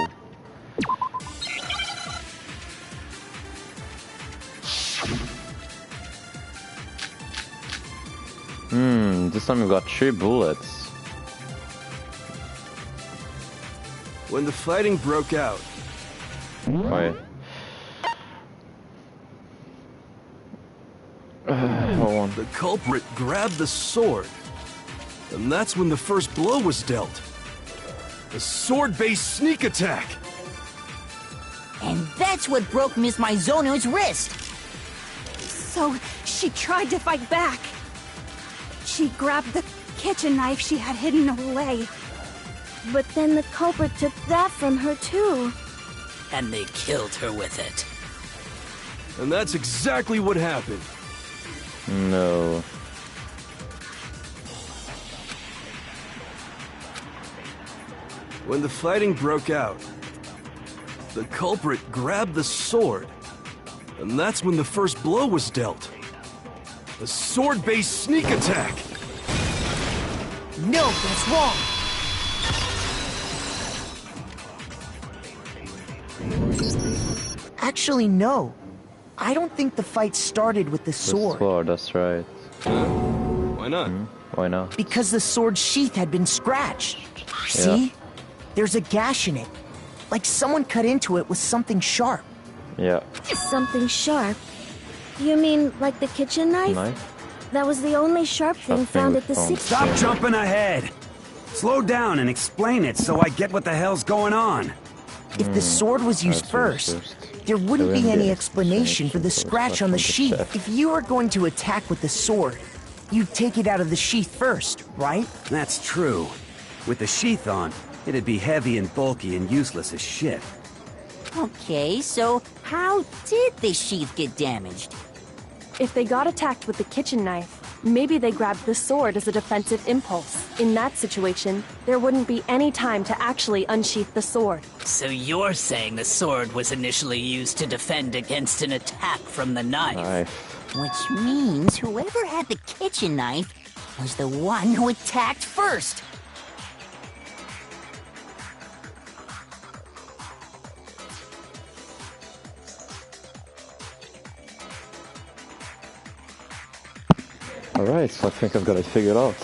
This time we got 3 bullets. When the fighting broke out. Wait. Hold on. The culprit grabbed the sword. And that's when the first blow was dealt. A sword-based sneak attack. And that's what broke Miss Mizono's wrist. So, she tried to fight back. She grabbed the kitchen knife she had hidden away. But then the culprit took that from her too. And they killed her with it. And that's exactly what happened. No. When the fighting broke out, the culprit grabbed the sword. And that's when the first blow was dealt. A sword-based sneak attack. No, that's wrong. Actually, no. I don't think the fight started with the sword. The sword, that's right. Why not? Why not? Because the sword's sheath had been scratched. See? Yeah. There's a gash in it. Like someone cut into it with something sharp. Yeah. Something sharp? You mean like the kitchen knife? That was the only sharp thing found at the scene. Stop jumping ahead! Slow down and explain it so I get what the hell's going on. If the sword was used first, there wouldn't be any explanation for the scratch on the sheath. If you are going to attack with the sword, you'd take it out of the sheath first, right? That's true. With the sheath on, it'd be heavy and bulky and useless as shit. Okay, so how did the sheath get damaged? If they got attacked with the kitchen knife, maybe they grabbed the sword as a defensive impulse. In that situation, there wouldn't be any time to actually unsheath the sword. So you're saying the sword was initially used to defend against an attack from the knife? Which means whoever had the kitchen knife was the one who attacked first. Alright, so I think I've got it figured out.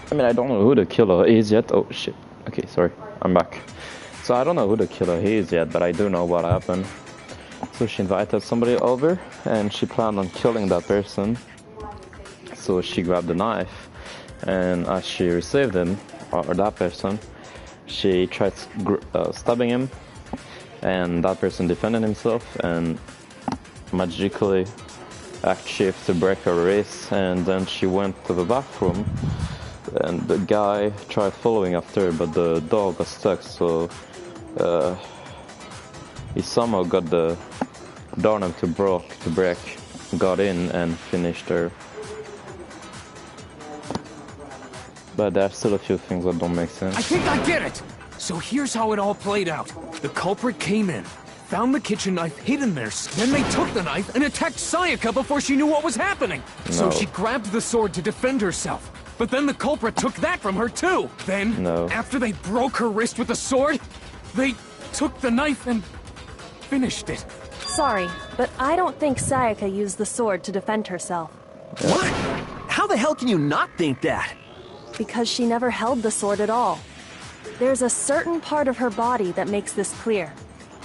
I mean, I don't know who the killer is yet. Oh, shit. Okay, sorry. I'm back. So I don't know who the killer is yet, but I do know what happened. So she invited somebody over, and she planned on killing that person. So she grabbed the knife, and as she received him, or that person, she tried stabbing him, and that person defended himself, and magically act shift to break her wrist, and then she went to the bathroom, and the guy tried following after her, but the door got stuck, so he somehow got the doorknob to break, got in and finished her. But there's still a few things that don't make sense. I think I get it! So here's how it all played out. The culprit came in, found the kitchen knife hidden there. Then they took the knife and attacked Sayaka before she knew what was happening. So she grabbed the sword to defend herself. But then the culprit took that from her too. Then, after they broke her wrist with the sword, they took the knife and finished it. Sorry, but I don't think Sayaka used the sword to defend herself. What? How the hell can you not think that? Because she never held the sword at all. There's a certain part of her body that makes this clear.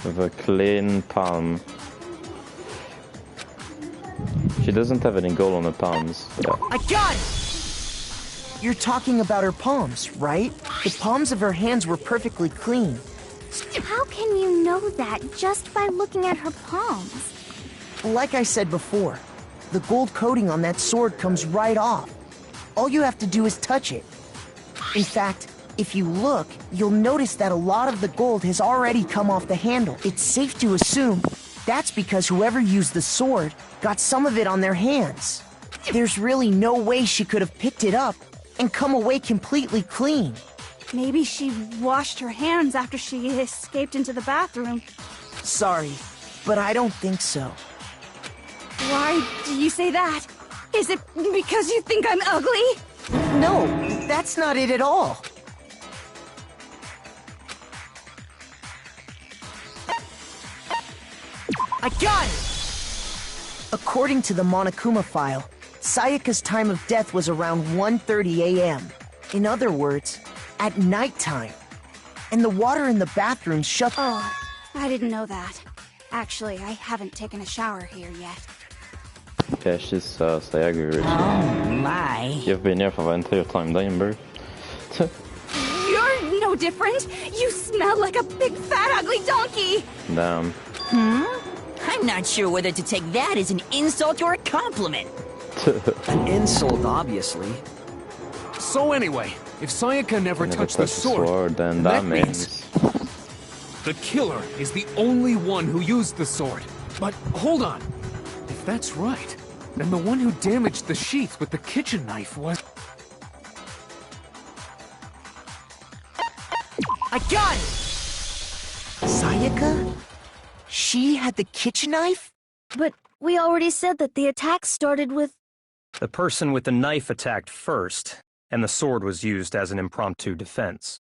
The clean palm. She doesn't have any gold on the palms. Yeah. I got it! You're talking about her palms, right? The palms of her hands were perfectly clean. How can you know that just by looking at her palms? Like I said before, the gold coating on that sword comes right off. All you have to do is touch it. In fact, if you look, you'll notice that a lot of the gold has already come off the handle. It's safe to assume that's because whoever used the sword got some of it on their hands. There's really no way she could have picked it up and come away completely clean. Maybe she washed her hands after she escaped into the bathroom. Sorry, but I don't think so. Why do you say that? Is it because you think I'm ugly? No, that's not it at all. I got it! According to the Monokuma file, Sayaka's time of death was around 1:30 a.m. In other words, at nighttime. And the water in the bathroom shut... Oh, I didn't know that. Actually, I haven't taken a shower here yet. Yeah, she's Sayaka. Oh my. You've been here for the entire time, damn, bro. You're no different. You smell like a big, fat, ugly donkey. Damn. I'm not sure whether to take that as an insult or a compliment. An insult, obviously. So anyway, if Sayaka never touched the sword, then that means the killer is the only one who used the sword. But hold on. If that's right, then the one who damaged the sheath with the kitchen knife was... I got it! Sayaka? She had the kitchen knife? But we already said that the attack started with... The person with the knife attacked first, and the sword was used as an impromptu defense.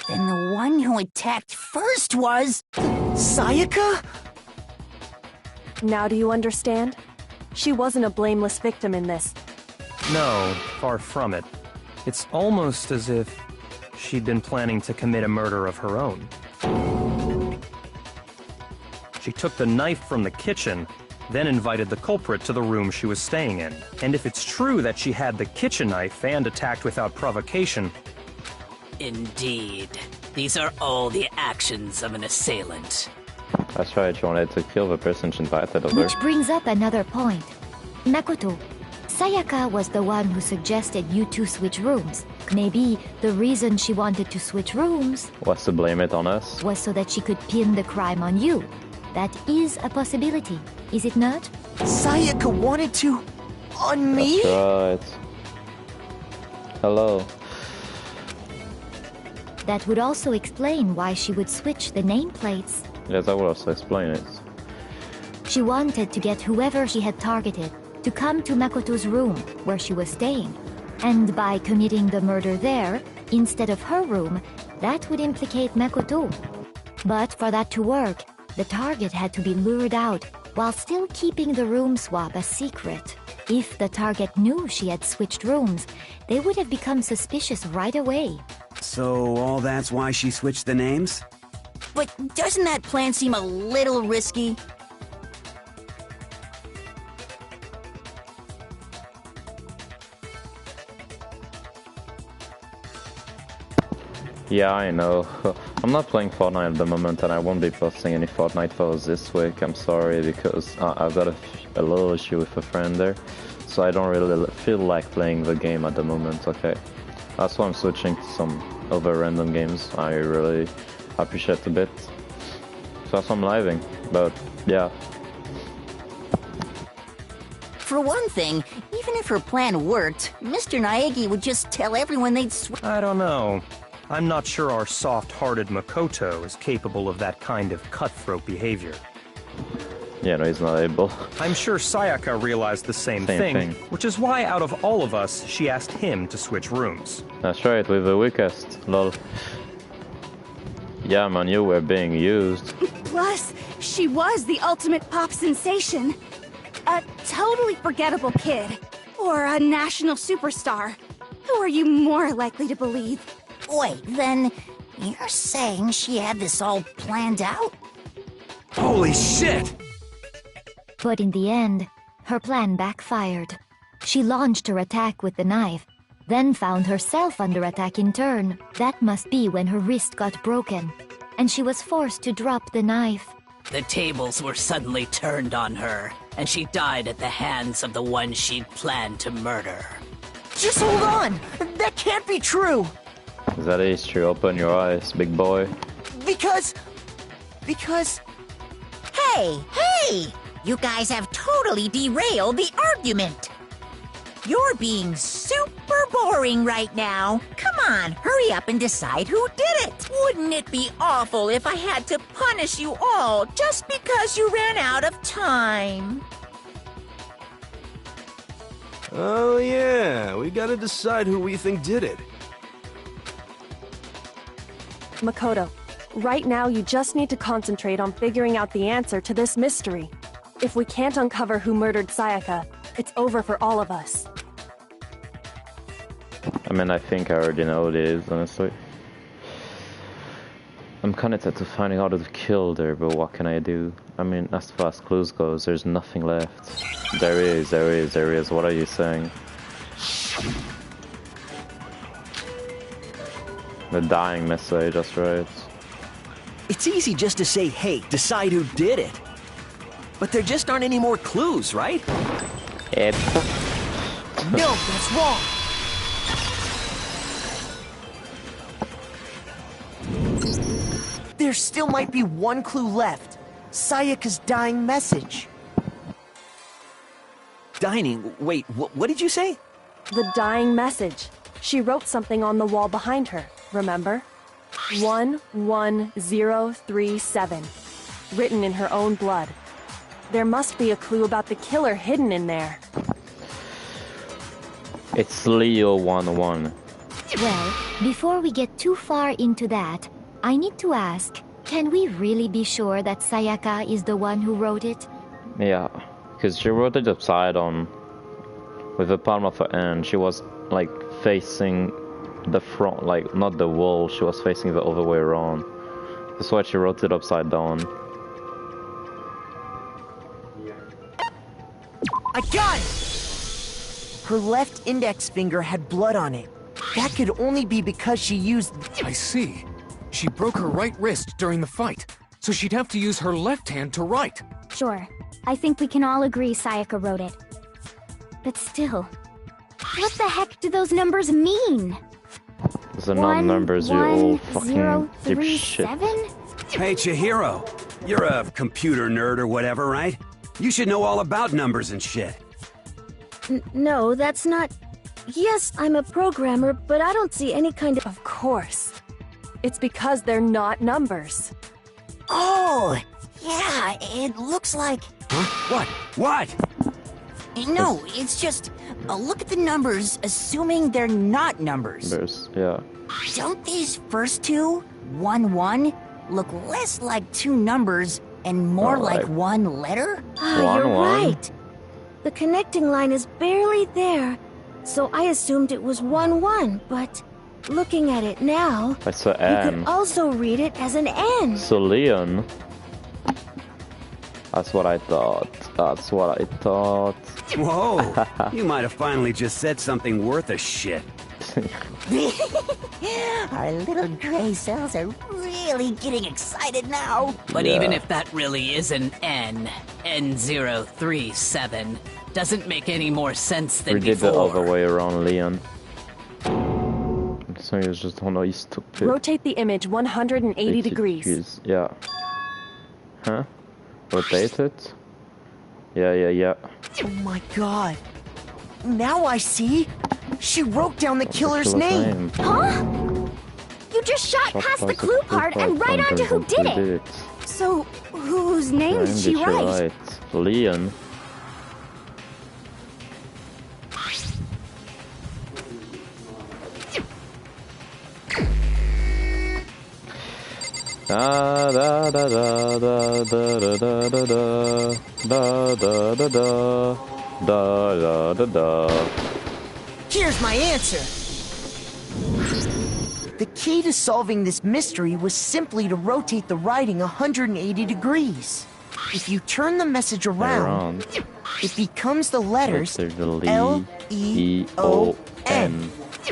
Then the one who attacked first was... Sayaka? Now do you understand? She wasn't a blameless victim in this. No, far from it. It's almost as if she'd been planning to commit a murder of her own. She took the knife from the kitchen, then invited the culprit to the room she was staying in. And if it's true that she had the kitchen knife and attacked without provocation... Indeed. These are all the actions of an assailant. That's right, she wanted to kill the person she invited over. Which brings up another point. Makoto, Sayaka was the one who suggested you two switch rooms. Maybe the reason she wanted to switch rooms was to blame it on us. Was so that she could pin the crime on you. That is a possibility, is it not? Sayaka wanted to... on me? That's right. Hello. That would also explain why she would switch the nameplates. Yes, that would also explain it. She wanted to get whoever she had targeted to come to Makoto's room where she was staying. And by committing the murder there, instead of her room, that would implicate Makoto. But for that to work, the target had to be lured out while still keeping the room swap a secret. If the target knew she had switched rooms, they would have become suspicious right away. So all that's why she switched the names? But doesn't that plan seem a little risky? Yeah, I know. I'm not playing Fortnite at the moment and I won't be posting any Fortnite photos this week. I'm sorry because I've got a little issue with a friend there. So I don't really feel like playing the game at the moment, okay? That's why I'm switching to some other random games I really appreciate a bit. So that's why I'm living, but yeah. For one thing, even if her plan worked, Mr. Naegi would just tell everyone they'd I don't know. I'm not sure our soft-hearted Makoto is capable of that kind of cutthroat behavior. Yeah, no, he's not able. I'm sure Sayaka realized the same thing, which is why out of all of us, she asked him to switch rooms. That's right, with the weakest, lol. Yeah, man, you were being used. Plus, she was the ultimate pop sensation. A totally forgettable kid. Or a national superstar. Who are you more likely to believe? Wait, then you're saying she had this all planned out? Holy shit! But in the end, her plan backfired. She launched her attack with the knife, then found herself under attack in turn. That must be when her wrist got broken, and she was forced to drop the knife. The tables were suddenly turned on her, and she died at the hands of the one she'd planned to murder. Just hold on! That can't be true! That is true. Open your eyes, big boy. Because... Hey! You guys have totally derailed the argument. You're being super boring right now. Come on, hurry up and decide who did it. Wouldn't it be awful if I had to punish you all just because you ran out of time? Oh yeah, we gotta decide who we think did it. Makoto, right now you just need to concentrate on figuring out the answer to this mystery. If we can't uncover who murdered Sayaka, it's over for all of us. I mean, I think I already know what it is, honestly. I'm committed to finding out who killed her, but what can I do? I mean, as far as clues goes, there's nothing left. There is. What are you saying? The dying message, that's right. It's easy just to say, hey, decide who did it. But there just aren't any more clues, right? No, that's wrong. There still might be one clue left. Sayaka's dying message. Dining? Wait, what did you say? The dying message. She wrote something on the wall behind her, remember? 11037. Written in her own blood. There must be a clue about the killer hidden in there. It's Leo 11. Well, before we get too far into that, I need to ask, can we really be sure that Sayaka is the one who wrote it? Yeah, because she wrote it upside down. With the palm of her hand, she was like facing the front, like not the wall, she was facing the other way around. That's why she wrote it upside down. I got it! Her left index finger had blood on it. That could only be because she used... I see. She broke her right wrist during the fight, so she'd have to use her left hand to write. Sure. I think we can all agree Sayaka wrote it. But still, what the heck do those numbers mean? Those are not numbers, you all fucking 3, dipshit. 7? Hey, Chihiro. You're a computer nerd or whatever, right? You should know all about numbers and shit. No, that's not... Yes, I'm a programmer, but I don't see any kind of... Of course. It's because they're not numbers. Oh, yeah, it looks like... Huh? What? No, it's just... look at the numbers, assuming they're not numbers. Yeah. Don't these first two, 1-1, look less like two numbers and more like one letter? You're right. The connecting line is barely there, so I assumed it was 1-1, but looking at it now, That's an you N. could also read it as an N. So Leon. That's what I thought. Whoa, you might have finally just said something worth a shit. Our little gray cells are really getting excited now. But even if that really is an N037, doesn't make any more sense than We did before. the other way around, Leon. So he was just on the stupid. Rotate the image 180 degrees. Yeah. Huh? Rotate it? Yeah. Oh my god. Now I see. She wrote down the killer's name. Huh? You just shot past the clue part and right onto who did it. So, whose name did she write? Leon. Da da da da da da da da da da da da da da da. Here's my answer. The key to solving this mystery was simply to rotate the writing 180 degrees. If you turn the message around, it becomes the letters L-E-O-N.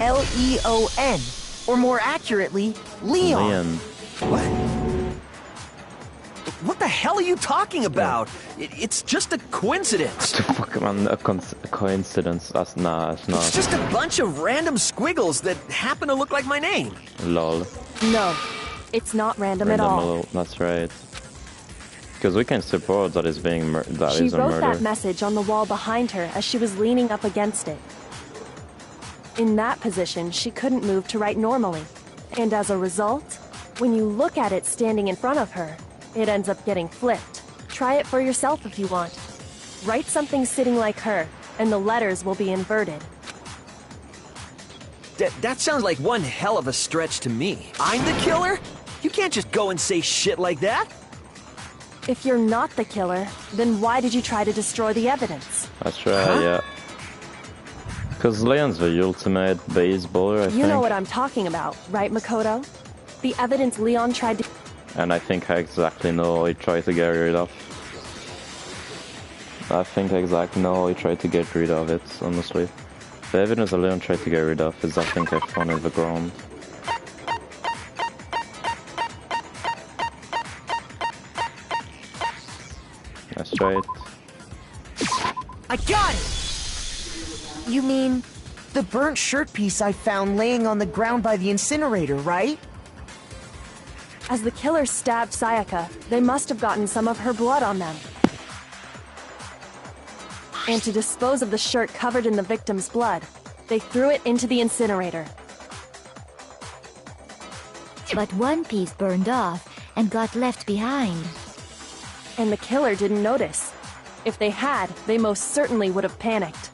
L-E-O-N. Or more accurately, Leon. What the hell are you talking about? It's just a coincidence. Fuck man, a coincidence. That's not. It's just a bunch of random squiggles that happen to look like my name. Lol. No, it's not random at all. That's right. Because we can support that is being She wrote that message on the wall behind her as she was leaning up against it. In that position, she couldn't move to write normally. And as a result, when you look at it standing in front of her, it ends up getting flipped. Try it for yourself if you want. Write something sitting like her, and the letters will be inverted. That sounds like one hell of a stretch to me. I'm the killer? You can't just go and say shit like that. If you're not the killer, then why did you try to destroy the evidence? That's right, yeah. Because Leon's the ultimate baseballer, I think. You know what I'm talking about, right, Makoto? The evidence Leon tried to... And I think I exactly know what he tried to get rid of. I think I exactly know how he tried to get rid of it, honestly. The evidence Leon tried to get rid of is I think I found in the ground. That's right. I got it! You mean the burnt shirt piece I found laying on the ground by the incinerator, right? As the killer stabbed Sayaka, they must have gotten some of her blood on them. And to dispose of the shirt covered in the victim's blood, they threw it into the incinerator. But one piece burned off and got left behind. And the killer didn't notice. If they had, they most certainly would have panicked.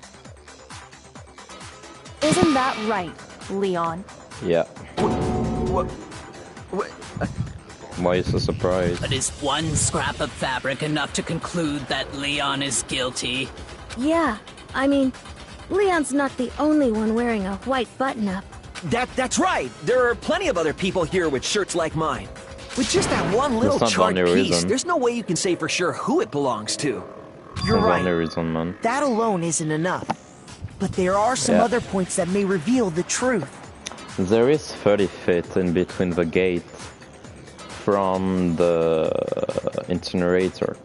Isn't that right, Leon? Yeah. Why are you so surprised? But is one scrap of fabric enough to conclude that Leon is guilty? Yeah, I mean, Leon's not the only one wearing a white button-up. That's right! There are plenty of other people here with shirts like mine. With just that one little charred piece, there's no way you can say for sure who it belongs to. You're right. Reason, man. That alone isn't enough. But there are some other points that may reveal the truth. There is 30 feet in between the gate from the incinerator.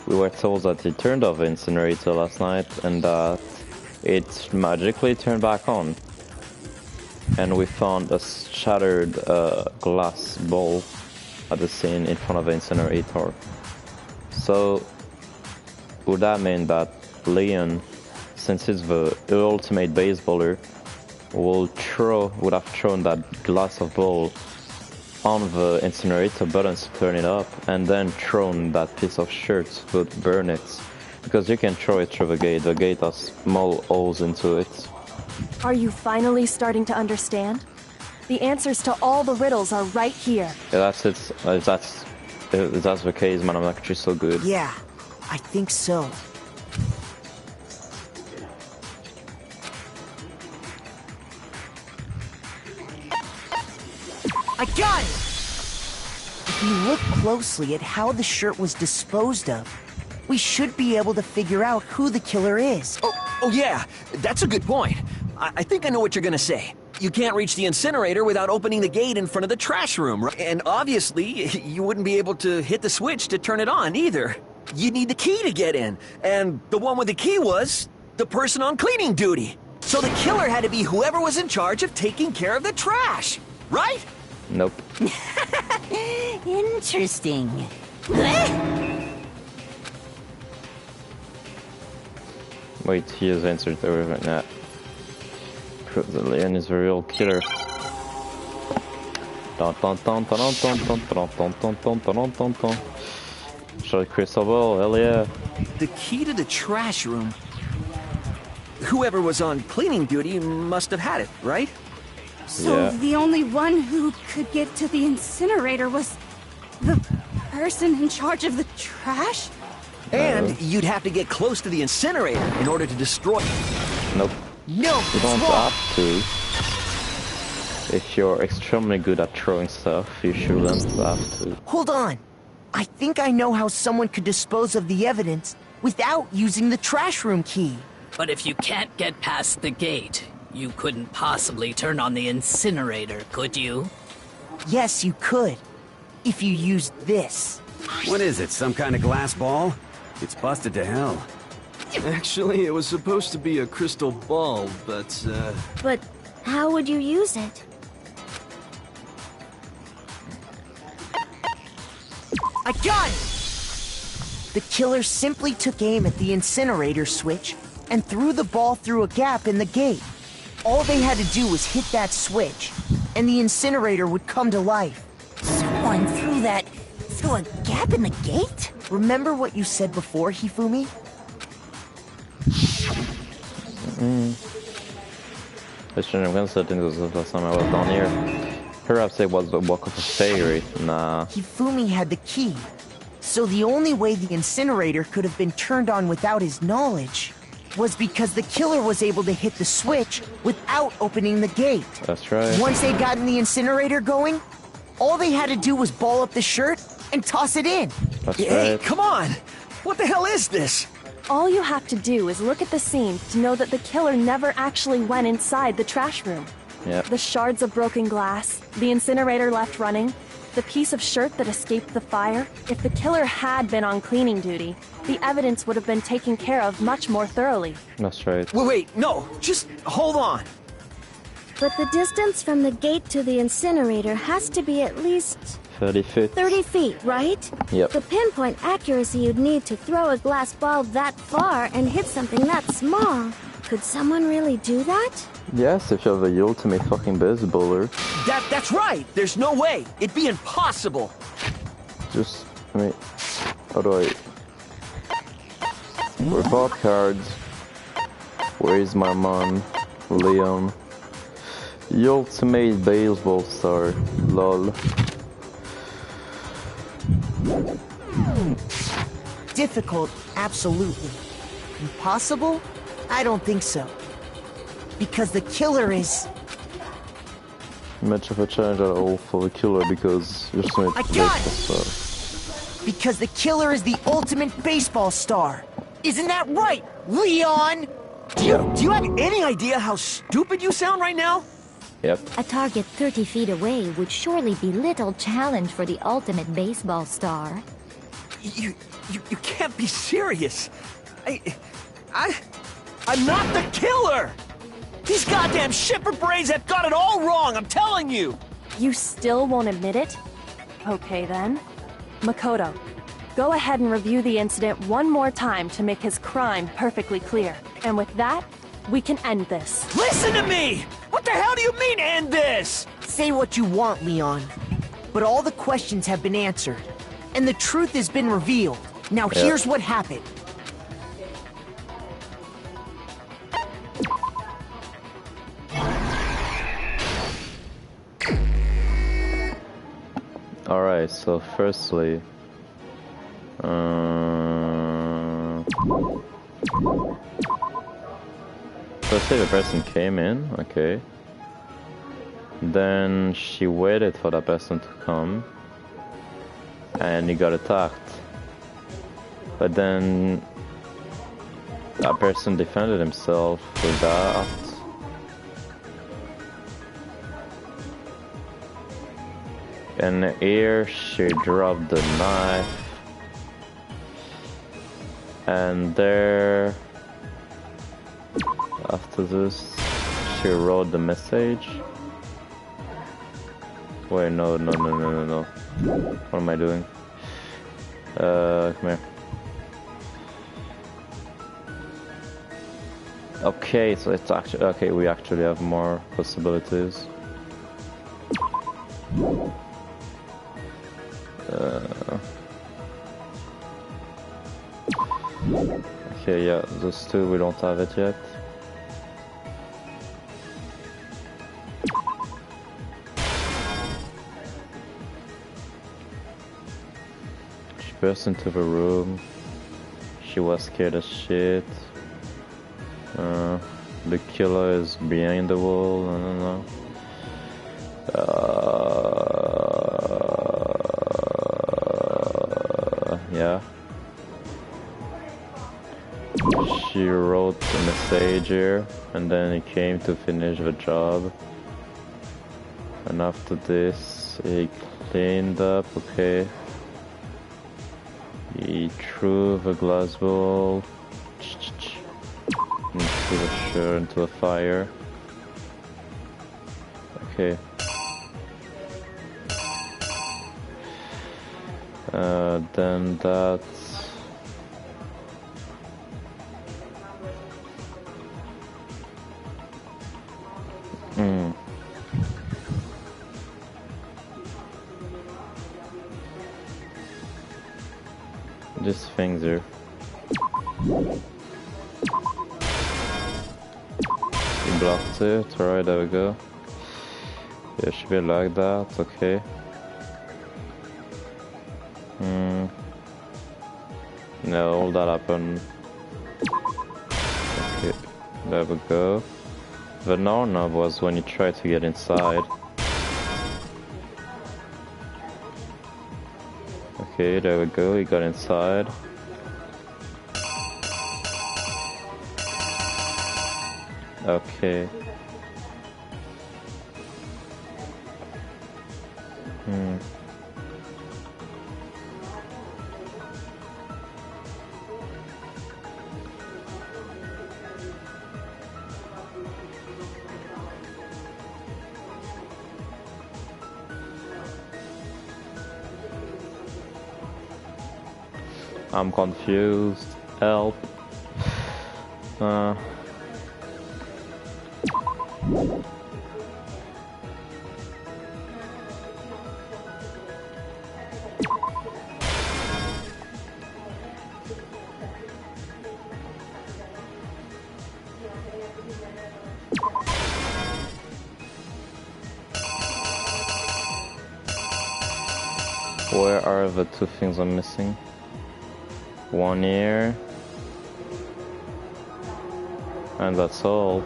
We were told that it turned off the incinerator last night and that it magically turned back on. And we found a shattered glass bowl at the scene in front of the incinerator. So, would that mean that Leon, since he's the ultimate baseballer, would have thrown that glass of bowl on the incinerator buttons to turn it up, and then thrown that piece of shirt to burn it? Because you can throw it through the gate. The gate has small holes into it. Are you finally starting to understand? The answers to all the riddles are right here. Yeah, that's it. If that's the case, man, I'm actually so good. Yeah, I think so. I got it! If you look closely at how the shirt was disposed of, we should be able to figure out who the killer is. Oh yeah, that's a good point. I think I know what you're gonna say. You can't reach the incinerator without opening the gate in front of the trash room, right? And obviously, you wouldn't be able to hit the switch to turn it on either. You'd need the key to get in, and the one with the key was the person on cleaning duty. So the killer had to be whoever was in charge of taking care of the trash, right? Nope. Interesting. Wait, he has answered everything. Nah. The Leon is the real killer. Shot crystal ball, hell yeah. The key to the trash room. Whoever was on cleaning duty must have had it, right? So the only one who could get to the incinerator was the person in charge of the trash? And you'd have to get close to the incinerator in order to destroy it. Nope. No, you don't have to. If you're extremely good at throwing stuff, you shouldn't have to. Hold on. I think I know how someone could dispose of the evidence without using the trash room key. But if you can't get past the gate, you couldn't possibly turn on the incinerator, could you? Yes, you could. If you used this. What is it, some kind of glass ball? It's busted to hell. Actually, it was supposed to be a crystal ball, but, But how would you use it? I got it! The killer simply took aim at the incinerator switch and threw the ball through a gap in the gate. All they had to do was hit that switch, and the incinerator would come to life. Someone threw a gap in the gate? Remember what you said before, Hifumi? I shouldn't have considered this the last time I was down here. Perhaps it was the walk of a fairy. Nah. Hifumi had the key, so the only way the incinerator could have been turned on without his knowledge was because the killer was able to hit the switch without opening the gate. That's right. Once they'd gotten the incinerator going, All they had to do was ball up the shirt and toss it in. Hey, come on! What the hell is this? All you have to do is look at the scene to know that the killer never actually went inside the trash room. Yep. The shards of broken glass, the incinerator left running, the piece of shirt that escaped the fire. If the killer had been on cleaning duty, the evidence would have been taken care of much more thoroughly. That's right. Wait, no, just hold on. But the distance from the gate to the incinerator has to be at least 30 feet. 30 feet, right? Yep. The pinpoint accuracy you'd need to throw a glass ball that far and hit something that small. Could someone really do that? Yes, if you have the ultimate fucking baseballer. That's right. There's no way. It'd be impossible. Just, I mean, how do I... Report cards. Where is my mom? Leon. The ultimate baseball star. Lol. Difficult, absolutely. Impossible? I don't think so. Because the killer is... Much of a challenge at all for the killer because you're so I got it! Because the killer is the ultimate baseball star. Isn't that right, Leon? Do you have any idea how stupid you sound right now? Yep. A target 30 feet away would surely be little challenge for the ultimate baseball star. You can't be serious. I'm not the killer! These goddamn shipper brains have got it all wrong, I'm telling you! You still won't admit it? Okay then. Makoto, go ahead and review the incident one more time to make his crime perfectly clear. And with that, we can end this. Listen to me! What the hell do you mean, end this? Say what you want, Leon. But all the questions have been answered. And the truth has been revealed. Now here's what happened. Alright, so firstly... Let's say the person came in, okay. Then she waited for that person to come. And he got attacked. But then... that person defended himself with that. And here she dropped the knife. And there... after this, she wrote the message. Wait, no. What am I doing? Come here. Okay, so it's actually... okay, we actually have more possibilities. Okay, yeah, those two, we don't have it yet. She burst into the room. She was scared as shit. The killer is behind the wall, I don't know. Yeah. She wrote a message here, and then he came to finish the job. And after this, he cleaned up, okay. He threw the glass ball. And threw the shirt into a fire. Okay. Then that's... Just things here. You blocked it, alright, there we go. Yeah, should be like that, okay. No, all that happened. Okay, there we go. The doorknob was when you tried to get inside. Okay, there we go, he got inside. Okay. I'm confused. Help. Where are the two things I'm missing? One here. And that's all.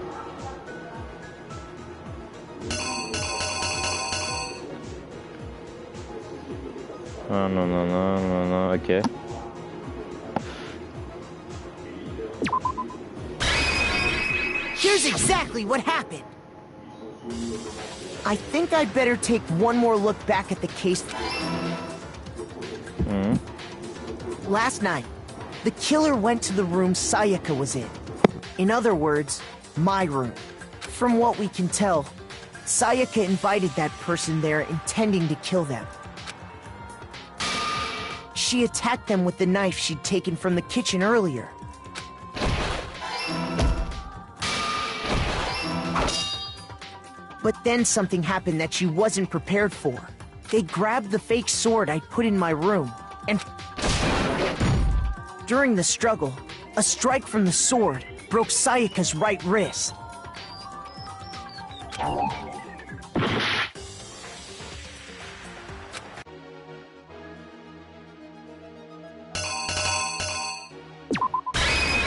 Oh, no, okay. Here's exactly what happened. I think I'd better take one more look back at the case. Last night, the killer went to the room Sayaka was in. In other words, my room. From what we can tell, Sayaka invited that person there intending to kill them. She attacked them with the knife she'd taken from the kitchen earlier. But then something happened that she wasn't prepared for. They grabbed the fake sword I'd put in my room, and during the struggle, a strike from the sword broke Sayaka's right wrist.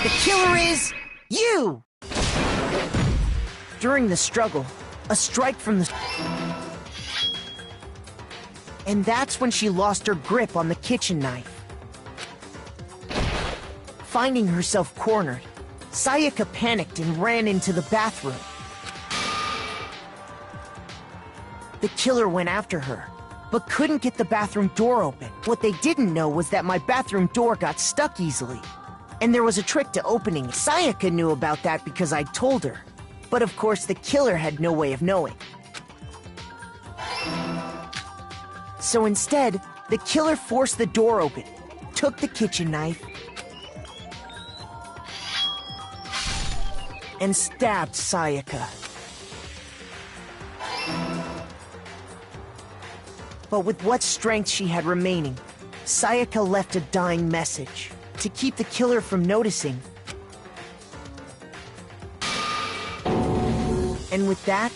The killer is you! During the struggle, a strike from the... And that's when she lost her grip on the kitchen knife. Finding herself cornered, Sayaka panicked and ran into the bathroom. The killer went after her, but couldn't get the bathroom door open. What they didn't know was that my bathroom door got stuck easily, and there was a trick to opening it. Sayaka knew about that because I'd told her, but of course the killer had no way of knowing. So instead, the killer forced the door open, took the kitchen knife, and stabbed Sayaka. But with what strength she had remaining, Sayaka left a dying message to keep the killer from noticing. And with that,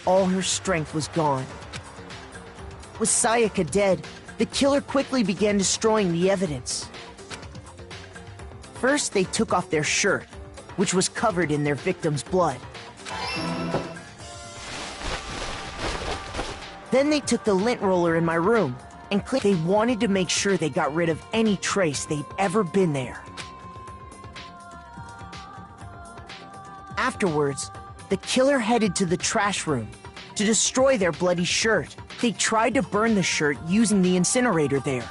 all her strength was gone. With Sayaka dead, the killer quickly began destroying the evidence. First, they took off their shirt, which was covered in their victim's blood. Then they took the lint roller in my room and they wanted to make sure they got rid of any trace they'd ever been there. Afterwards, the killer headed to the trash room to destroy their bloody shirt. They tried to burn the shirt using the incinerator there.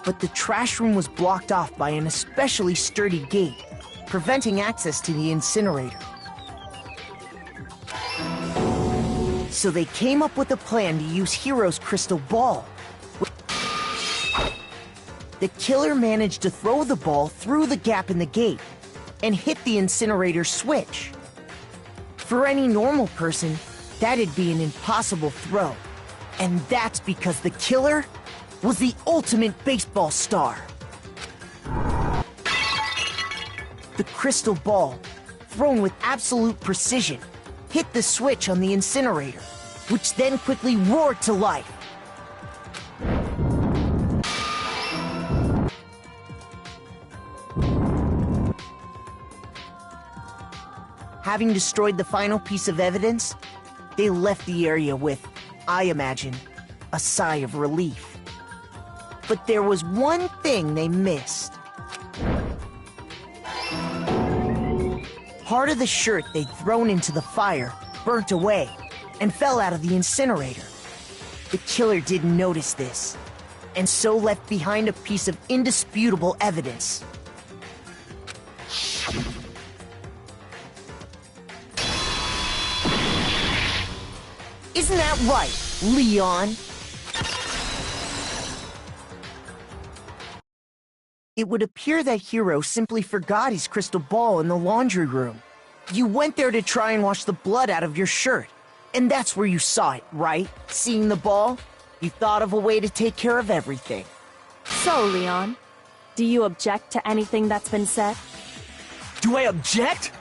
But the trash room was blocked off by an especially sturdy gate, preventing access to the incinerator. So they came up with a plan to use Hero's crystal ball. The killer managed to throw the ball through the gap in the gate and hit the incinerator switch. For any normal person, that'd be an impossible throw. And that's because the killer was the ultimate baseball star. The crystal ball, thrown with absolute precision, hit the switch on the incinerator, which then quickly roared to life. Having destroyed the final piece of evidence, they left the area with, I imagine, a sigh of relief. But there was one thing they missed. Part of the shirt they'd thrown into the fire burnt away and fell out of the incinerator. The killer didn't notice this, and so left behind a piece of indisputable evidence. Isn't that right, Leon? It would appear that Hero simply forgot his crystal ball in the laundry room. You went there to try and wash the blood out of your shirt, and that's where you saw it, right? Seeing the ball? You thought of a way to take care of everything. So, Leon, do you object to anything that's been said? Do I object?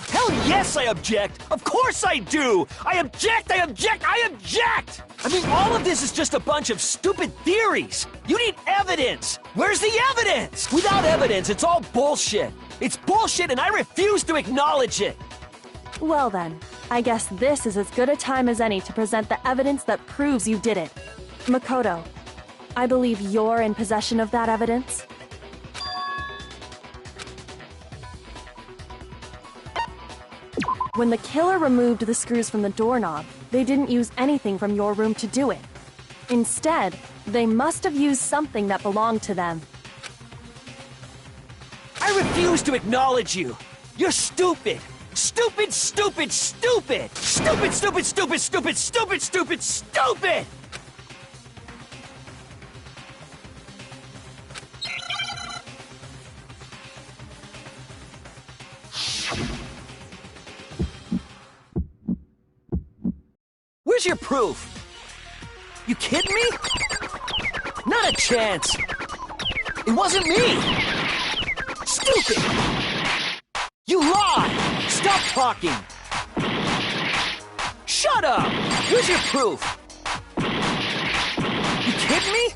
Hell yes, I object! Of course I do! I object! I object! I object! I mean, all of this is just a bunch of stupid theories! You need evidence! Where's the evidence? Without evidence, it's all bullshit! It's bullshit and I refuse to acknowledge it! Well then, I guess this is as good a time as any to present the evidence that proves you did it. Makoto, I believe you're in possession of that evidence? When the killer removed the screws from the doorknob, they didn't use anything from your room to do it. Instead, they must have used something that belonged to them. I refuse to acknowledge you! You're stupid! Stupid, stupid, stupid! Stupid, stupid, stupid, stupid, stupid, stupid, stupid! Where's your proof? You kidding me? Not a chance! It wasn't me! Stupid! You lie! Stop talking! Shut up! Where's your proof? You kidding me?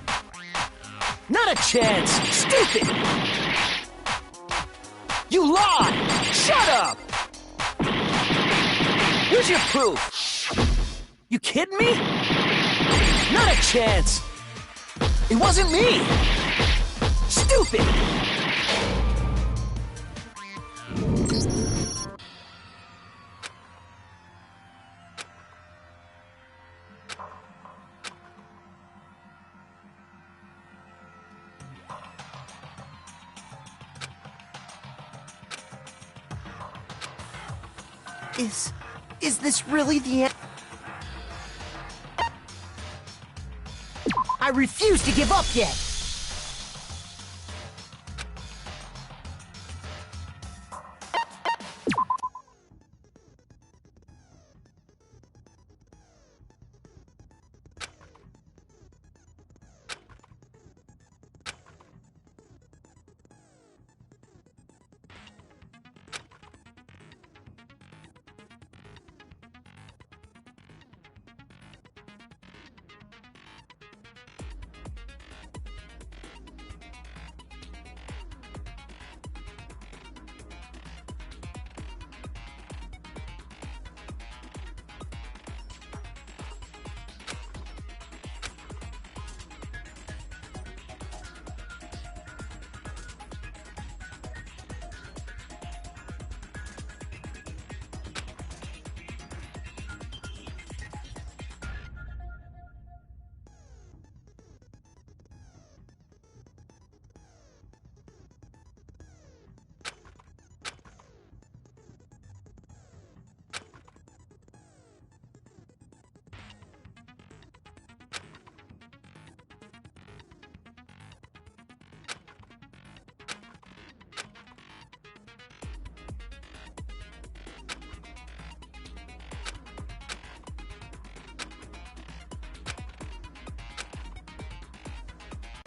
Not a chance! Stupid! You lie! Shut up! Where's your proof? You kidding me? Not a chance! It wasn't me! Stupid! Is this really the end? I refuse to give up yet!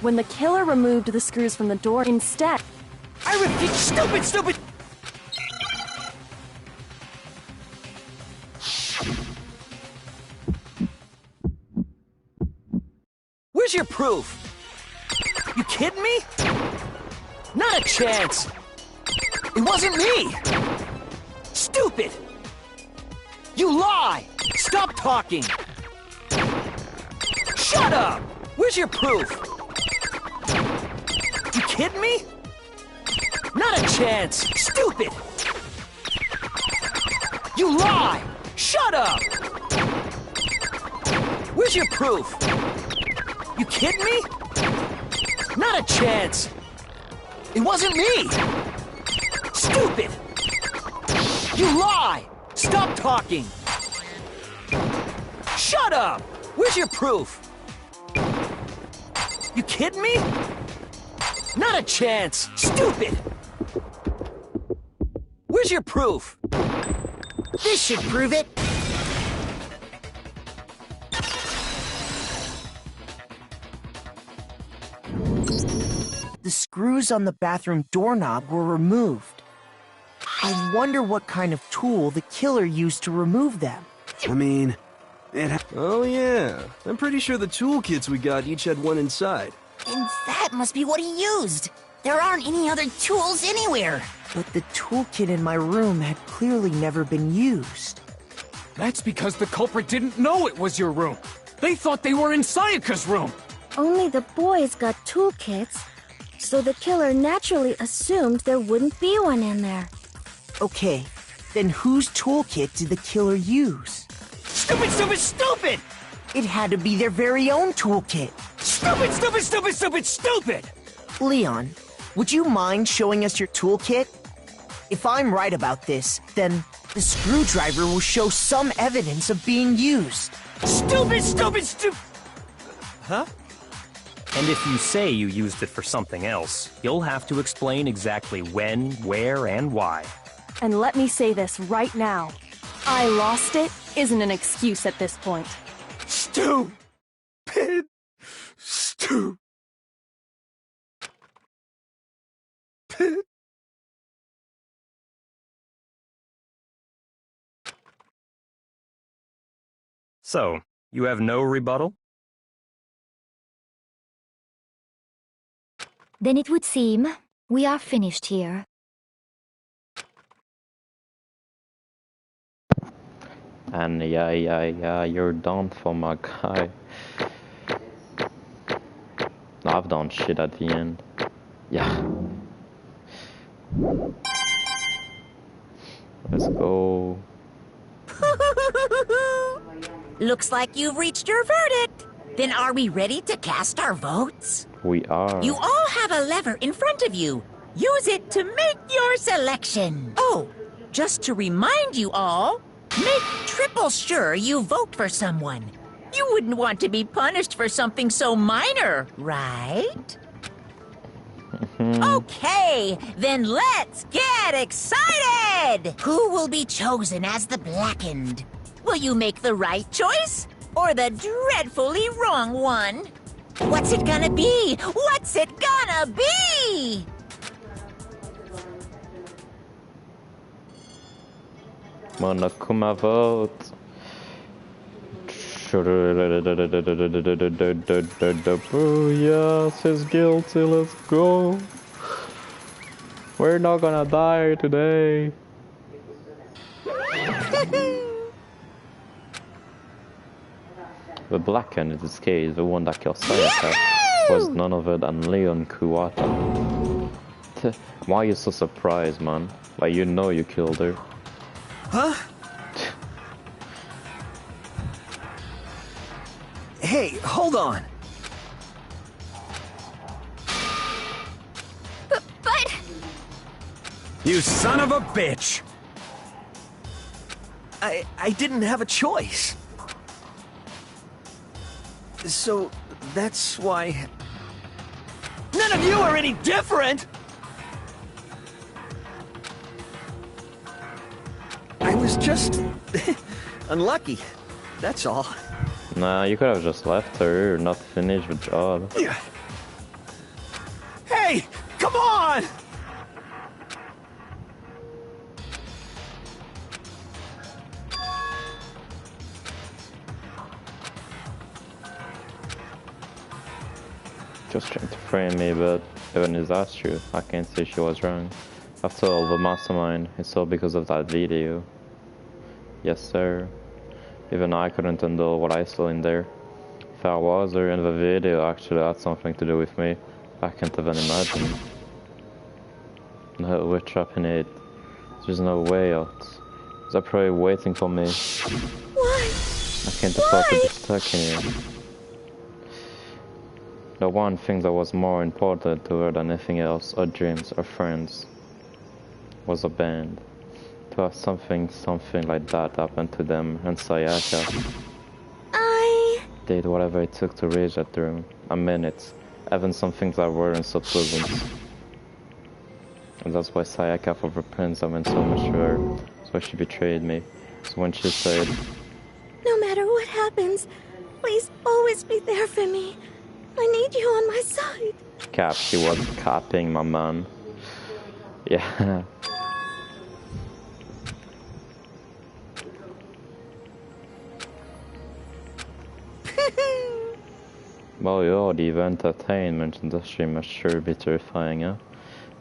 When the killer removed the screws from the door, instead... I repeat, stupid, stupid! Where's your proof? You kidding me? Not a chance! It wasn't me! Stupid! You lie! Stop talking! Shut up! Where's your proof? kidding me? Not a chance! Stupid! You lie! Shut up! Where's your proof? You kidding me? Not a chance! It wasn't me! Stupid! You lie! Stop talking! Shut up! Where's your proof? You kidding me? Not a chance! Stupid! Where's your proof? This should prove it. The screws on the bathroom doorknob were removed. I wonder what kind of tool the killer used to remove them. I mean, Oh yeah, I'm pretty sure the toolkits we got each had one inside. And that must be what he used. There aren't any other tools anywhere. But the toolkit in my room had clearly never been used. That's because the culprit didn't know it was your room. They thought they were in Sayaka's room. Only the boys got toolkits, so the killer naturally assumed there wouldn't be one in there. Okay, then whose toolkit did the killer use? Stupid, stupid, stupid! It had to be their very own toolkit. Stupid, stupid, stupid, stupid, stupid! Leon, would you mind showing us your toolkit? If I'm right about this, then the screwdriver will show some evidence of being used. Stupid, stupid, stupid! Huh? And if you say you used it for something else, you'll have to explain exactly when, where, and why. And let me say this right now. I lost it isn't an excuse at this point. Stupid! Stupid! So, you have no rebuttal? Then it would seem we are finished here. And yeah, you're done for my guy. I've done shit at the end. Yeah. Let's go. Looks like you've reached your verdict. Then are we ready to cast our votes? We are. You all have a lever in front of you. Use it to make your selection. Oh, just to remind you all, make triple sure you vote for someone. You wouldn't want to be punished for something so minor, right? Okay, then let's get excited! Who will be chosen as the Blackened? Will you make the right choice? Or the dreadfully wrong one? What's it gonna be? What's it gonna be? Monokuma vote. Yes, he's guilty, let's go. We're not gonna die today. The Blackened in this case, the one that killed Sayaka, was none other than Leon Kuwata. Why are you so surprised, man? Like, you know you killed her. Huh? Hey, hold on. But... You son of a bitch! I didn't have a choice. So, that's why... None of you are any different! I was just... unlucky. That's all. Nah, you could have just left her or not finished the job. Hey! Come on! Just trying to frame me, but even if that's true, I can't say she was wrong. After all, the mastermind is all because of that video. Yes, sir. Even I couldn't handle what I saw in there. If I was there and the video actually had something to do with me, I can't even imagine. No, we're trapped in it. There's no way out. They're probably waiting for me. Why? I can't afford to be stuck in here. The one thing that was more important to her than anything else, or dreams, or friends, was a band. To have something like that happen to them and Sayaka. I did whatever it took to reach that room. A minute. Even some things that weren't so pleasant. And that's why Sayaka for repentance I meant so much to her. That's why she betrayed me. So when she said, no matter what happens, please always be there for me. I need you on my side. Cap, she was capping, my man. Yeah. Well, yeah, the entertainment industry must sure be terrifying, huh?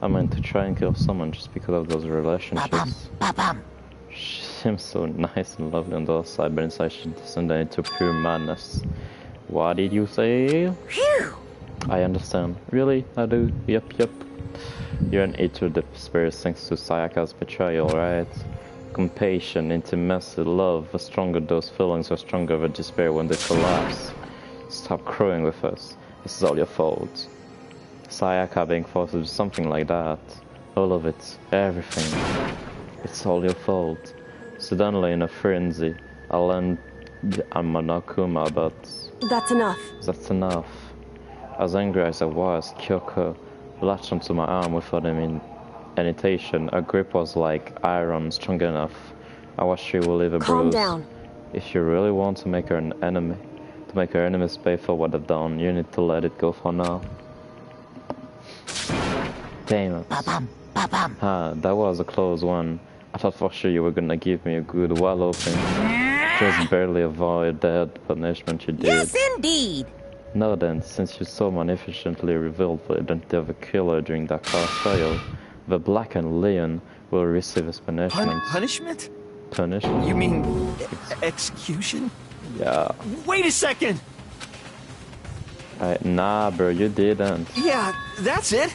I meant to try and kill someone just because of those relationships. She seems so nice and lovely on the outside, but inside she descended into pure madness. What did you say? Phew! I understand. Really? I do? Yep. You're an eater of despair thanks to Sayaka's betrayal, right? Compassion, intimacy, love, the stronger those feelings, the stronger the despair when they collapse. Stop crowing with us. This is all your fault. Sayaka being forced to do something like that. All of it. Everything. It's all your fault. Suddenly in a frenzy, I learned I'm Monokuma, but... That's enough. That's enough. As angry as I was, Kyoko latched onto my arm without any hesitation. Her grip was like iron, strong enough. I was sure she will leave a bruise. Calm down. If you really want to make her an enemy, to make her enemies pay for what they've done, you need to let it go for now. Damn it. That was a close one. I thought for sure you were gonna give me a good walloping. Just barely avoid that punishment you did. Yes, indeed! No then, since you so magnificently revealed the identity of the killer during that car trial, the blackened Leon will receive his punishment. Punishment? Punishment? You mean execution? Yeah. Wait a second! Nah, bro, you didn't. Yeah, that's it.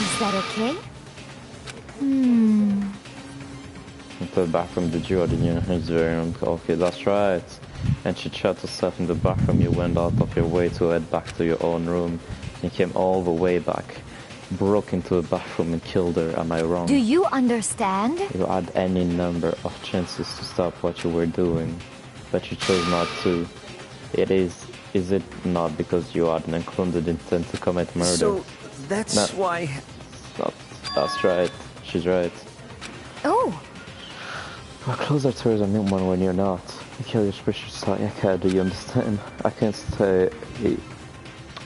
Is that okay? Into the bathroom, did you or did you? It's very okay, that's right. And she shut herself in the bathroom. You went out of your way to head back to your own room. You came all the way back, broke into the bathroom and killed her. Am I wrong? Do you understand? You had any number of chances to stop what you were doing, but you chose not to. Is it not because you had an included intent to commit murder? So, that's why... That's right. She's right. Oh! We're closer to her than anyone when you're not. You kill your precious Sayaka, do you understand? I can't say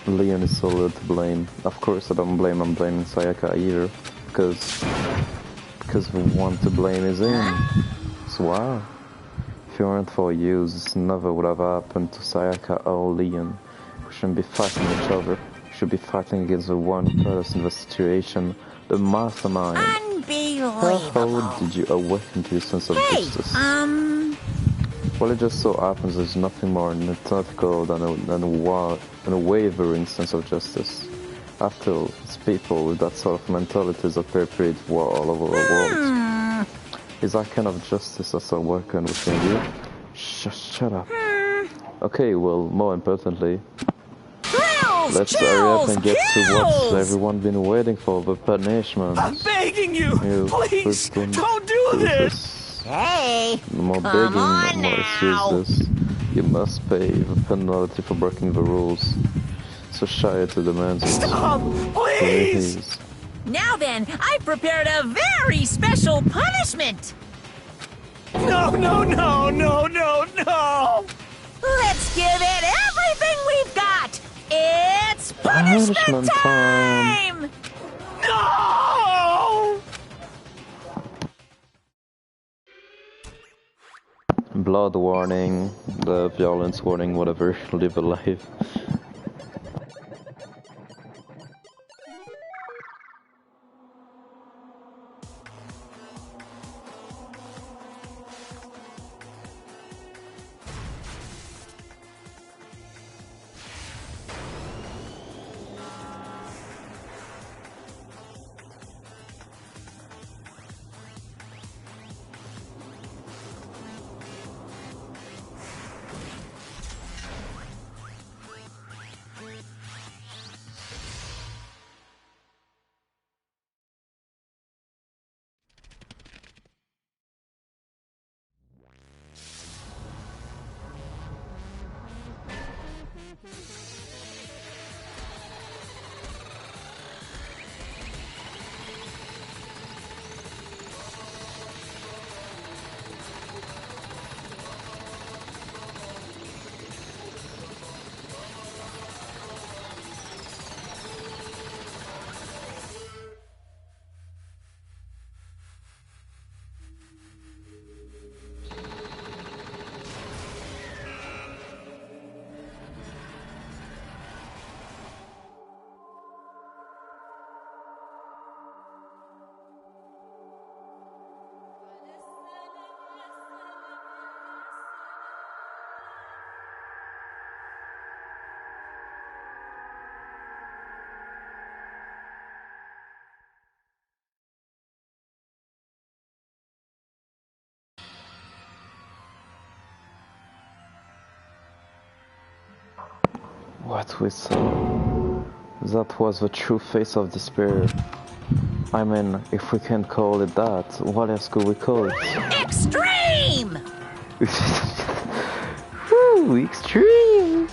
Leon is solely to blame. Of course I don't blame, I'm blaming Sayaka either. Because the one to blame is him. So wow. If it weren't for you, this never would have happened to Sayaka or Leon. We shouldn't be fighting each other. We should be fighting against the one person in the situation, the mastermind. Unbelievable. How did you awaken to your sense of justice? Well, it just so happens there's nothing more antithetical than a wavering sense of justice. After all, it's people with that sort of mentality that perpetrate war all over the world. Is that kind of justice that's awakened within you? Shut up. Okay, well, more importantly, let's hurry up and get to what's everyone been waiting for, the punishment. I'm begging you! Please, don't do this! Hey! No more begging, no more excuses. You must pay the penalty for breaking the rules. So Sayaka demands it. Stop! Please! Now then, I've prepared a very special punishment! No! Let's give it everything we've got! It's punishment time! No! Blood warning, the violence warning, whatever, live a life. What we saw. That was the true face of despair. I mean, if we can't call it that, what else could we call it? Extreme! Woo, extreme!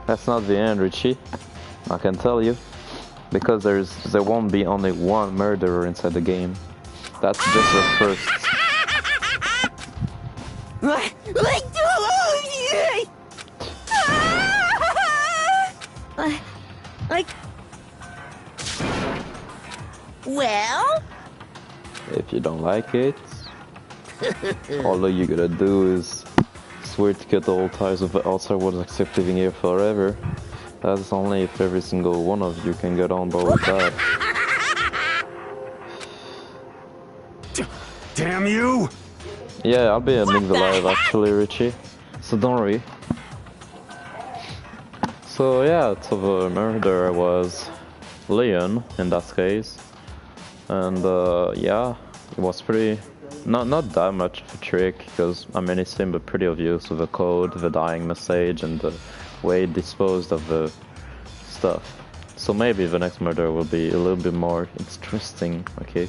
That's not the end, Richie. I can tell you. Because there won't be only one murderer inside the game. That's just the first. Well? If you don't like it, all you gotta do is swear to cut all ties with the outside world except living here forever. That's only if every single one of you can get on board with that. Damn you! Yeah, I'll be ending the live actually, Richie. So don't worry. So yeah, so the murderer was Leon in that case. And yeah, it was pretty... Not that much of a trick, because I mean it seemed pretty obvious with the code, the dying message, and the way it disposed of the stuff. So maybe the next murder will be a little bit more interesting, okay?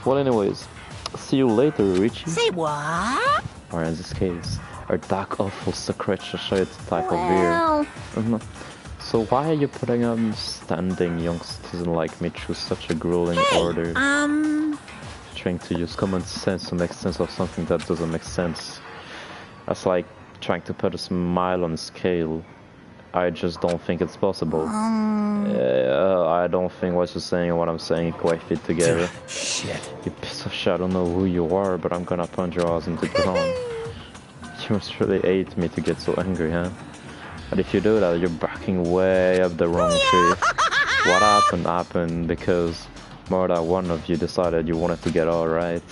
Well anyways, see you later, Richie. Say what? Or in this case, our dark awful secret shade type of beer. So why are you putting an standing young citizen like me through such a grueling order? Trying to use common sense to make sense of something that doesn't make sense. That's like trying to put a smile on a scale. I just don't think it's possible. I don't think what you're saying and what I'm saying quite fit together. Shit. You piece of shit, I don't know who you are, but I'm gonna punch your ass into the ground. You must really hate me to get so angry, huh? But if you do that, you're backing way up the wrong tree. What happened because more than one of you decided you wanted to get alright.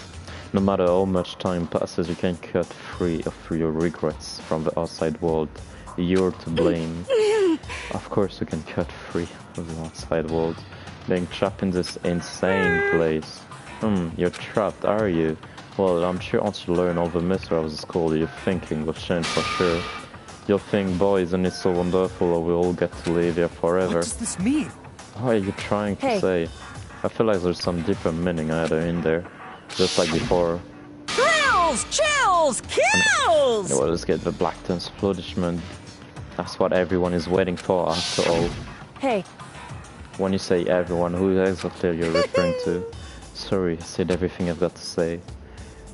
No matter how much time passes, you can't cut free of your regrets from the outside world. You're to blame. Of course you can cut free of the outside world. Being trapped in this insane place. You're trapped, are you? Well, I'm sure once you learn all the mystery of the school, your thinking will change for sure. You'll think, boy, isn't it so wonderful, or we all get to live here forever. What does this mean? What are you trying to say? I feel like there's some deeper meaning either in there. Just like before. Thrills! Chills! Kills! Well, let's get the Black Tons applaudishment. That's what everyone is waiting for after all. Hey. When you say everyone, who exactly are you referring to? Sorry, I said everything I've got to say.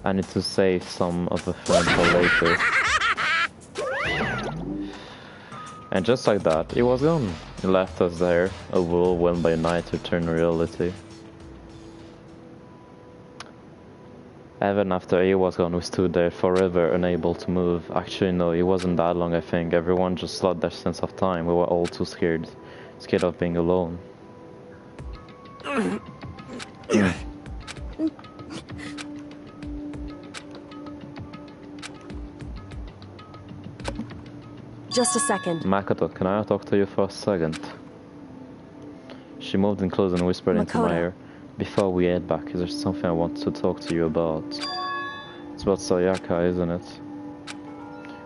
I need to save some of the fun for later. And just like that, he was gone. He left us there, a whirlwind by night to turn reality. Even after he was gone, we stood there forever, unable to move. Actually, no, it wasn't that long, I think. Everyone just lost their sense of time. We were all too scared. Scared of being alone. Just a second. Makoto, can I talk to you for a second? She moved in close and whispered into my ear. Before we head back, there's something I want to talk to you about. It's about Sayaka, isn't it?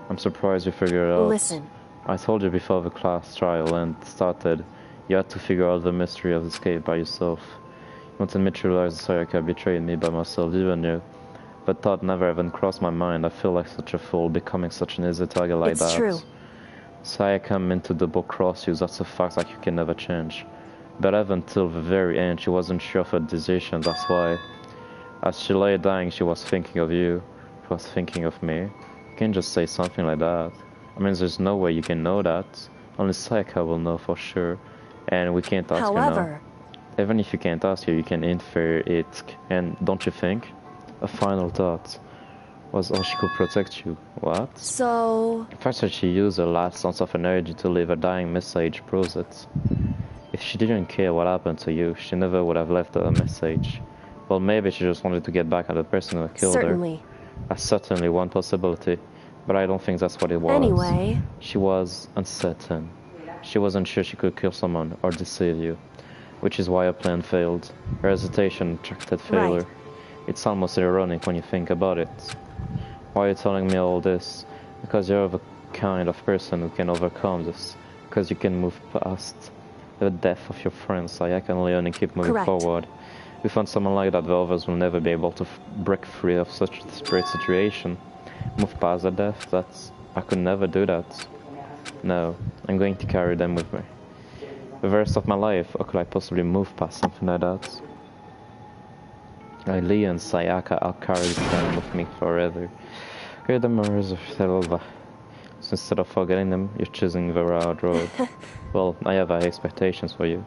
I'm surprised you figured it out. Listen. I told you before the class trial and started, you had to figure out the mystery of the escape by yourself. You wanted me to realize Sayaka betrayed me by myself, even you. But thought never even crossed my mind. I feel like such a fool, becoming such an easy target like that. It's true. Sayaka meant to double cross you, that's a fact that you can never change. But even until the very end, she wasn't sure of her decision, that's why. As she lay dying, she was thinking of you. She was thinking of me. You can't just say something like that. I mean, there's no way you can know that. Only Sayaka will know for sure. And we can't ask her now. Even if you can't ask her, you can infer it. And don't you think? A final thought. Was all she could protect you. What? So... The fact that she used her last ounce of energy to leave a dying message proves it. If she didn't care what happened to you, she never would have left a message. Well, maybe she just wanted to get back at the person who killed her. That's certainly one possibility, but I don't think that's what it was. Anyway... She was uncertain. She wasn't sure she could kill someone or deceive you, which is why her plan failed. Her hesitation attracted failure. Right. It's almost ironic when you think about it. Why are you telling me all this? Because you're the kind of person who can overcome this, because you can move past the death of your friends. Sayaka and Leon and keep moving forward. We found someone like that, the others will never be able to break free of such a desperate situation. Move past the death, I could never do that. No, I'm going to carry them with me. The rest of my life, how could I possibly move past something like that? Leon and Sayaka, I'll carry them with me forever. Great memories of Selva. So instead of forgetting them, you're choosing the hard road. Well, I have high expectations for you.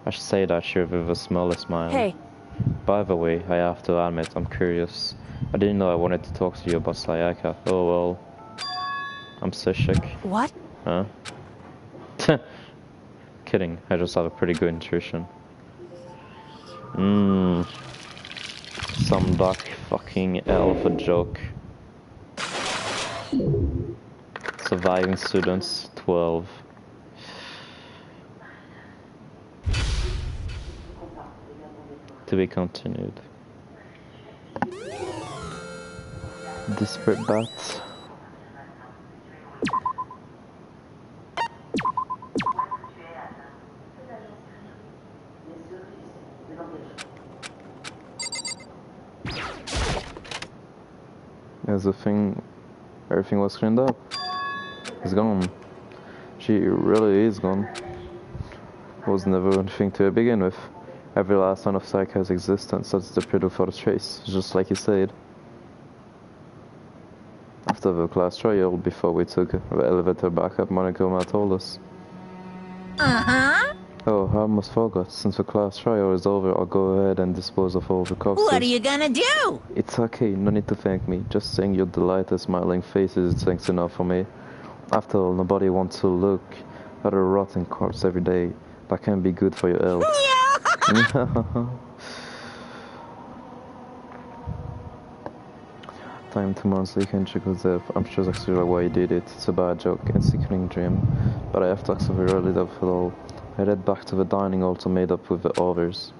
I should say that you're with a smallest smile. Hey. By the way, I have to admit, I'm curious. I didn't know I wanted to talk to you about Sayaka. Oh well. I'm so sick. What? Huh? Kidding, I just have a pretty good intuition. Some dark fucking hell of a joke. Surviving students, 12. To be continued. Desperate bats. As everything was cleaned up. It's gone. She really is gone. Was never anything to begin with. Every last one of Sayaka's existence has disappeared without a trace, just like you said. After the class trial, before we took the elevator back up, Monica told us. Oh, I almost forgot. Since the class trial is over, I'll go ahead and dispose of all the corpses. What are you gonna do? It's okay, no need to thank me. Just seeing your delighted smiling faces is thanks enough for me. After all, nobody wants to look at a rotten corpse every day. That can't be good for your health. Time tomorrow so you can check with Zev. I'm sure that's actually why he did it. It's a bad joke and sickening dream. But I have to severely of it all. I head back to the dining hall to meet up with the others.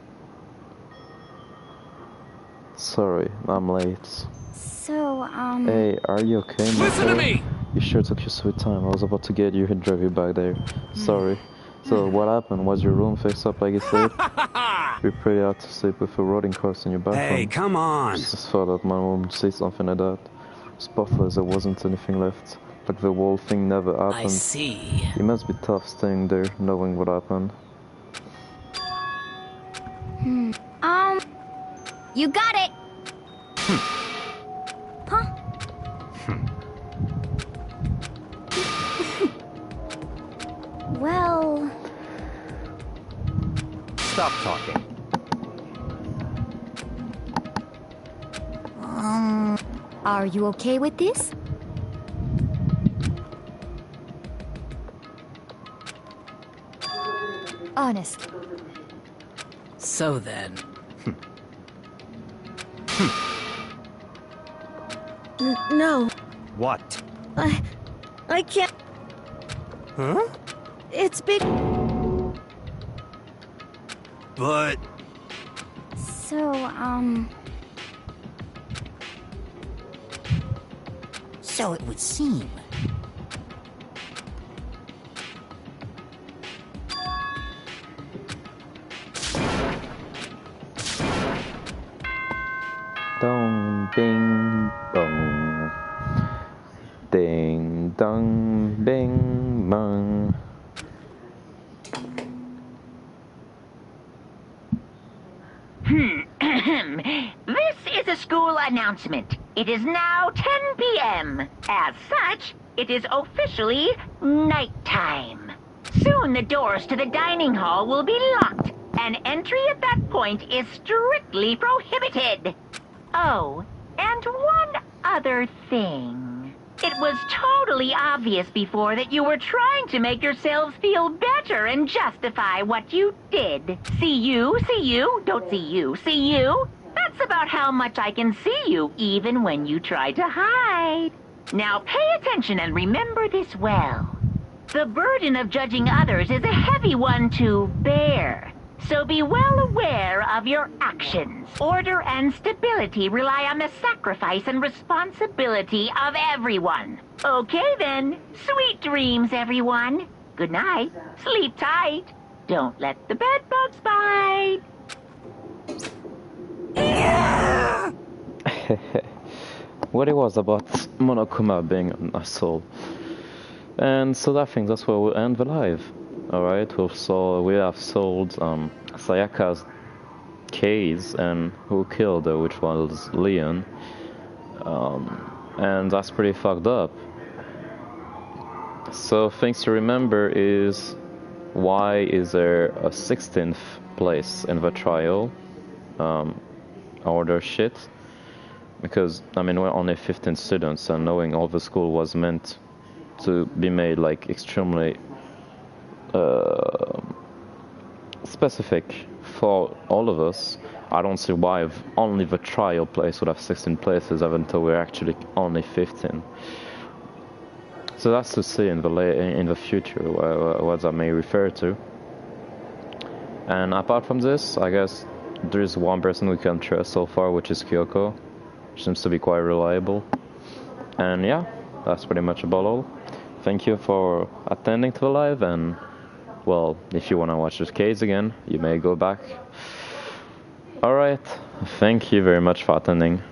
Sorry, I'm late. So, Hey, are you okay, Michael? Listen to me! You sure took your sweet time. I was about to get you and drive you back there. Sorry. So, what happened? Was your room fixed up like you said? You're pretty hard to sleep with a rotting corpse in your bathroom. Hey, come on! Just thought that my mom would say something like that. Spotless, there wasn't anything left. Like the whole thing never happened. I see. It must be tough staying there, knowing what happened. You got it! Huh? Well... Stop talking. Are you okay with this? Honest. So then... No. What? I can't... Huh? It's big... But... So, So it would seem. Dong, ding, dong. Ding, dong, bing, bong. This is a school announcement. It is now 10 p.m. As such, it is officially nighttime. Soon the doors to the dining hall will be locked, and entry at that point is strictly prohibited. Oh, and one other thing. It was totally obvious before that you were trying to make yourselves feel better and justify what you did. See you, don't see you, see you. That's about how much I can see you, even when you try to hide. Now pay attention and remember this well. The burden of judging others is a heavy one to bear. So be well aware of your actions. Order and stability rely on the sacrifice and responsibility of everyone. Okay then. Sweet dreams, everyone. Good night. Sleep tight. Don't let the bedbugs bite. What it was about Monokuma being an asshole. And so I think that's where we'll end the live. Alright, we have solved Sayaka's case and who killed her, which was Leon. And that's pretty fucked up. So things to remember is, why is there a 16th place in the trial? Order shit. Because, I mean, we're only 15 students, and knowing all the school was meant to be made, like, extremely specific for all of us, I don't see why only the trial place would have 16 places, even though we're actually only 15. So that's to see in the future, what that may refer to. And apart from this, I guess there's one person we can trust so far, which is Kyoko. She seems to be quite reliable. And yeah, that's pretty much about all. Thank you for attending to the live, and well, if you want to watch this case again, you may go back. Alright, thank you very much for attending.